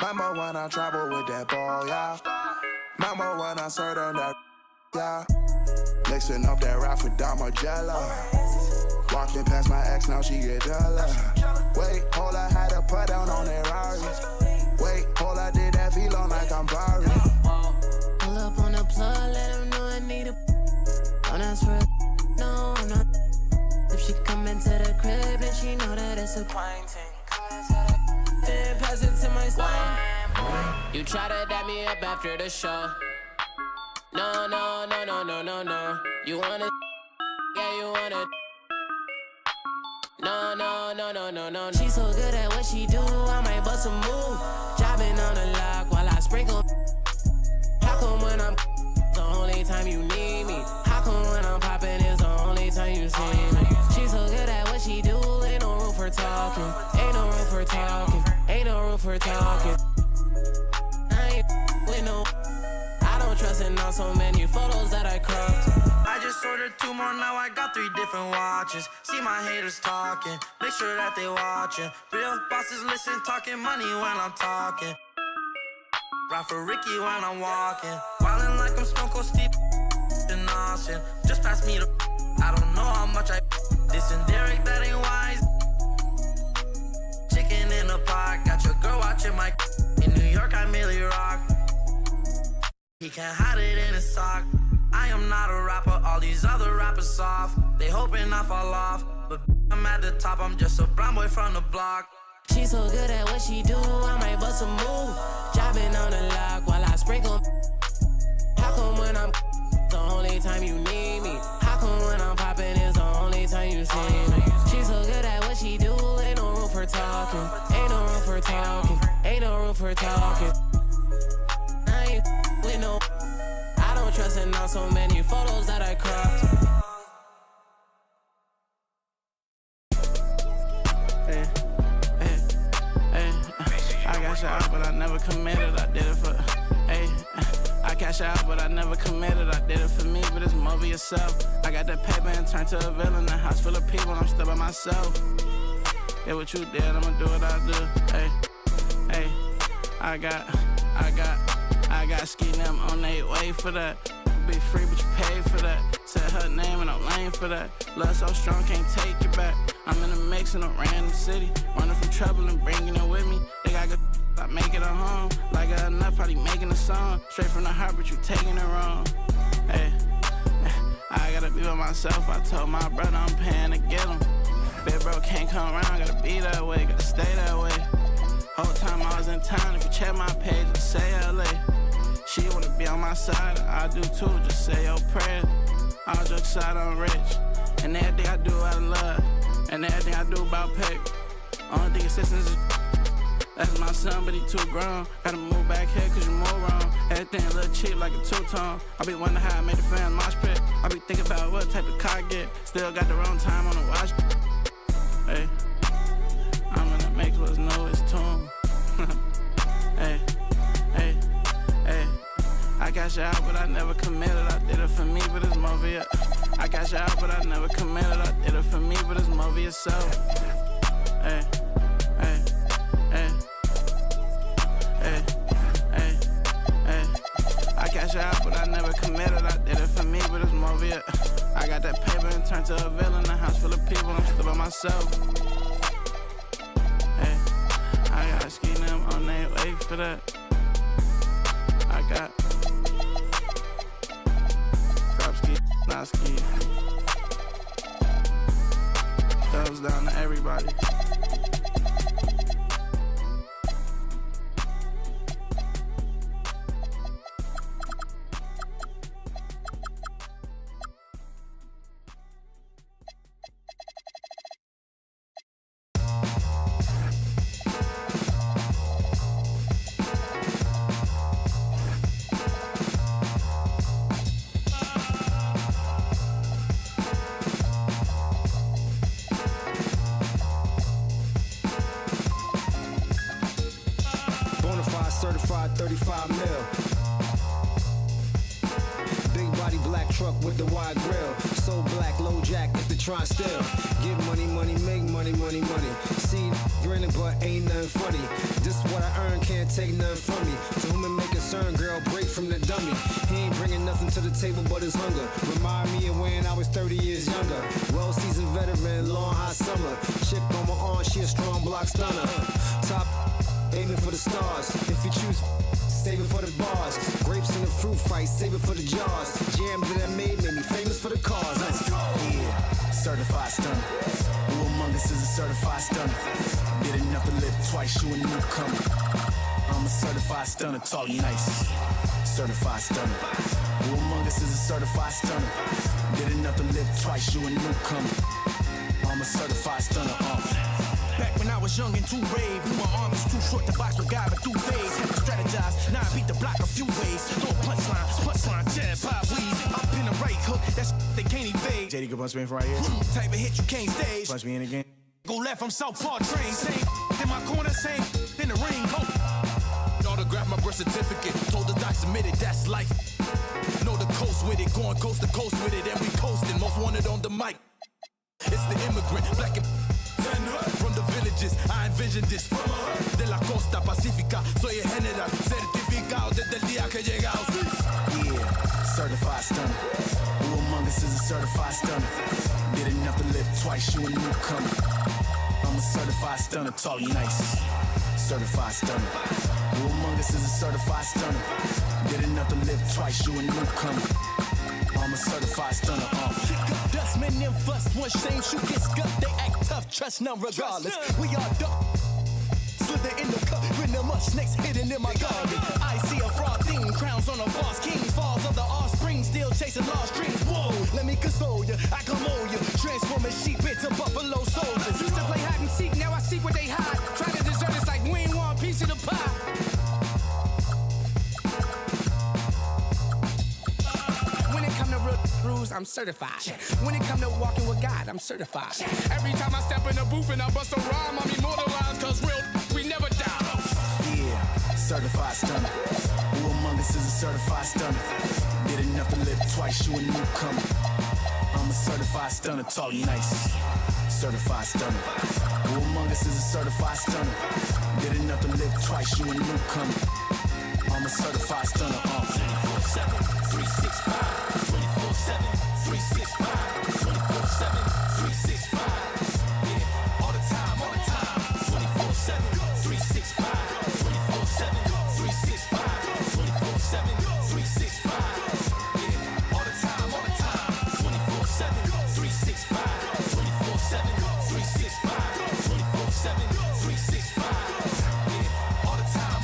Remember when I traveled with that ball, yeah. Remember when I served on that, yeah. Mixing up that rap for Damagella. Walked in past my ex, now she get jealous. Wait, hold, I had to put down on that Rari. Wait, hold, I did that V-Long like I'm Barry. Pull up on the plug, let him know I need a. Don't ask for a. No, I'm not. If she come into the crib and she know that it's a pine ting. Then pass it to my slime. You try to dap me up after the show. No, no, no, no, no, no, no. You wanna, yeah, you wanna. No, no, no, no, no, no. She's so good at what she do, I might bust a move. Driving on the lock while I sprinkle. How come when I'm the only time you need me? How come when I'm popping is the only time you see me? She's so good at what she do, ain't no room for talking. Ain't no room for talking. Ain't no room for talking. I ain't with no. I don't trusting on so many photos that I cropped. I just ordered 2 more, now I got 3 different watches. See my haters talking, make sure that they watching. Real bosses listen, talking money when I'm talking. Ride for Ricky when I'm walking. Wildin' like I'm Stone Cold Steve in Austin. Just pass me the I don't know how much I this and Derek, that ain't wise. Chicken in a pot, got your girl watching my in New York, I merely rock. He can't hide it in his sock. I am not a rapper, all these other rappers soft. They hoping I fall off, but I'm at the top, I'm just a brown boy from the block. She so good at what she do, I might bust a move. Jobbing on the lock while I sprinkle. How come when I'm the only time you need me? How come when I'm popping is the only time you see me? She so good at what she do, ain't no room for talking. Ain't no room for talking. Ain't no room for talking. I ain't with no. I don't trust in on so many photos that I cropped. I got shot, but I never committed. I did it for. I cash out, but I never committed. I did it for me, but it's more for yourself. I got that paper and turned to a villain. A house full of people, I'm still by myself. Yeah, what you did, I'ma do what I do. Hey, I got ski them on their way for that. Be free, but you pay for that. Said her name and I'm lame for that. Love so strong, can't take it back. I'm in a mix in a random city, running from trouble and bringing it with me. They got good, I make it a home. Like a enough, probably making a song. Straight from the heart, but you taking it wrong. Hey, I gotta be with myself. I told my brother I'm paying to get him. Big bro can't come around, gotta be that way, gotta stay that way. Whole time I was in town, if you check my page, just say LA. She wanna be on my side, I do too, just say your prayers. All jokes aside, I'm rich, and everything I do out of love, and everything I do about pay. Only thing assistance is that's my son, but he too grown. Gotta move back here cause you move wrong. Everything a little cheap like a two-tone. I be wondering how I made the fans mosh pit. I be thinking about what type of car I get. Still got the wrong time on the watch. Hey, I'm in the mix, what's new is tune. Hey. I cash out, but I never committed. I did it for me, but it's more for you. I cash out, but I never committed. I did it for me, but it's more for yourself. Hey. I cash out, but I never committed. I did it for me, but it's more for you. I got that paper and turned to a villain. A house full of people, I'm still by myself. Hey, I got ski them on their way for that. I got drop ski, not ski. Thumbs down to everybody. Certified 35 mil. Big body black truck with the wide grill. So black, low jack if they try still. Get money, money, make money, money, money. See, grinning but ain't nothing funny. This what I earn, can't take nothing from me. To whom it may concern, girl, break from the dummy. He ain't bringing nothing to the table but his hunger. Remind me of when I was 30 years younger. Well-seasoned veteran, long hot summer. Chick on my arm, she a strong block stunner. Top aiming for the stars. If you choose, save it for the bars. Grapes in the fruit fight, save it for the jars. Jam that I made me famous for the cars. Let's go. Yeah, certified stunner. Who among us is a certified stunner? Did enough to live twice, you a newcomer. I'm a certified stunner, talk nice. Certified stunner. Who among us is a certified stunner? Did enough to live twice, you a newcomer. I'm a certified stunner. Back when I was young and too brave, knew my arm was too short to box with guy, but through phase. Had to strategize, now I beat the block a few ways. Throw a punchline, jab, pop, weave. Up in the right hook, that's they can't evade. JD could punch me in right here. Type of hit you can't stage. Punch me in again. Go left, I'm Southpaw train. Same in my corner, same in the ring. Go. Autograph my birth certificate. Told the doc submitted, that's life. with it, going coast to coast with it, and we coasting. Most wanted on the mic. It's the immigrant, black and from the villages. I envisioned this from de la costa pacífica. Soy el general, certificado desde el día que he llegado. Yeah, certified stunner. Who among us is a certified stunner? Did enough to live twice, you a newcomer. I'm a certified stunner, talk nice. Certified stunner. Who among us is a certified stunner? Did enough to live twice, you a newcomer. I'm a certified stunner. Kick up dust, men them fuss. One shame, shoot get scuffed. They act tough, trust none regardless. We are duck. Slither in the cup, written them up, snakes hidden in my garden. I see a fraud theme, crowns on a false king. Falls of the offspring, still chasing lost dreams. Whoa, let me console you, I come on you. Transforming sheep into buffalo soldiers. Used to play hide and seek, now I seek where they hide. Try to desert us like we ain't want a piece of the pie. I'm certified. When it come to walking with God, I'm certified. Every time I step in the booth and I bust a rhyme, I'm immortalized, cause real, we never die. Yeah, certified stunner. Who among us is a certified stunner? Did enough to live twice, you a newcomer. I'm a certified stunner, talk nice. Certified stunner. Who among us is a certified stunner? Did enough to live twice, you a newcomer. I'm a certified stunner. 24/7, 365. 24/7, 365, 24/7, 365. Yeah, all the time, 24/7, 365, 24/7, 365, 24/7, 365. Yeah, all the time, 24/7, 365, 24/7, 365, 24/7, 365. Yeah, all the time,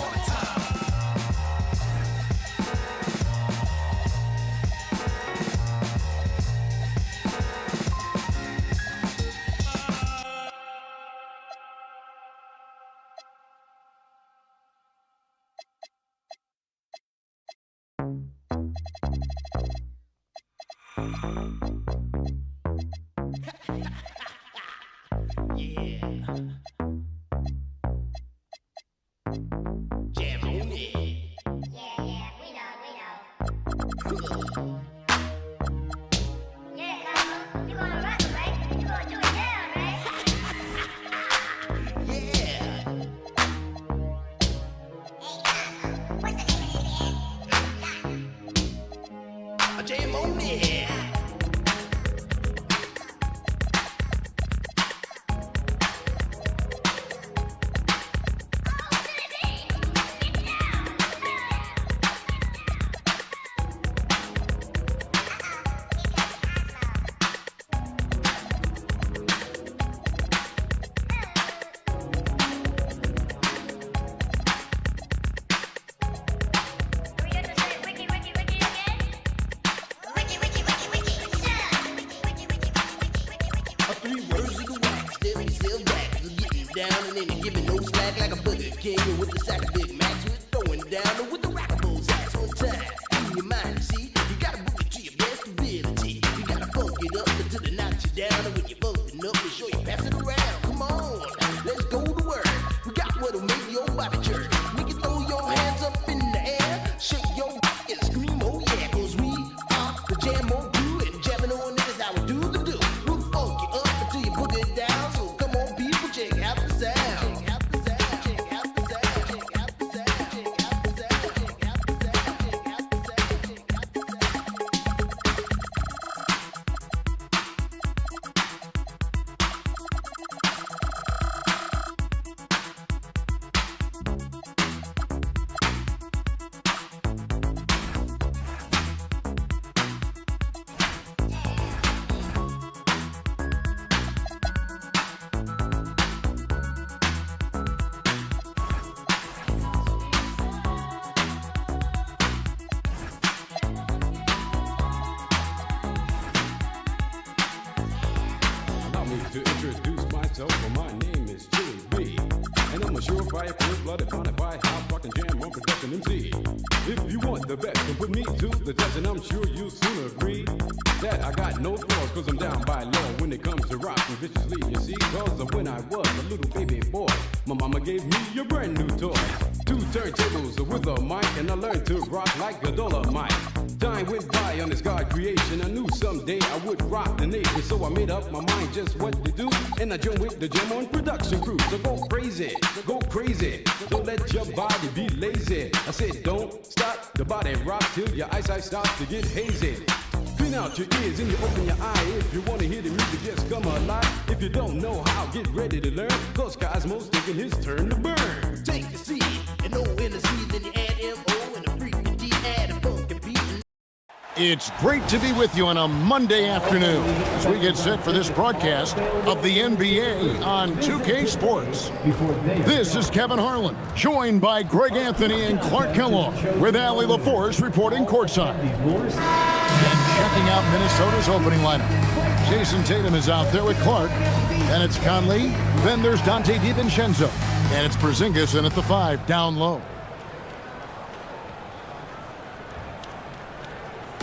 Jam on it. Yeah, we know. Yeah, you gonna rock it, right? You gonna do it down, right? Yeah. What's the name of this? Jam on it. Down and then giving no slack like a Burger King with the sack of Big Macs. We're throwing down with the rockables ass on time. In your mind, you see, you gotta move it to your best ability. You gotta funk it up until it knocks you down. And when you're bumping up, make sure you pass it around. Come on, let's go to work. We got what'll make your body jerk. Make you throw your hands up in the air, shake your and scream, oh yeah, cause we are the jam on you and jamming on it is how we do the do. We'll funk you up until you book it down. So come on, people, check out the sound. To introduce myself, well, my name is Chili B, and I'm a surefire, full-blooded, bonafide, hot rockin' jam on production MC. If you want the best, then put me to the test, and I'm sure you'll soon agree that I got no flaws, cause I'm down by law when it comes to rockin' viciously, you see. Cause when I was a little baby boy, my mama gave me a brand new toy. 2 turntables with a mic, and I learned to rock like a Dolomite. Time went by, on this God creation. I knew someday I would rock the nation, so I made up my mind just what to do. And I joined with the Jam On production crew. So go crazy, go crazy. Don't let your body be lazy. I said don't stop the body rock till your eyesight starts to get hazy. Clean out your ears and you open your eye. If you want to hear the music, just come alive. If you don't know how, get ready to learn. Cause Cosmo's taking his turn to burn. Take the C and O in the C, then you add M-O and the freaking D, add a funky beat. It's great to be with you on a Monday afternoon as we get set for this broadcast of the NBA on 2K Sports. This is Kevin Harlan, joined by Greg Anthony and Clark Kellogg, with Allie LaForce reporting courtside. And checking out Minnesota's opening lineup. Jason Tatum is out there with Clark. Then it's Conley. Then there's Dante DiVincenzo. And it's Porzingis in at the 5, down low.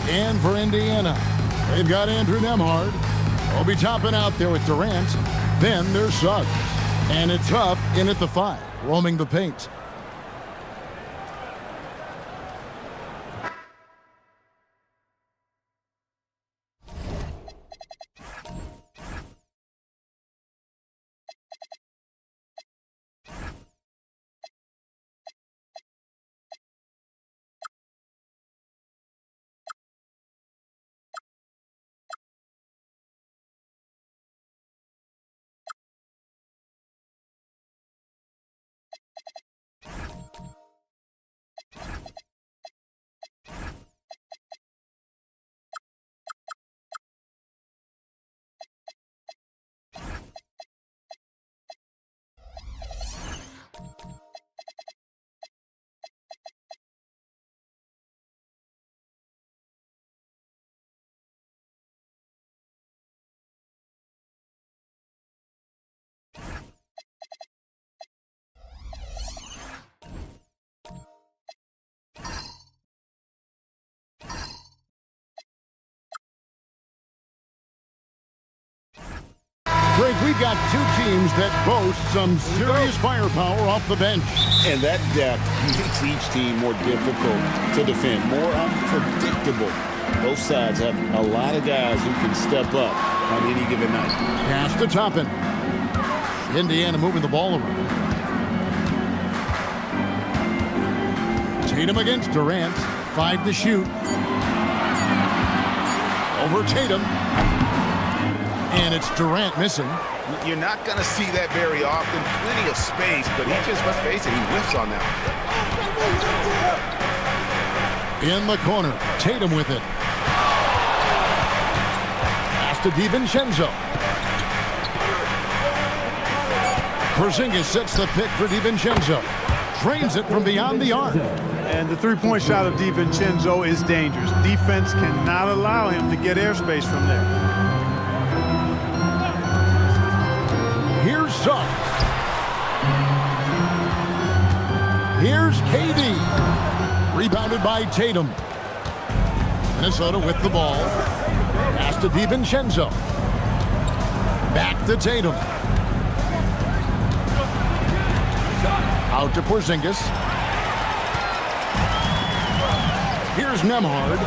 And for Indiana, they've got Andrew Nembhard. Obi Toppin out there with Durant. Then there's Suggs. And it's Huff in at the 5, roaming the paint. Greg, we've got two teams that boast some serious firepower off the bench. And that depth makes each team more difficult to defend, more unpredictable. Both sides have a lot of guys who can step up on any given night. Pass to Toppin. Indiana moving the ball around. Tatum against Durant. 5 to shoot. Over Tatum. And it's Durant missing. You're not going to see that very often. Plenty of space, but he just, let's face it, he whiffs on that. In the corner, Tatum with it. Pass to DiVincenzo. Porzingis sets the pick for DiVincenzo. Drains it from beyond the arc. And the three-point shot of DiVincenzo is dangerous. Defense cannot allow him to get airspace from there. Here's Suggs. Here's KD. Rebounded by Tatum. Minnesota with the ball. Pass to DiVincenzo. Back to Tatum. Out to Porzingis. Here's Nembhard.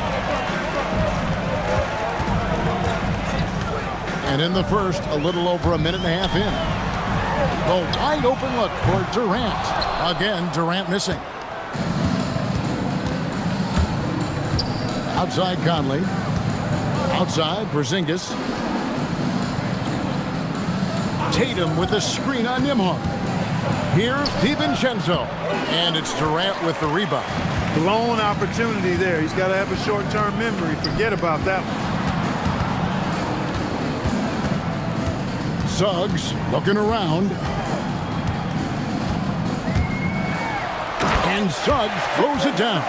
And in the first, a little over a minute and a half in. The wide open look for Durant. Again, Durant missing. Outside Conley. Outside Porzingis. Tatum with a screen on Nembhard. Here's DiVincenzo. And it's Durant with the rebound. Blown opportunity there. He's got to have a short-term memory. Forget about that one. Suggs looking around. And Suggs throws it down.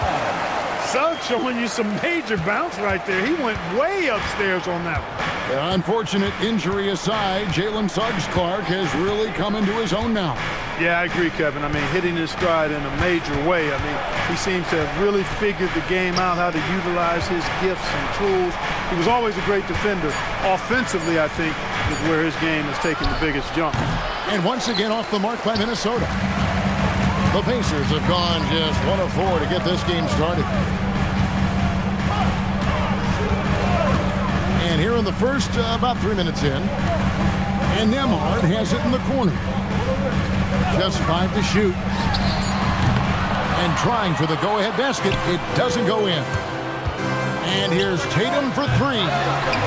Suggs showing you some major bounce right there. He went way upstairs on that one. Unfortunate injury aside, Jalen Suggs Clark has really come into his own now. Yeah, I agree, Kevin. I mean, hitting his stride in a major way. I mean, he seems to have really figured the game out, how to utilize his gifts and tools. He was always a great defender. Offensively, I think, is where his game has taken the biggest jump. And once again off the mark by Minnesota. The Pacers have gone just 1 of 4 to get this game started. in the first, about 3 minutes in. And Nembhard has it in the corner. Just 5 to shoot. And trying for the go-ahead basket. It doesn't go in. And here's Tatum for 3.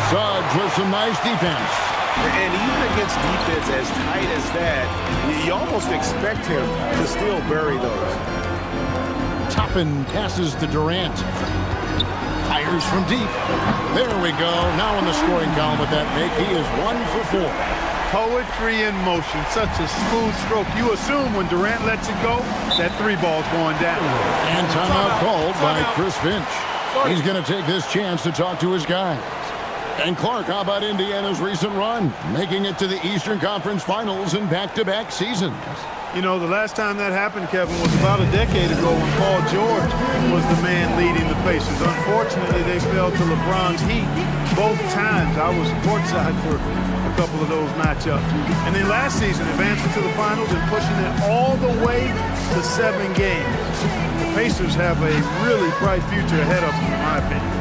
Suggs with some nice defense. And even against defense as tight as that, you almost expect him to still bury those. Toppin passes to Durant. Fires from deep. There we go. Now in the scoring column with that make. He is 1 for 4. Poetry in motion. Such a smooth stroke. You assume when Durant lets it go, that 3 ball's going down. And timeout called by Chris Finch. He's going to take this chance to talk to his guys. And Clark, how about Indiana's recent run? Making it to the Eastern Conference Finals in back-to-back seasons. You know, the last time that happened, Kevin, was about a decade ago when Paul George was the man leading the Pacers. Unfortunately, they fell to LeBron's Heat both times. I was courtside for a couple of those matchups. And then last season, advancing to the finals and pushing it all the way to 7 games. The Pacers have a really bright future ahead of them, in my opinion.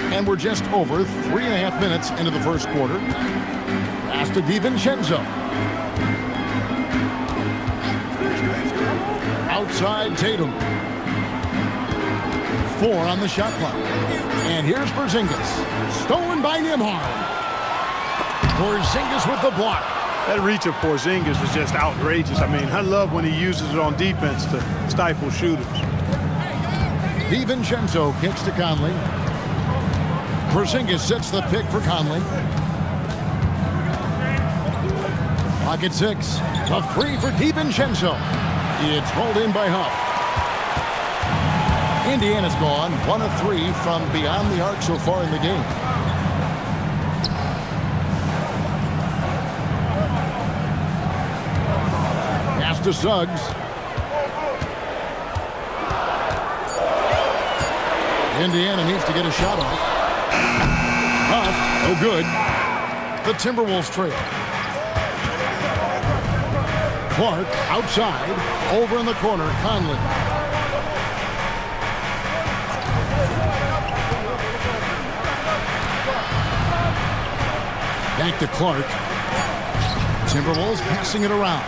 And we're just over 3.5 minutes into the first quarter. Pass to DiVincenzo. Outside Tatum. 4 on the shot clock. And here's Porzingis. Stolen by Nembhard. Porzingis with the block. That reach of Porzingis is just outrageous. I mean, I love when he uses it on defense to stifle shooters. DiVincenzo kicks to Conley. Porzingis sets the pick for Conley. Clock at 6. A 3 for DiVincenzo. It's rolled in by Huff. Indiana's gone 1 of 3 from beyond the arc so far in the game. Pass to Suggs. Indiana needs to get a shot off. Huff, no good. The Timberwolves trail. Clark outside, over in the corner, Conley. Back to Clark. Timberwolves passing it around.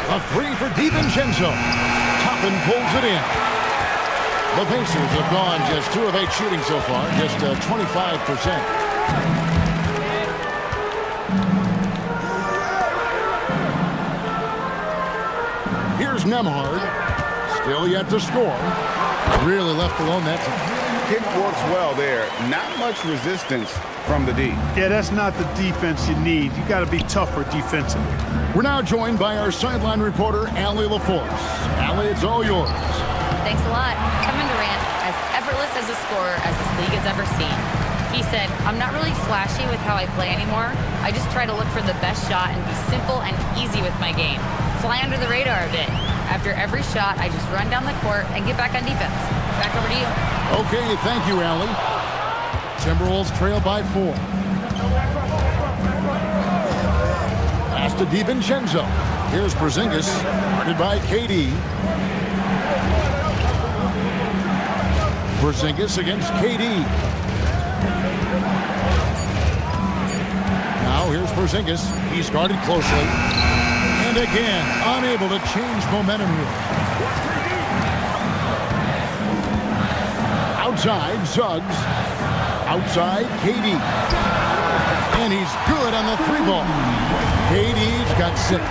A 3 for DiVincenzo. Toppin pulls it in. The Pacers have gone just 2 of 8 shooting so far, just 25%. Here's Nembhard. Still yet to score. Really left alone that time. Pick works well there. Not much resistance from the D. Yeah, that's not the defense you need. You got to be tougher defensively. We're now joined by our sideline reporter, Allie LaForce. Allie, it's all yours. Thanks a lot. Kevin Durant, as effortless as a scorer as this league has ever seen. He said, I'm not really flashy with how I play anymore. I just try to look for the best shot and be simple and easy with my game. Fly under the radar a bit. After every shot, I just run down the court and get back on defense. Back over to you. Okay, thank you, Allie. Timberwolves trail by 4. Pass to DiVincenzo. Here's Porzingis, guarded by KD. Porzingis against KD. Now here's Porzingis. He's guarded closely. And again, unable to change momentum here. Outside, Suggs. Outside, KD. And he's good on the 3 ball. KD's got 6.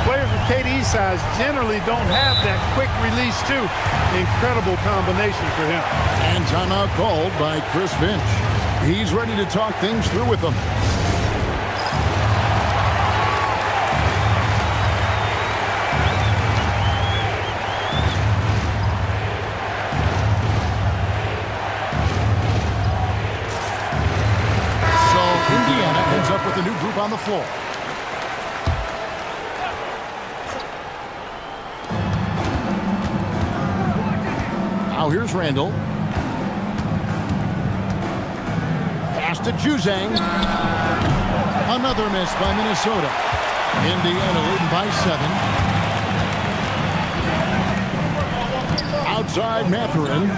Players with KD's size generally don't have that quick release, too. Incredible combination for him. And timeout called by Chris Finch. He's ready to talk things through with them. So Indiana ends up with a new group on the floor. Now here's Randall. Pass to Juzang. Another miss by Minnesota. Indiana leading by 7. Outside Mathurin.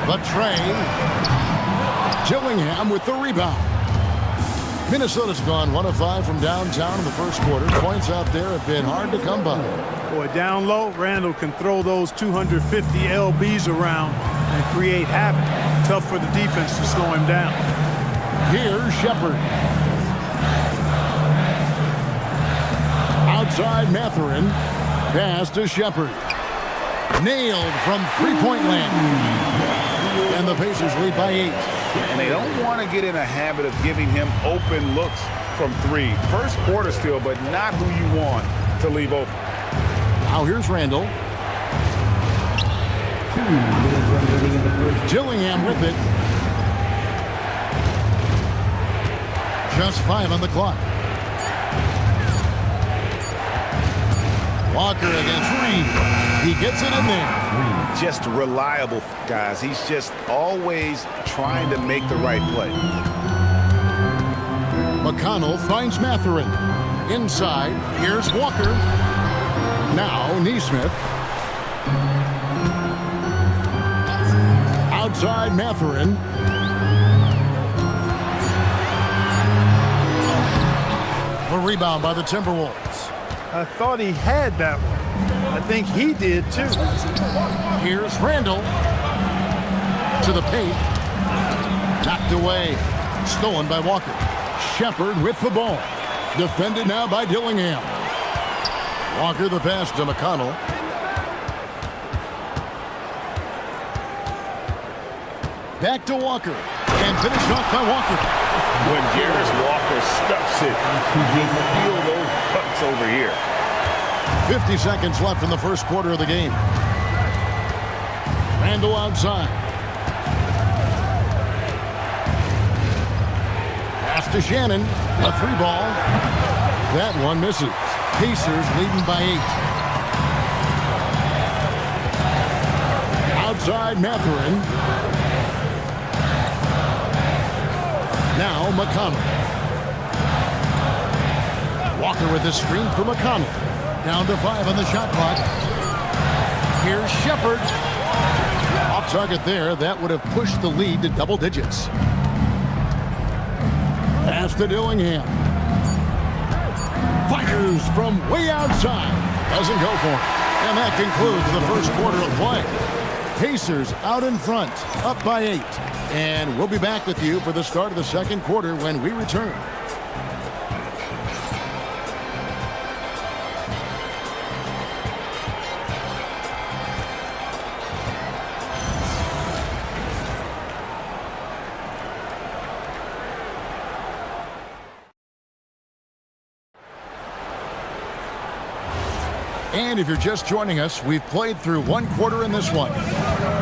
Betray. Gillingham with the rebound. Minnesota's gone 1 of 5 from downtown in the first quarter. Points out there have been hard to come by. Boy, down low, Randall can throw those 250 LBs around and create havoc. Tough for the defense to slow him down. Here's Shepard. Outside Mathurin. Pass to Shepard. Nailed from three-point land. And the Pacers lead by 8. And they don't want to get in a habit of giving him open looks from 3. First quarter still, but not who you want to leave open. Now here's Randall. Gillingham with it. Just 5 on the clock. Walker against Reed. He gets it in there. Just reliable, guys. He's just always trying to make the right play. McConnell finds Mathurin. Inside, here's Walker. Now Neesmith. Outside Mathurin. The rebound by the Timberwolves. I thought he had that one. I think he did, too. Here's Randall. To the paint. Knocked away. Stolen by Walker. Shepard with the ball. Defended now by Dillingham. Walker the pass to McConnell. Back to Walker. And finished off by Walker. When Jarris Walker stuffs it, you feel those cuts over here. 50 seconds left in the first quarter of the game. Randall outside. Pass to Shannon. A 3-ball. That one misses. Pacers leading by 8. Outside Mathurin. Now McConnell. Walker with the screen for McConnell. Down to 5 on the shot clock. Here's Shepard. Off target there. That would have pushed the lead to double digits. Pass to Dillingham. Fires from way outside. Doesn't go for it. And that concludes the first quarter of play. Pacers out in front, up by 8. And we'll be back with you for the start of the second quarter when we return. And if you're just joining us, we've played through 1 quarter in this one.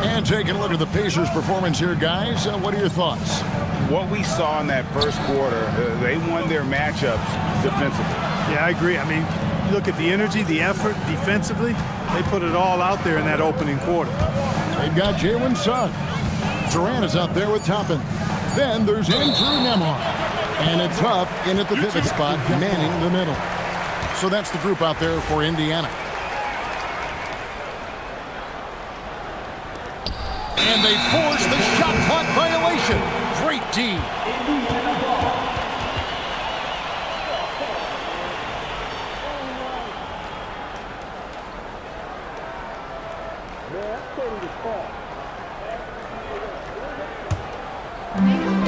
And taking a look at the Pacers' performance here, guys. What are your thoughts? What we saw in that first quarter, they won their matchups defensively. Yeah, I agree. I mean, you look at the energy, the effort defensively, they put it all out there in that opening quarter. They've got Jalen Suggs. Durant is out there with Toppin. Then there's Andrew Nembhard. And it's Huff in at the pivot spot, manning the middle. So that's the group out there for Indiana. And they force the shot clock violation. Great team.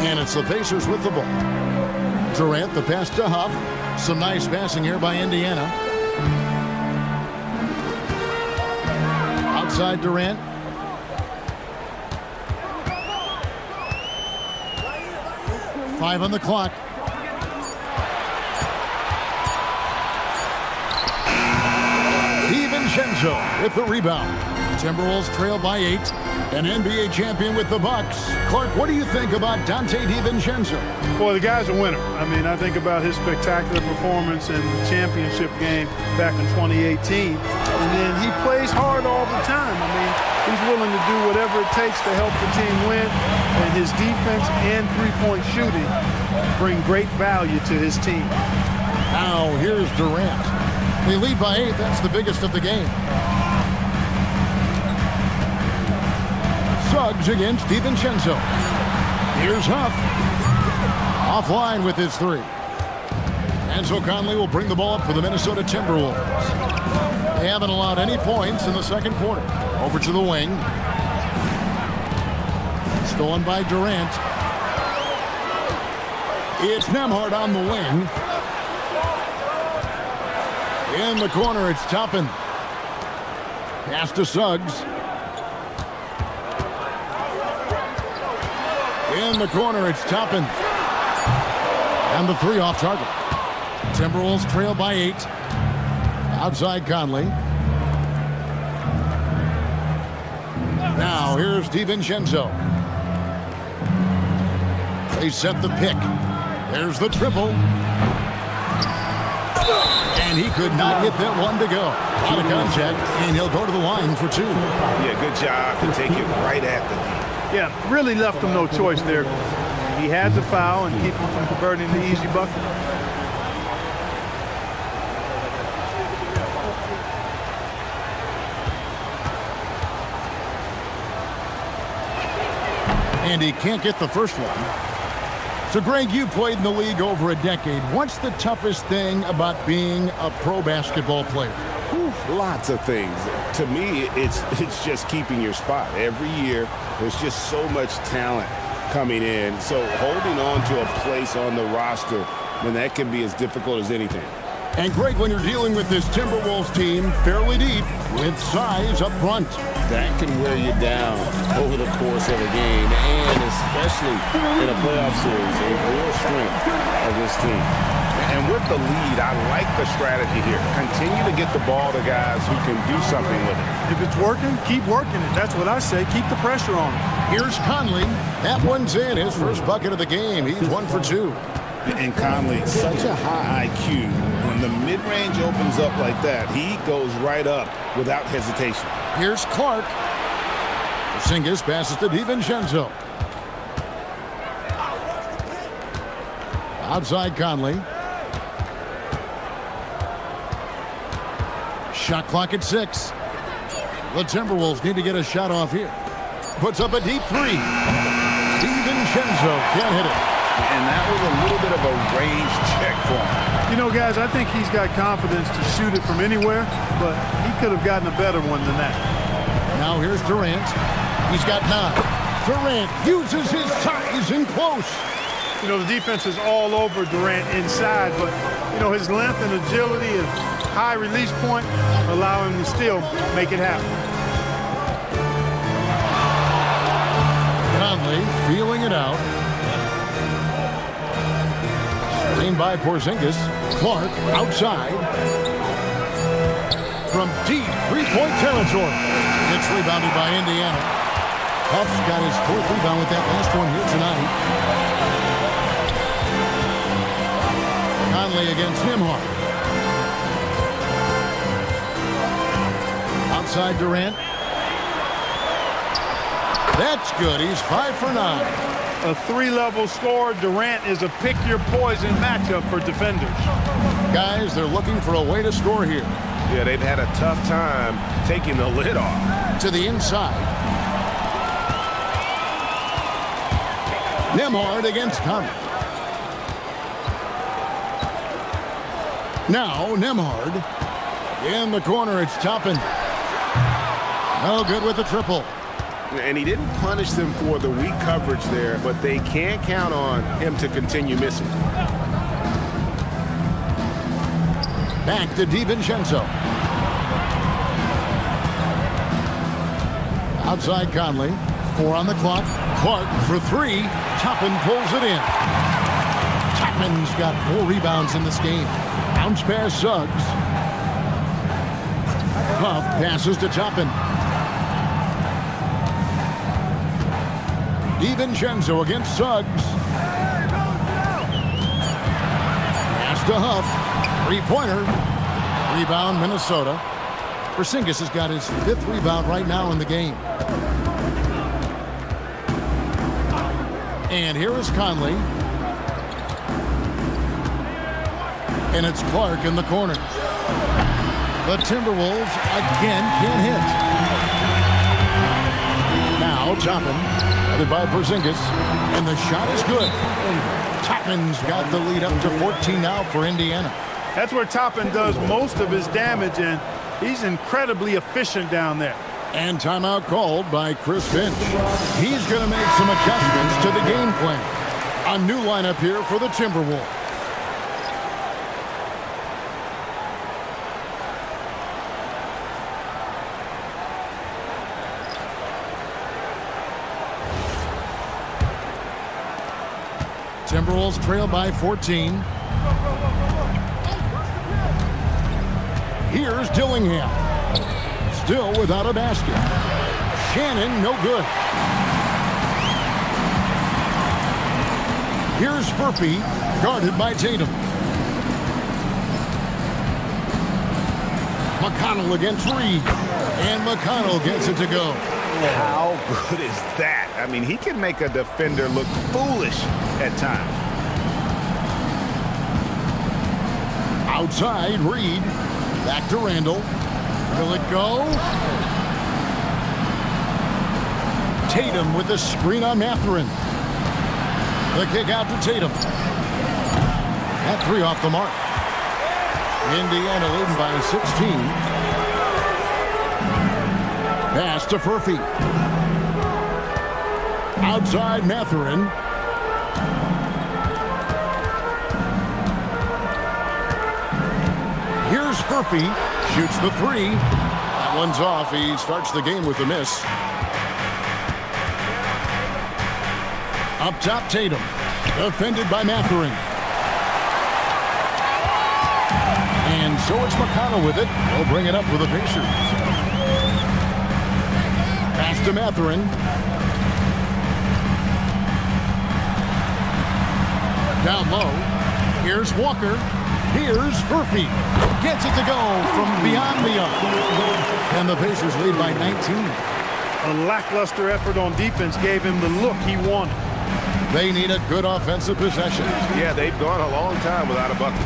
And it's the Pacers with the ball. Durant, the pass to Huff. Some nice passing here by Indiana. Outside Durant. Five on the clock. DiVincenzo with the rebound. Timberwolves trail by 8. An NBA champion with the Bucks. Clark, what do you think about Dante DiVincenzo? Well, the guy's a winner. I mean, I think about his spectacular performance in the championship game back in 2018. And then he plays hard all the time. I mean, he's willing to do whatever it takes to help the team win. And his defense and three-point shooting bring great value to his team. Now, here's Durant. They lead by 8. That's the biggest of the game. Suggs against DiVincenzo. Here's Huff. Offline with his 3. Ansel Conley will bring the ball up for the Minnesota Timberwolves. They haven't allowed any points in the second quarter. Over to the wing. Stolen by Durant. It's Nembhard on the wing. In the corner, it's Toppin. Pass to Suggs. In the corner, it's Toppin. And the 3 off target. Timberwolves trail by 8. Outside Conley. Now, here's DiVincenzo. They set the pick. There's the triple. And he could not get that one to go. Out of contact, and he'll go to the line for 2. Yeah, good job to take it right at the knee. Yeah, really left him no choice there. He had the foul and keep him from converting the easy bucket. And he can't get the first one. So, Greg, you played in the league over a decade. What's the toughest thing about being a pro basketball player? Lots of things. To me, it's just keeping your spot. Every year, there's just so much talent coming in. So holding on to a place on the roster, then that can be as difficult as anything. And Greg, when you're dealing with this Timberwolves team fairly deep with size up front, that can wear you down over the course of a game, and especially in a playoff series, a real strength of this team. And with the lead, I like the strategy here. Continue to get the ball to guys who can do something with it. If it's working, keep working it. That's what I say. Keep the pressure on. Here's Conley. That one's in. His first bucket of the game. He's 1 for 2. And Conley, such a high IQ. When the mid-range opens up like that, he goes right up without hesitation. Here's Clark. Porzingis passes to DiVincenzo. Outside Conley. Shot clock at 6. The Timberwolves need to get a shot off here. Puts up a deep 3. DiVincenzo can't hit it. And that was a little bit of a range check for him. You know, guys, I think he's got confidence to shoot it from anywhere, but he could have gotten a better one than that. Now here's Durant. He's got 9. Durant uses his size in close. You know, the defense is all over Durant inside, but, you know, his length and agility and high release point allow him to still make it happen. Conley feeling it out. Screen by Porzingis. Clark outside. From deep three-point territory. It's rebounded by Indiana. Huff's got his 4th rebound with that last one here tonight. Conley against Nembhard. Outside Durant. That's good. He's 5 for 9. A 3-level score. Durant is a pick-your-poison matchup for defenders. Guys, they're looking for a way to score here. Yeah, they've had a tough time taking the lid off. To the inside. Nembhard against Conley. Now Nembhard. In the corner, it's Toppin. No good with the triple. And he didn't punish them for the weak coverage there, but they can't count on him to continue missing. Back to DiVincenzo. Outside Conley. 4 on the clock. Clark for 3. Toppin pulls it in. Toppin's got 4 rebounds in this game. Bounce pass Suggs. Huff passes to Toppin. DiVincenzo against Suggs. Pass to Huff. 3-pointer. Rebound Minnesota. Porzingis has got his 5th rebound right now in the game. And here is Conley. And it's Clark in the corner. The Timberwolves again can't hit. Now Toppin, headed by Porzingis, and the shot is good. Toppin's got the lead up to 14 now for Indiana. That's where Toppin does most of his damage, and he's incredibly efficient down there. And timeout called by Chris Finch. He's going to make some adjustments to the game plan. A new lineup here for the Timberwolves. Timberwolves trail by 14. Here's Dillingham. Still without a basket. Shannon, no good. Here's Furphy, guarded by Tatum. McConnell against Reed. And McConnell gets it to go. How good is that? I mean, he can make a defender look foolish at times. Outside, Reed. Back to Randall. Will it go? Tatum with the screen on Mathurin. The kick out to Tatum. That 3 off the mark. Indiana leading by 16. Pass to Furphy. Outside Mathurin. Here's Furphy. Shoots the 3. That one's off. He starts the game with a miss. Up top, Tatum. Defended by Mathurin. And so it's McConnell with it. He'll bring it up for the Pacers. Pass to Mathurin. Down low. Here's Walker. Here's Furphy. Gets it to go from beyond the arc. And the Pacers lead by 19. A lackluster effort on defense gave him the look he wanted. They need a good offensive possession. Yeah, they've gone a long time without a bucket.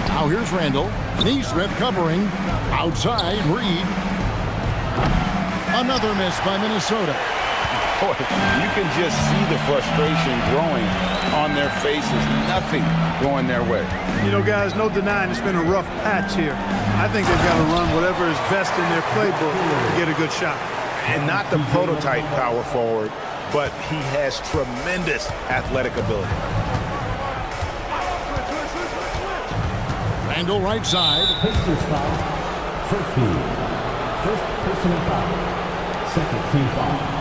Now here's Randall. Neesmith covering. Outside, Reed. Another miss by Minnesota. Boy, you can just see the frustration growing on their faces. Nothing going their way. You know, guys, no denying it's been a rough patch here. I think they've got to run whatever is best in their playbook to get a good shot. And not the prototype power forward, but he has tremendous athletic ability. Randall right side. Pacers foul. First team. First personal foul. Second team foul.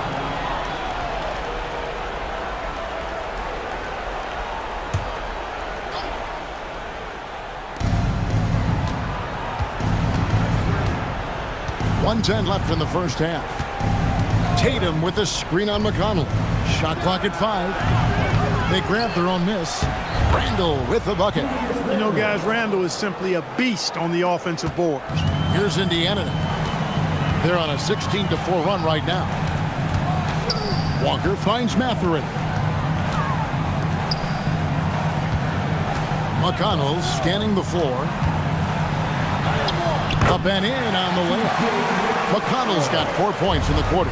.110 left in the first half. Tatum with the screen on McConnell. Shot clock at 5. They grab their own miss. Randall with the bucket. You know, guys, Randall is simply a beast on the offensive board. Here's Indiana. They're on a 16-4 run right now. Walker finds Mathurin. McConnell scanning the floor. Up and in on the layup. McConnell's got 4 points in the quarter.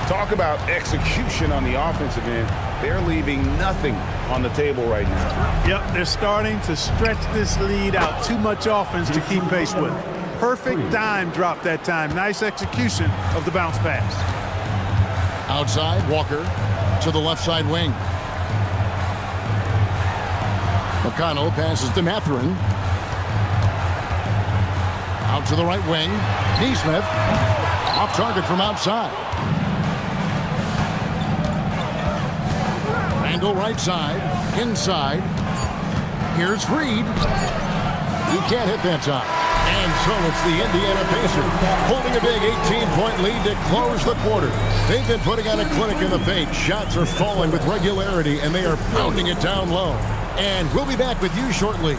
Talk about execution on the offensive end. They're leaving nothing on the table right now. Yep, they're starting to stretch this lead out. Too much offense to keep pace with. Perfect dime drop that time. Nice execution of the bounce pass. Outside, Walker to the left side wing. McConnell passes to Mathurin. Out to the right wing. Neesmith off target from outside. Randall right side. Inside. Here's Reed. He can't hit that time. And so it's the Indiana Pacers holding a big 18-point lead to close the quarter. They've been putting on a clinic in the paint. Shots are falling with regularity, and they are pounding it down low. And we'll be back with you shortly.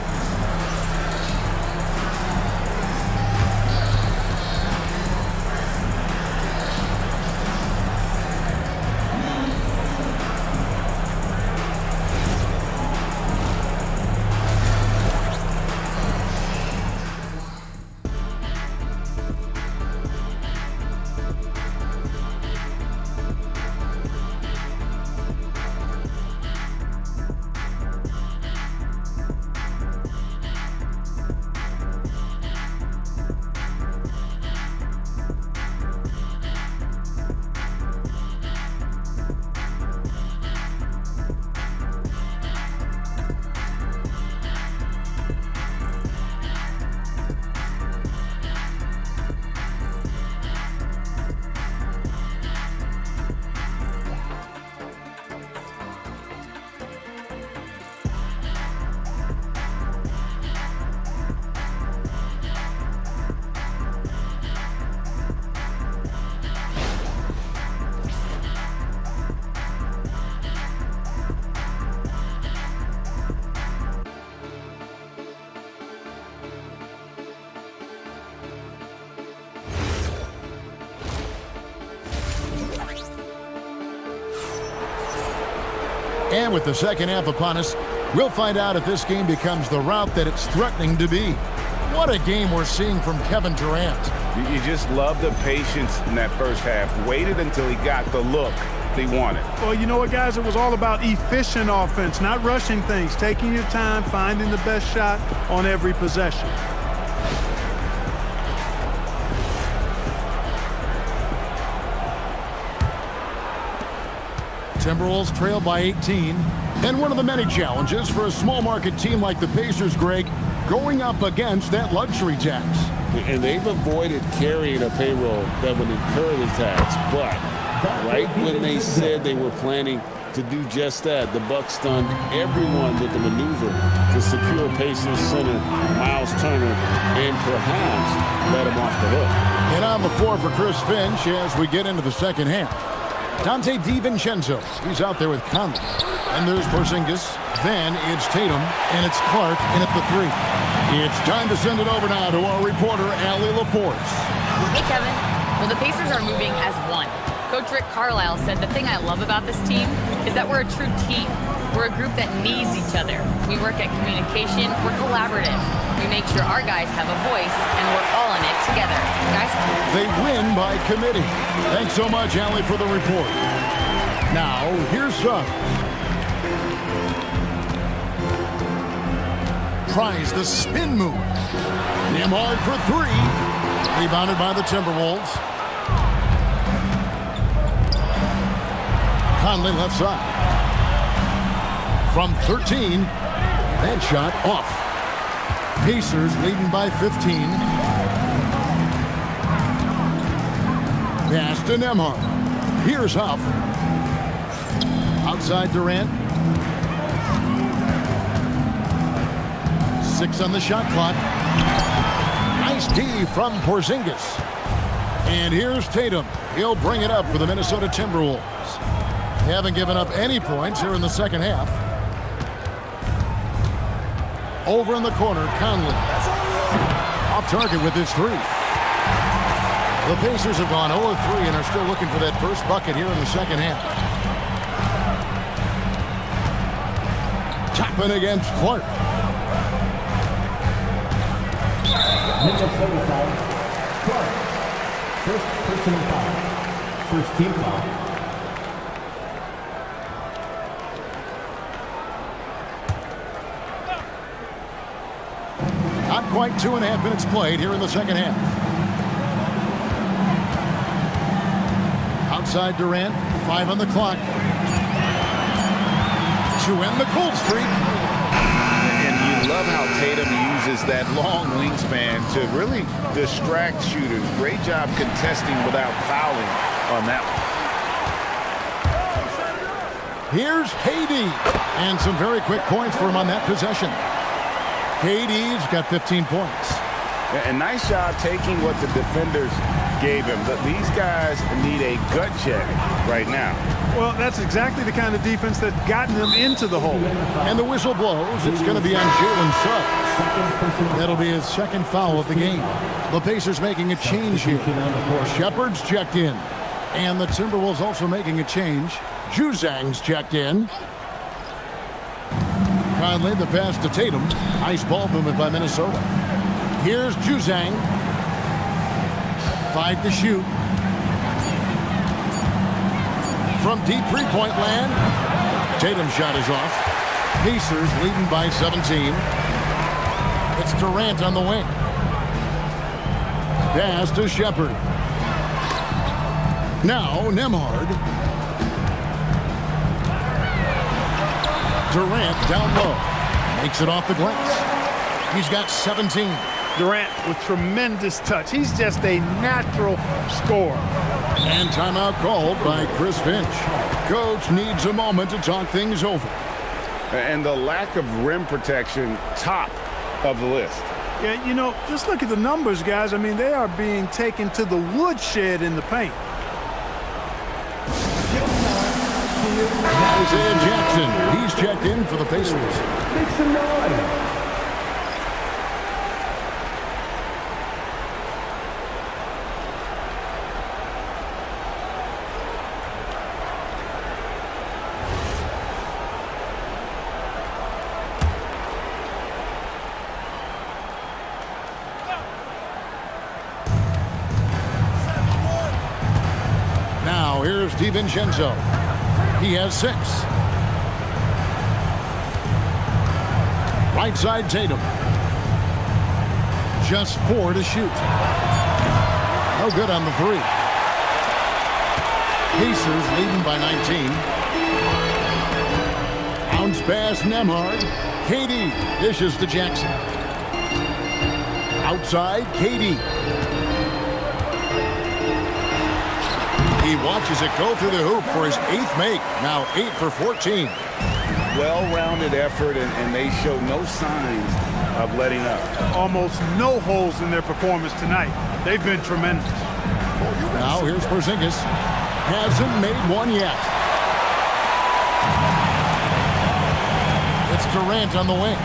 And with the second half upon us, we'll find out if this game becomes the rout that it's threatening to be. What a game we're seeing from Kevin Durant. You just love the patience in that first half. Waited until he got the look they wanted. Well, you know what, guys? It was all about efficient offense, not rushing things, taking your time, finding the best shot on every possession. Timberwolves trail by 18. And one of the many challenges for a small market team like the Pacers, Greg, going up against that luxury tax. And they've avoided carrying a payroll that would incur the tax. But right when they said they were planning to do just that, the Bucks stunned everyone with the maneuver to secure Pacers center Miles Turner and perhaps let him off the hook. And on the floor for Chris Finch as we get into the second half. Dante DiVincenzo, he's out there with Conley. And there's Porzingis. Then it's Tatum, and it's Clark in at the three. It's time to send it over now to our reporter, Allie LaForce. Hey, Kevin. Well, the Pacers are moving as one. Coach Rick Carlisle said the thing I love about this team is that we're a true team. We're a group that needs each other. We work at communication. We're collaborative. We make sure our guys have a voice, and we're all in it together. Guys? They win by committee. Thanks so much, Allie, for the report. Now, here's Suggs. Tries the spin move. Nembhard for three. Rebounded by the Timberwolves. Conley left side. From 13. That shot off. Pacers leading by 15. Pass to Nembhard. Here's Huff. Outside Durant. 6 on the shot clock. Nice D from Porzingis. And here's Tatum. He'll bring it up for the Minnesota Timberwolves. They haven't given up any points here in the second half. Over in the corner, Conley. Off target with his three. The Pacers have gone 0-3 and are still looking for that first bucket here in the second half. Toppin against Clark. Number 45, Clark. First personal foul. First team foul. Not quite 2.5 minutes played here in the second half. outside Durant. 5 on the clock. To end the cold streak. And you love how Tatum uses that long wingspan to really distract shooters. Great job contesting without fouling on that one. Here's KD. And some very quick points for him on that possession. KD's got 15 points. And nice job taking what the defenders gave him. But these guys need a gut check right now. Well, that's exactly the kind of defense that's gotten them into the hole. And the whistle blows. It's going to be on Jalen Suggs. That'll be his second foul of the game. The Pacers making a change here. Shepard's checked in. And the Timberwolves also making a change. Juzang's checked in. Conley, the pass to Tatum. Nice ball movement by Minnesota. Here's Juzang. 5 to shoot. From deep three-point land. Tatum's shot is off. Pacers leading by 17. It's Durant on the wing. Pass to Shepard. Now Nembhard. Durant down low. Makes it off the glass. He's got 17. Durant with tremendous touch. He's just a natural scorer. And timeout called by Chris Finch. Coach needs a moment to talk things over. And the lack of rim protection, top of the list. Yeah, you know, just look at the numbers, guys. I mean, they are being taken to the woodshed in the paint. Isaiah Jackson. He's checked in for the Pacers. Make some noise. Now here's DiVincenzo. He has 6. Right side Tatum. Just 4 to shoot. No good on the 3. Pacers leading by 19. Bounce pass Nembhard. KD dishes to Jackson. Outside KD. He watches it go through the hoop for his 8th make. Now 8 for 14. Well-rounded effort, and they show no signs of letting up. Almost no holes in their performance tonight. They've been tremendous. Now here's Porzingis. Hasn't made one yet. It's Durant on the wing.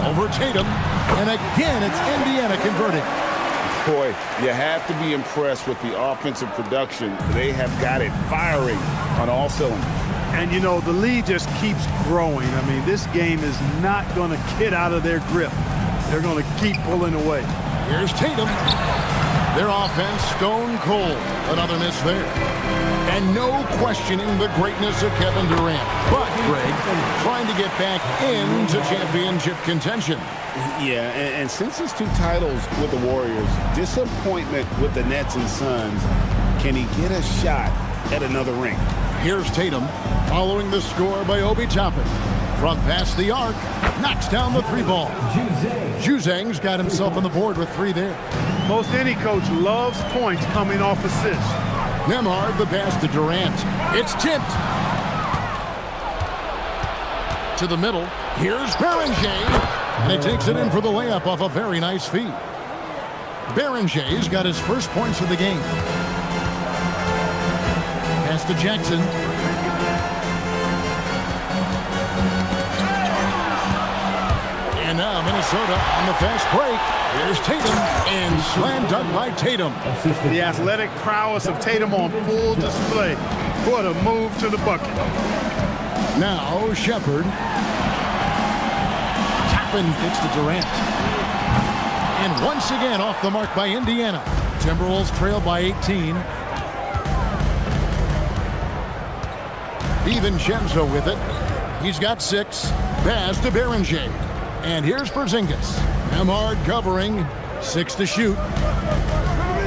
Over Tatum. And again, it's Indiana converting. Boy, you have to be impressed with the offensive production. They have got it firing on all cylinders. And, you know, the lead just keeps growing. I mean, this game is not going to get out of their grip. They're going to keep pulling away. Here's Tatum. Their offense stone cold. Another miss there. And no questioning the greatness of Kevin Durant. But, Greg, trying to get back into championship contention. Yeah, and since his 2 titles with the Warriors, disappointment with the Nets and Suns, can he get a shot at another ring? Here's Tatum following the score by Obi Toppin. From past the arc, knocks down the 3 ball. Juzang's got himself on the board with 3 there. Most any coach loves points coming off assists. Nembhard the pass to Durant. It's tipped. To the middle. Here's Beringer. And he takes it in for the layup off a very nice feed. Berenger's got his first points of the game. Pass to Jackson. And now Minnesota on the fast break. Here's Tatum, and slam dunk by Tatum. The athletic prowess of Tatum on full display. What a move to the bucket. Now Shepard. Toppin gets to Durant. And once again off the mark by Indiana. Timberwolves trail by 18. DiVincenzo with it. He's got 6. Pass to Beringer. And here's Porzingis. Nembhard covering. 6 to shoot.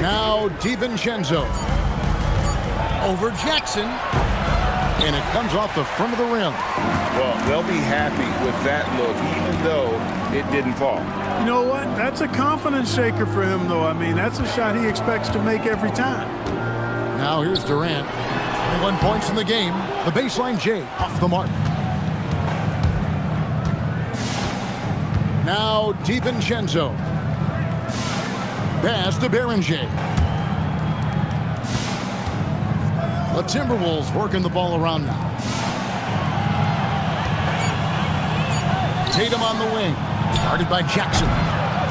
Now DiVincenzo. Over Jackson. And it comes off the front of the rim. Well, they'll be happy with that look, even though it didn't fall. You know what? That's a confidence shaker for him, though. I mean, that's a shot he expects to make every time. Now here's Durant. 21 points in the game. The baseline J off the mark. Now DiVincenzo. Pass to Berenger. The Timberwolves working the ball around now. Tatum on the wing. Guarded by Jackson.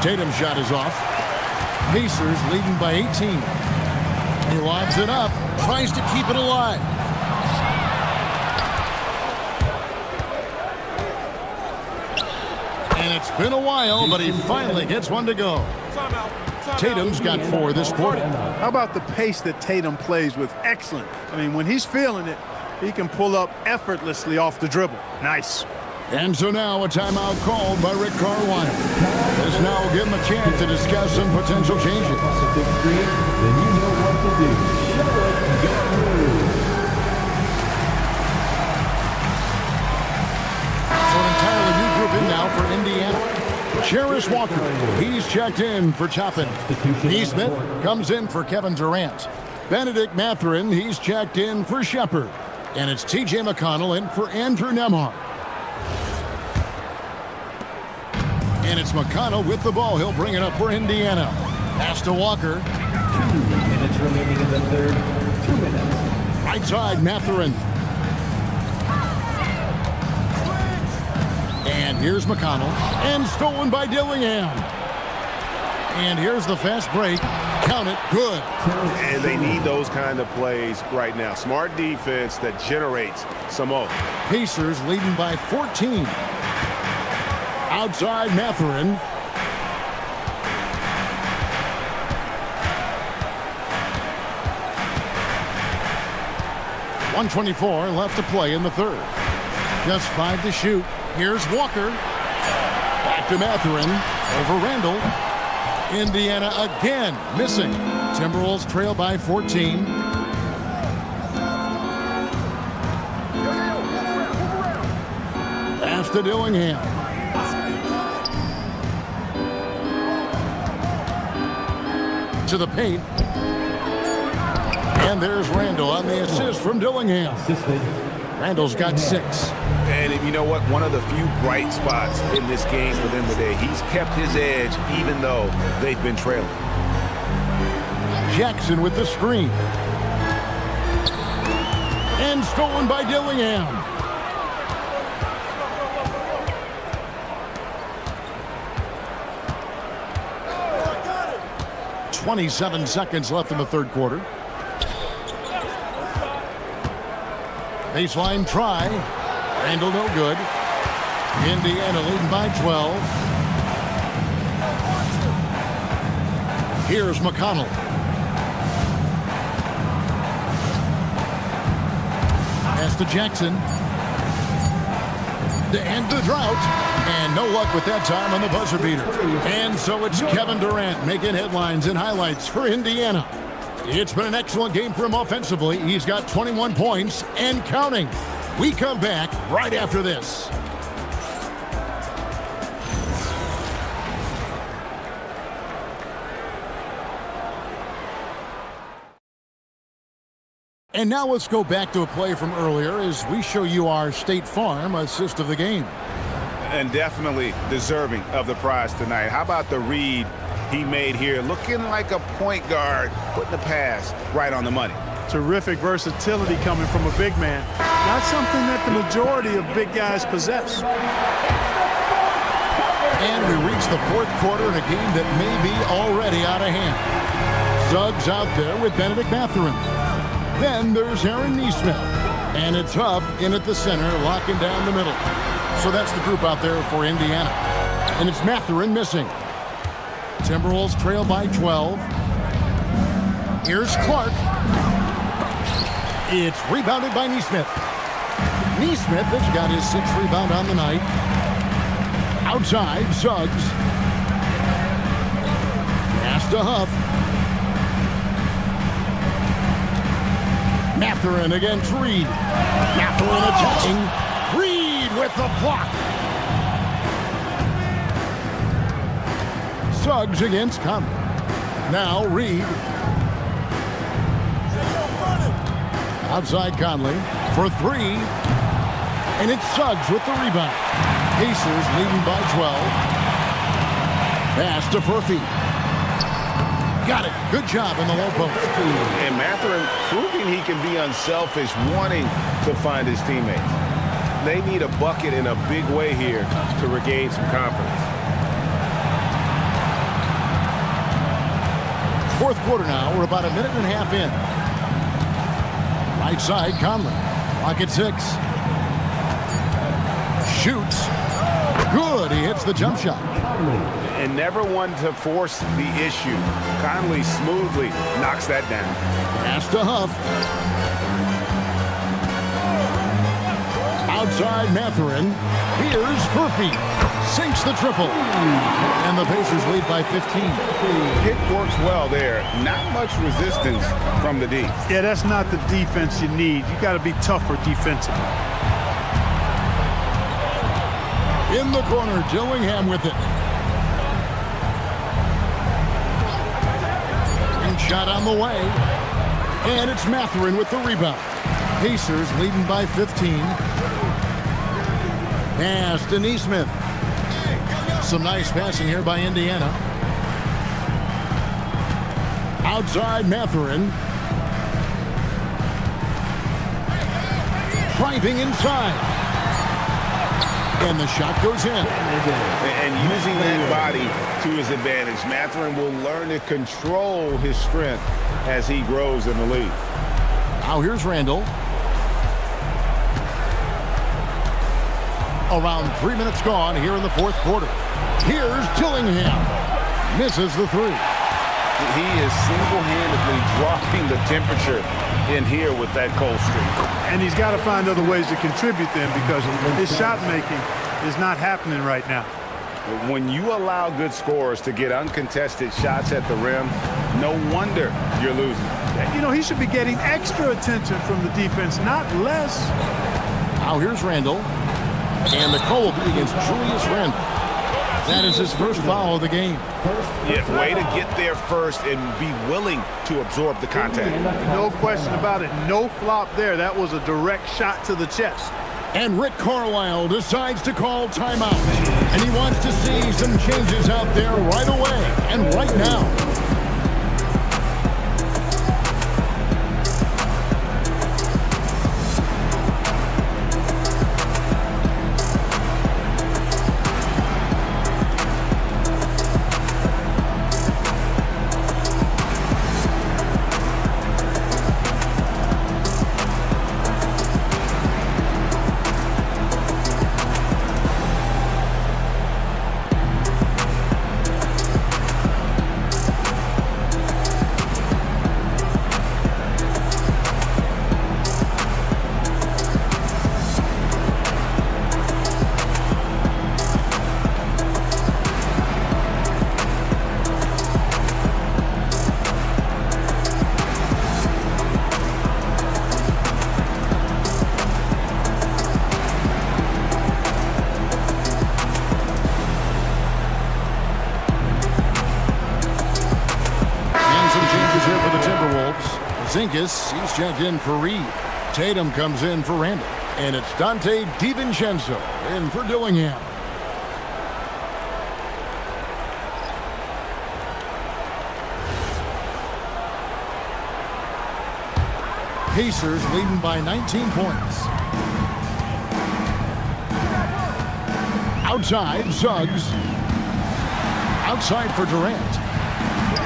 Tatum's shot is off. Pacers leading by 18. He lobs it up. Tries to keep it alive. And it's been a while, but he finally gets one to go. Tatum's got 4 this quarter. How about the pace that Tatum plays with? Excellent. I mean, when he's feeling it, he can pull up effortlessly off the dribble. Nice. And so now a timeout called by Rick Carwine. This now will give him a chance to discuss some potential changes. Then you know what to do. Show us your move. So an entirely new group in now for Indiana. Jarris Walker, he's checked in for Toppin. Nesmith comes in for Kevin Durant. Benedict Mathurin, he's checked in for Shepard. And it's T.J. McConnell in for Andrew Nembhard. And it's McConnell with the ball. He'll bring it up for Indiana. Pass to Walker. 2 minutes remaining in the third. 2 minutes. Right side, Mathurin. And here's McConnell. And stolen by Dillingham. And here's the fast break. Count it. Good. And they need those kind of plays right now. Smart defense that generates some more. Pacers leading by 14. Outside Mathurin. .124 left to play in the third. Just 5 to shoot. Here's Walker. Back to Mathurin. Over Randall. Indiana again missing. Timberwolves trail by 14. Pass to Dillingham. To the paint. And there's Randall on the assist from Dillingham. Randall's got 6. And you know what? One of the few bright spots in this game for them today. He's kept his edge even though they've been trailing. Jackson with the screen. And stolen by Dillingham. 27 seconds left in the third quarter. Baseline try. Randall no good. Indiana leading by 12. Here's McConnell. Pass to Jackson. To end the drought. And no luck with that time on the buzzer beater. And so it's Kevin Durant making headlines and highlights for Indiana. It's been an excellent game for him offensively. He's got 21 points and counting. We come back right after this. And now let's go back to a play from earlier as we show you our State Farm assist of the game. And definitely deserving of the prize tonight. How about the read he made here? Looking like a point guard, putting the pass right on the money. Terrific versatility coming from a big man. Not something that the majority of big guys possess. And we reach the fourth quarter in a game that may be already out of hand. Suggs out there with Benedict Mathurin. Then there's Aaron Nesmith. And it's Huff in at the center, locking down the middle. So that's the group out there for Indiana. And it's Mathurin missing. Timberwolves trail by 12. Here's Clark. It's rebounded by Nesmith. Nesmith has got his 6th rebound on the night. Outside, Suggs. Pass to Huff. Mathurin against Reed. Mathurin attacking. Reed with the block. Suggs against Conley. Now Reed. Outside Conley for three. And it's Suggs with the rebound. Pacers leading by 12. Pass to Furphy. Got it. Good job in the low post. And Mathurin proving he can be unselfish, wanting to find his teammates. They need a bucket in a big way here to regain some confidence. Fourth quarter now. We're about a minute and a half in. Right side, Conley. Clock at 6. Shoots. Good. He hits the jump shot. And never one to force the issue. Conley smoothly knocks that down. Pass to Huff. Outside Mathurin. Here's Furphy. Sinks the triple. And the Pacers lead by 15. Hit works well there. Not much resistance from the D. Yeah, that's not the defense you need. You got to be tougher defensively. In the corner, Dillingham with it. And shot on the way. And it's Mathurin with the rebound. Pacers leading by 15. Pass to Nesmith. Some nice passing here by Indiana. Outside Mathurin. Driving inside. And the shot goes in. And using that body to his advantage, Mathurin will learn to control his strength as he grows in the league. Now here's Randall. Around 3 minutes gone here in the fourth quarter. Here's Dillingham. Misses the three. He is single-handedly dropping the temperature in here with that cold streak. And he's got to find other ways to contribute then, because his shot making is not happening right now. When you allow good scorers to get uncontested shots at the rim, no wonder you're losing. You know, he should be getting extra attention from the defense, not less. Now here's Randall. And the call will be against Julius Randle. That is his first foul of the game. Yeah, way to get there first and be willing to absorb the contact. No question about it. No flop there. That was a direct shot to the chest. And Rick Carlisle decides to call timeout. And he wants to see some changes out there right away and right now. Zingas, he's checked in for Reed. Tatum comes in for Randall. And it's Dante DiVincenzo in for Dillingham. Pacers leading by 19 points. Outside, Suggs. Outside for Durant.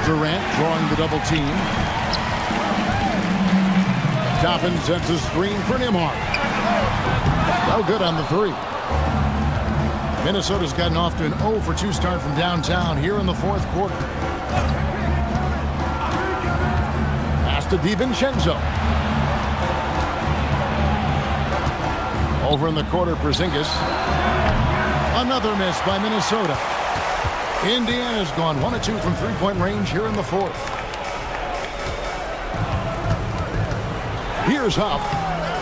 Durant drawing the double team. Toppin sets a screen for Nembhard. No good on the three. Minnesota's gotten off to an 0 for 2 start from downtown here in the fourth quarter. Pass to DiVincenzo. Over in the corner, Porzingis. Another miss by Minnesota. Indiana's gone 1 of 2 from three-point range here in the fourth. Here's Huff,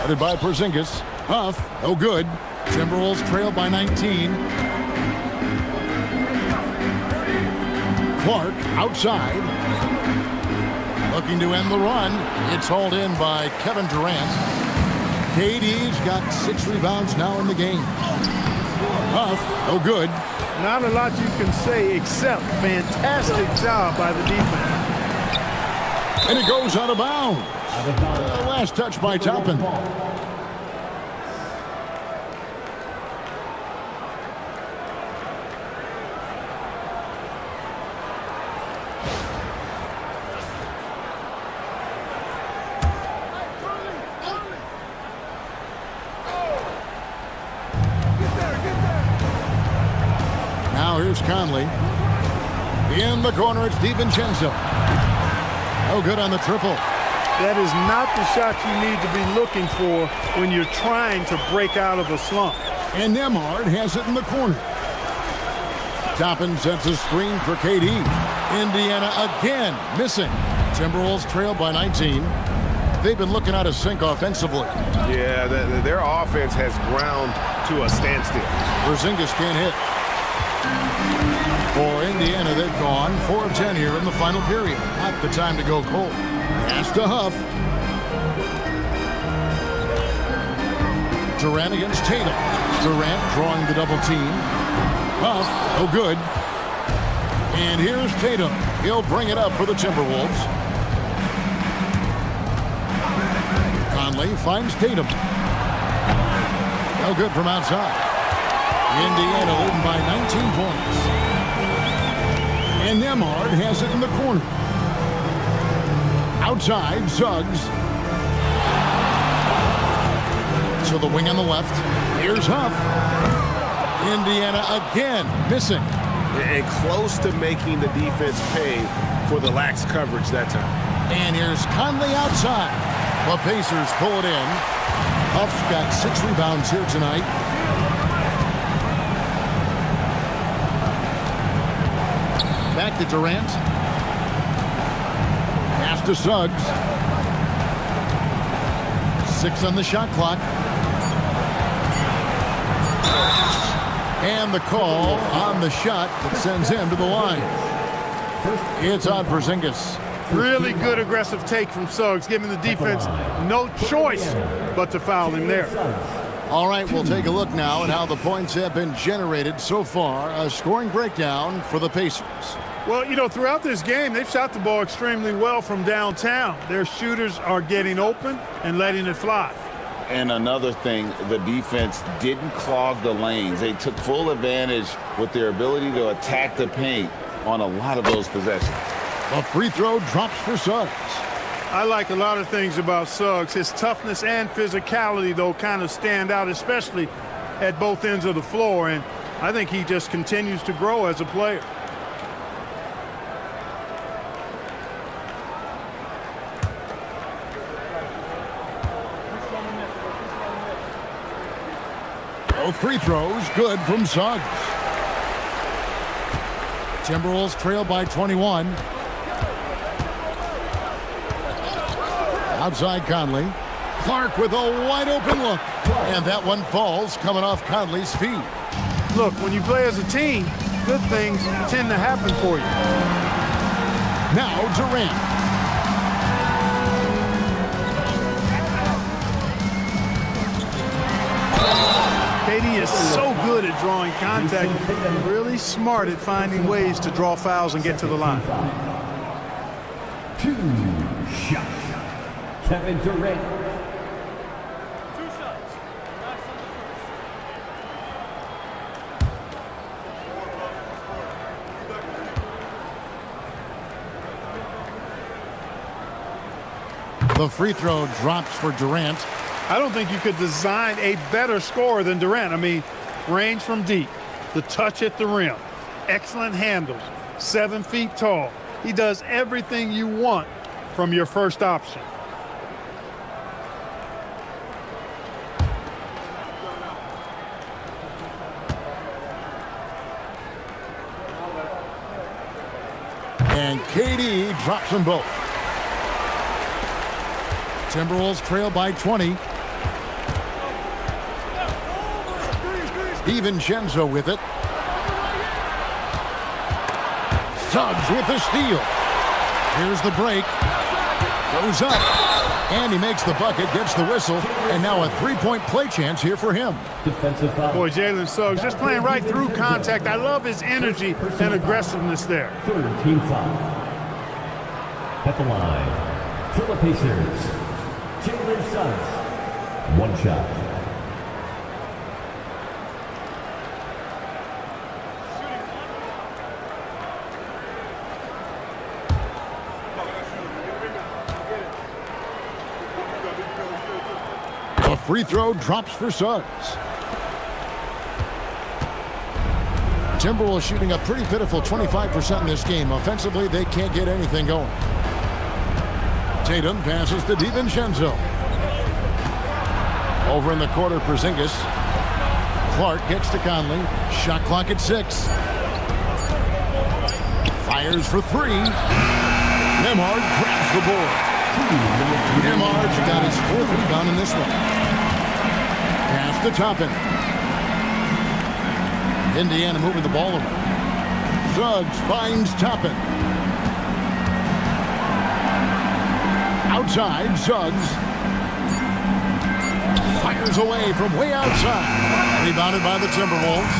headed by Porzingis. Huff, no good. Timberwolves trail by 19. Clark outside. Looking to end the run. It's hauled in by Kevin Durant. KD's got 6 rebounds now in the game. Huff, no good. Not a lot you can say except fantastic job by the defense. And it goes out of bounds. Last touch by Toppin. Now here's Conley. In the corner, it's DiVincenzo. No good on the triple. That is not the shot you need to be looking for when you're trying to break out of a slump. And Nembhard has it in the corner. Toppin sets a screen for KD. Indiana again missing. Timberwolves trail by 19. They've been looking out of sync offensively. Yeah, their offense has ground to a standstill. Porzingis can't hit. For Indiana, they've gone 4 of 10 here in the final period. Not the time to go cold. Pass to Huff. Durant against Tatum. Durant drawing the double team. Huff, no good. And here's Tatum. He'll bring it up for the Timberwolves. Conley finds Tatum. No good from outside. Indiana leading by 19 points. And Nembhard has it in the corner. Outside, Suggs. To the wing on the left. Here's Huff. Indiana again missing. And close to making the defense pay for the lax coverage that time. And here's Conley outside. The Pacers pull it in. Huff's got 6 rebounds here tonight. Back to Durant. Pass to Suggs. 6 on the shot clock. And the call on the shot that sends him to the line. It's on Porzingis. Really good aggressive take from Suggs, giving the defense no choice but to foul him there. All right, we'll take a look now at how the points have been generated so far. A scoring breakdown for the Pacers. Well, you know, throughout this game, they've shot the ball extremely well from downtown. Their shooters are getting open and letting it fly. And another thing, the defense didn't clog the lanes. They took full advantage with their ability to attack the paint on a lot of those possessions. A free throw drops for Suggs. I like a lot of things about Suggs. His toughness and physicality, though, kind of stand out, especially at both ends of the floor. And I think he just continues to grow as a player. Both free throws good from Suggs. Timberwolves trail by 21. Outside Conley. Clark with a wide open look. And that one falls coming off Conley's feet. Look, when you play as a team, good things tend to happen for you. Now Durant. KD is so good at drawing contact, really smart at finding ways to draw fouls and get to the line. 2 shots. Kevin Durant. 2 shots. The free throw drops for Durant. I don't think you could design a better scorer than Durant. I mean, range from deep, the touch at the rim, excellent handles, 7 feet tall. He does everything you want from your first option. And KD drops them both. Timberwolves trail by 20. DiVincenzo with it. Suggs with the steal. Here's the break. Goes up. And he makes the bucket, gets the whistle, and now a three-point play chance here for him. Defensive foul. Boy, Jalen Suggs just playing right through contact. I love his energy and aggressiveness there. Third team foul. At the line, for the Pacers, Jalen Suggs. One shot. A free throw drops for Suggs. Timberwolves shooting a pretty pitiful 25% in this game. Offensively, they can't get anything going. Tatum passes to DiVincenzo. Over in the corner, Porzingis. Clark gets to Conley. Shot clock at 6. Fires for 3. Nembhard grabs the board. Nembhard's got his 4th rebound in this one. Pass to Toppin. Indiana moving the ball around. Suggs finds Toppin. Outside, Suggs. Fires away from way outside. Rebounded by the Timberwolves.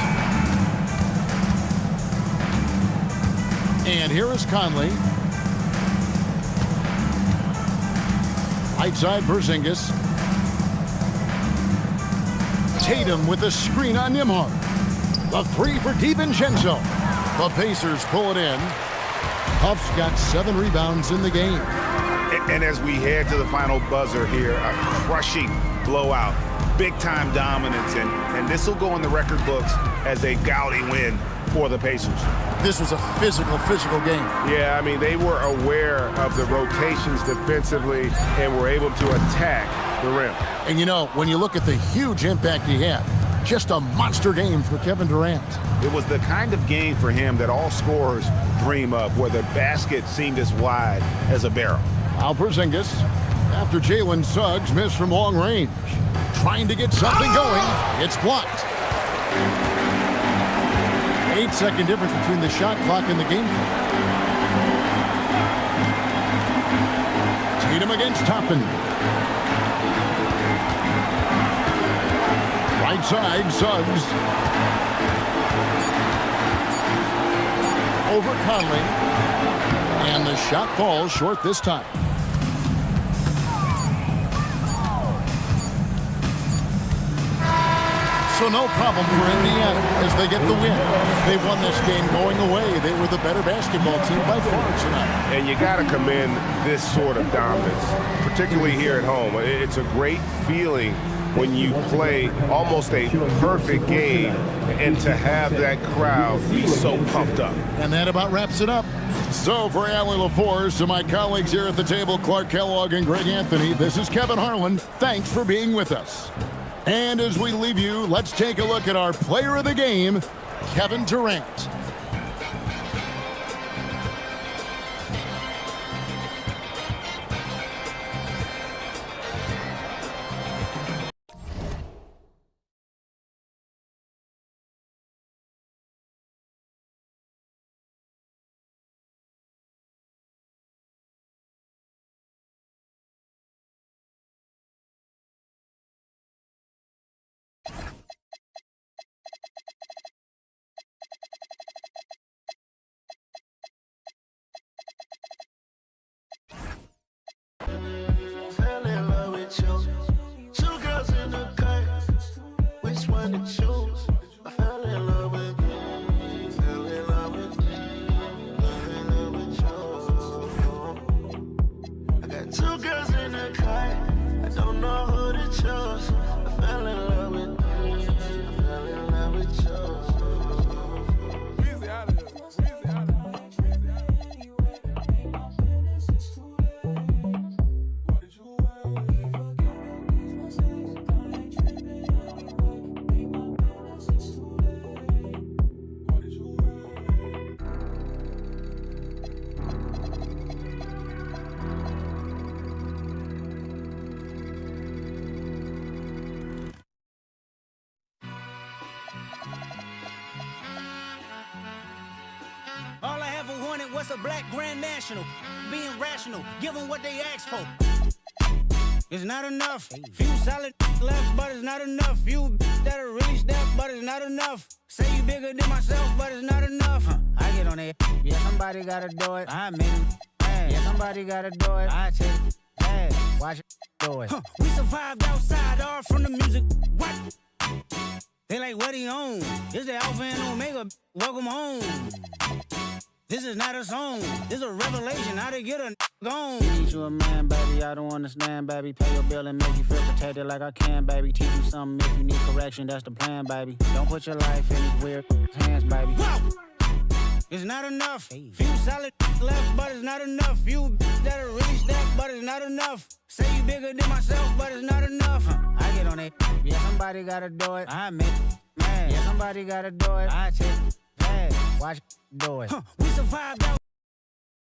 And here is Conley. Right side, Porzingis. Tatum with a screen on Nembhard. The 3 for DiVincenzo. The Pacers pull it in. Huff's got 7 rebounds in the game. And as we head to the final buzzer here, a crushing blowout, big-time dominance, and this will go in the record books as a gaudy win for the Pacers. This was a physical game. Yeah, I mean, they were aware of the rotations defensively and were able to attack the rim. And you know, when you look at the huge impact he had, just a monster game for Kevin Durant. It was the kind of game for him that all scorers dream of, where the basket seemed as wide as a barrel. Now Porzingis, after Jalen Suggs missed from long range. Trying to get something going. It's blocked. 8-second difference between the shot clock and the game clock. Tatum against Toppin. Right side, Suggs. Over Conley. And the shot falls short this time. So no problem for Indiana as they get the win. They won this game going away. They were the better basketball team by far tonight. And you got to commend this sort of dominance, particularly here at home. It's a great feeling when you play almost a perfect game and to have that crowd be so pumped up. And that about wraps it up. So for Allie LaForce, to my colleagues here at the table, Clark Kellogg and Greg Anthony, this is Kevin Harlan. Thanks for being with us. And as we leave you, let's take a look at our player of the game, Kevin Durant. Fell in love with you. 2 girls in the car. Which one to choose? I fell in love with you. Fell in love with you. Fell in love with you. I got 2 girls in the car. I don't know who to choose. I fell in love with you. I fell in love with you. All I ever wanted was a black Grand National. Being rational, give them what they asked for. It's not enough. Few solid left, but it's not enough. Few that'll reach that, but it's not enough. Say you bigger than myself, but it's not enough. I get on it. Yeah, somebody gotta do it. I make it. Yeah, somebody gotta do it. I take it. Hey, watch it do it. We survived outside, all from the music. What? They like, what he on? This the Alpha and Omega. Welcome home. This is not a song. This is a revelation. How to get a gone. Teach you a man, baby. I don't understand, baby. Pay your bill and make you feel protected like I can, baby. Teach you something if you need correction. That's the plan, baby. Don't put your life in these weird hands, baby. Whoa! It's not enough. Few solid left, but it's not enough. Few that'll reach that, but it's not enough. Say you bigger than myself, but it's not enough. I get on it. Yeah, somebody gotta do it. I make it. Man, yeah, somebody gotta do it. I take it. Hey, watch it do it. We survived out.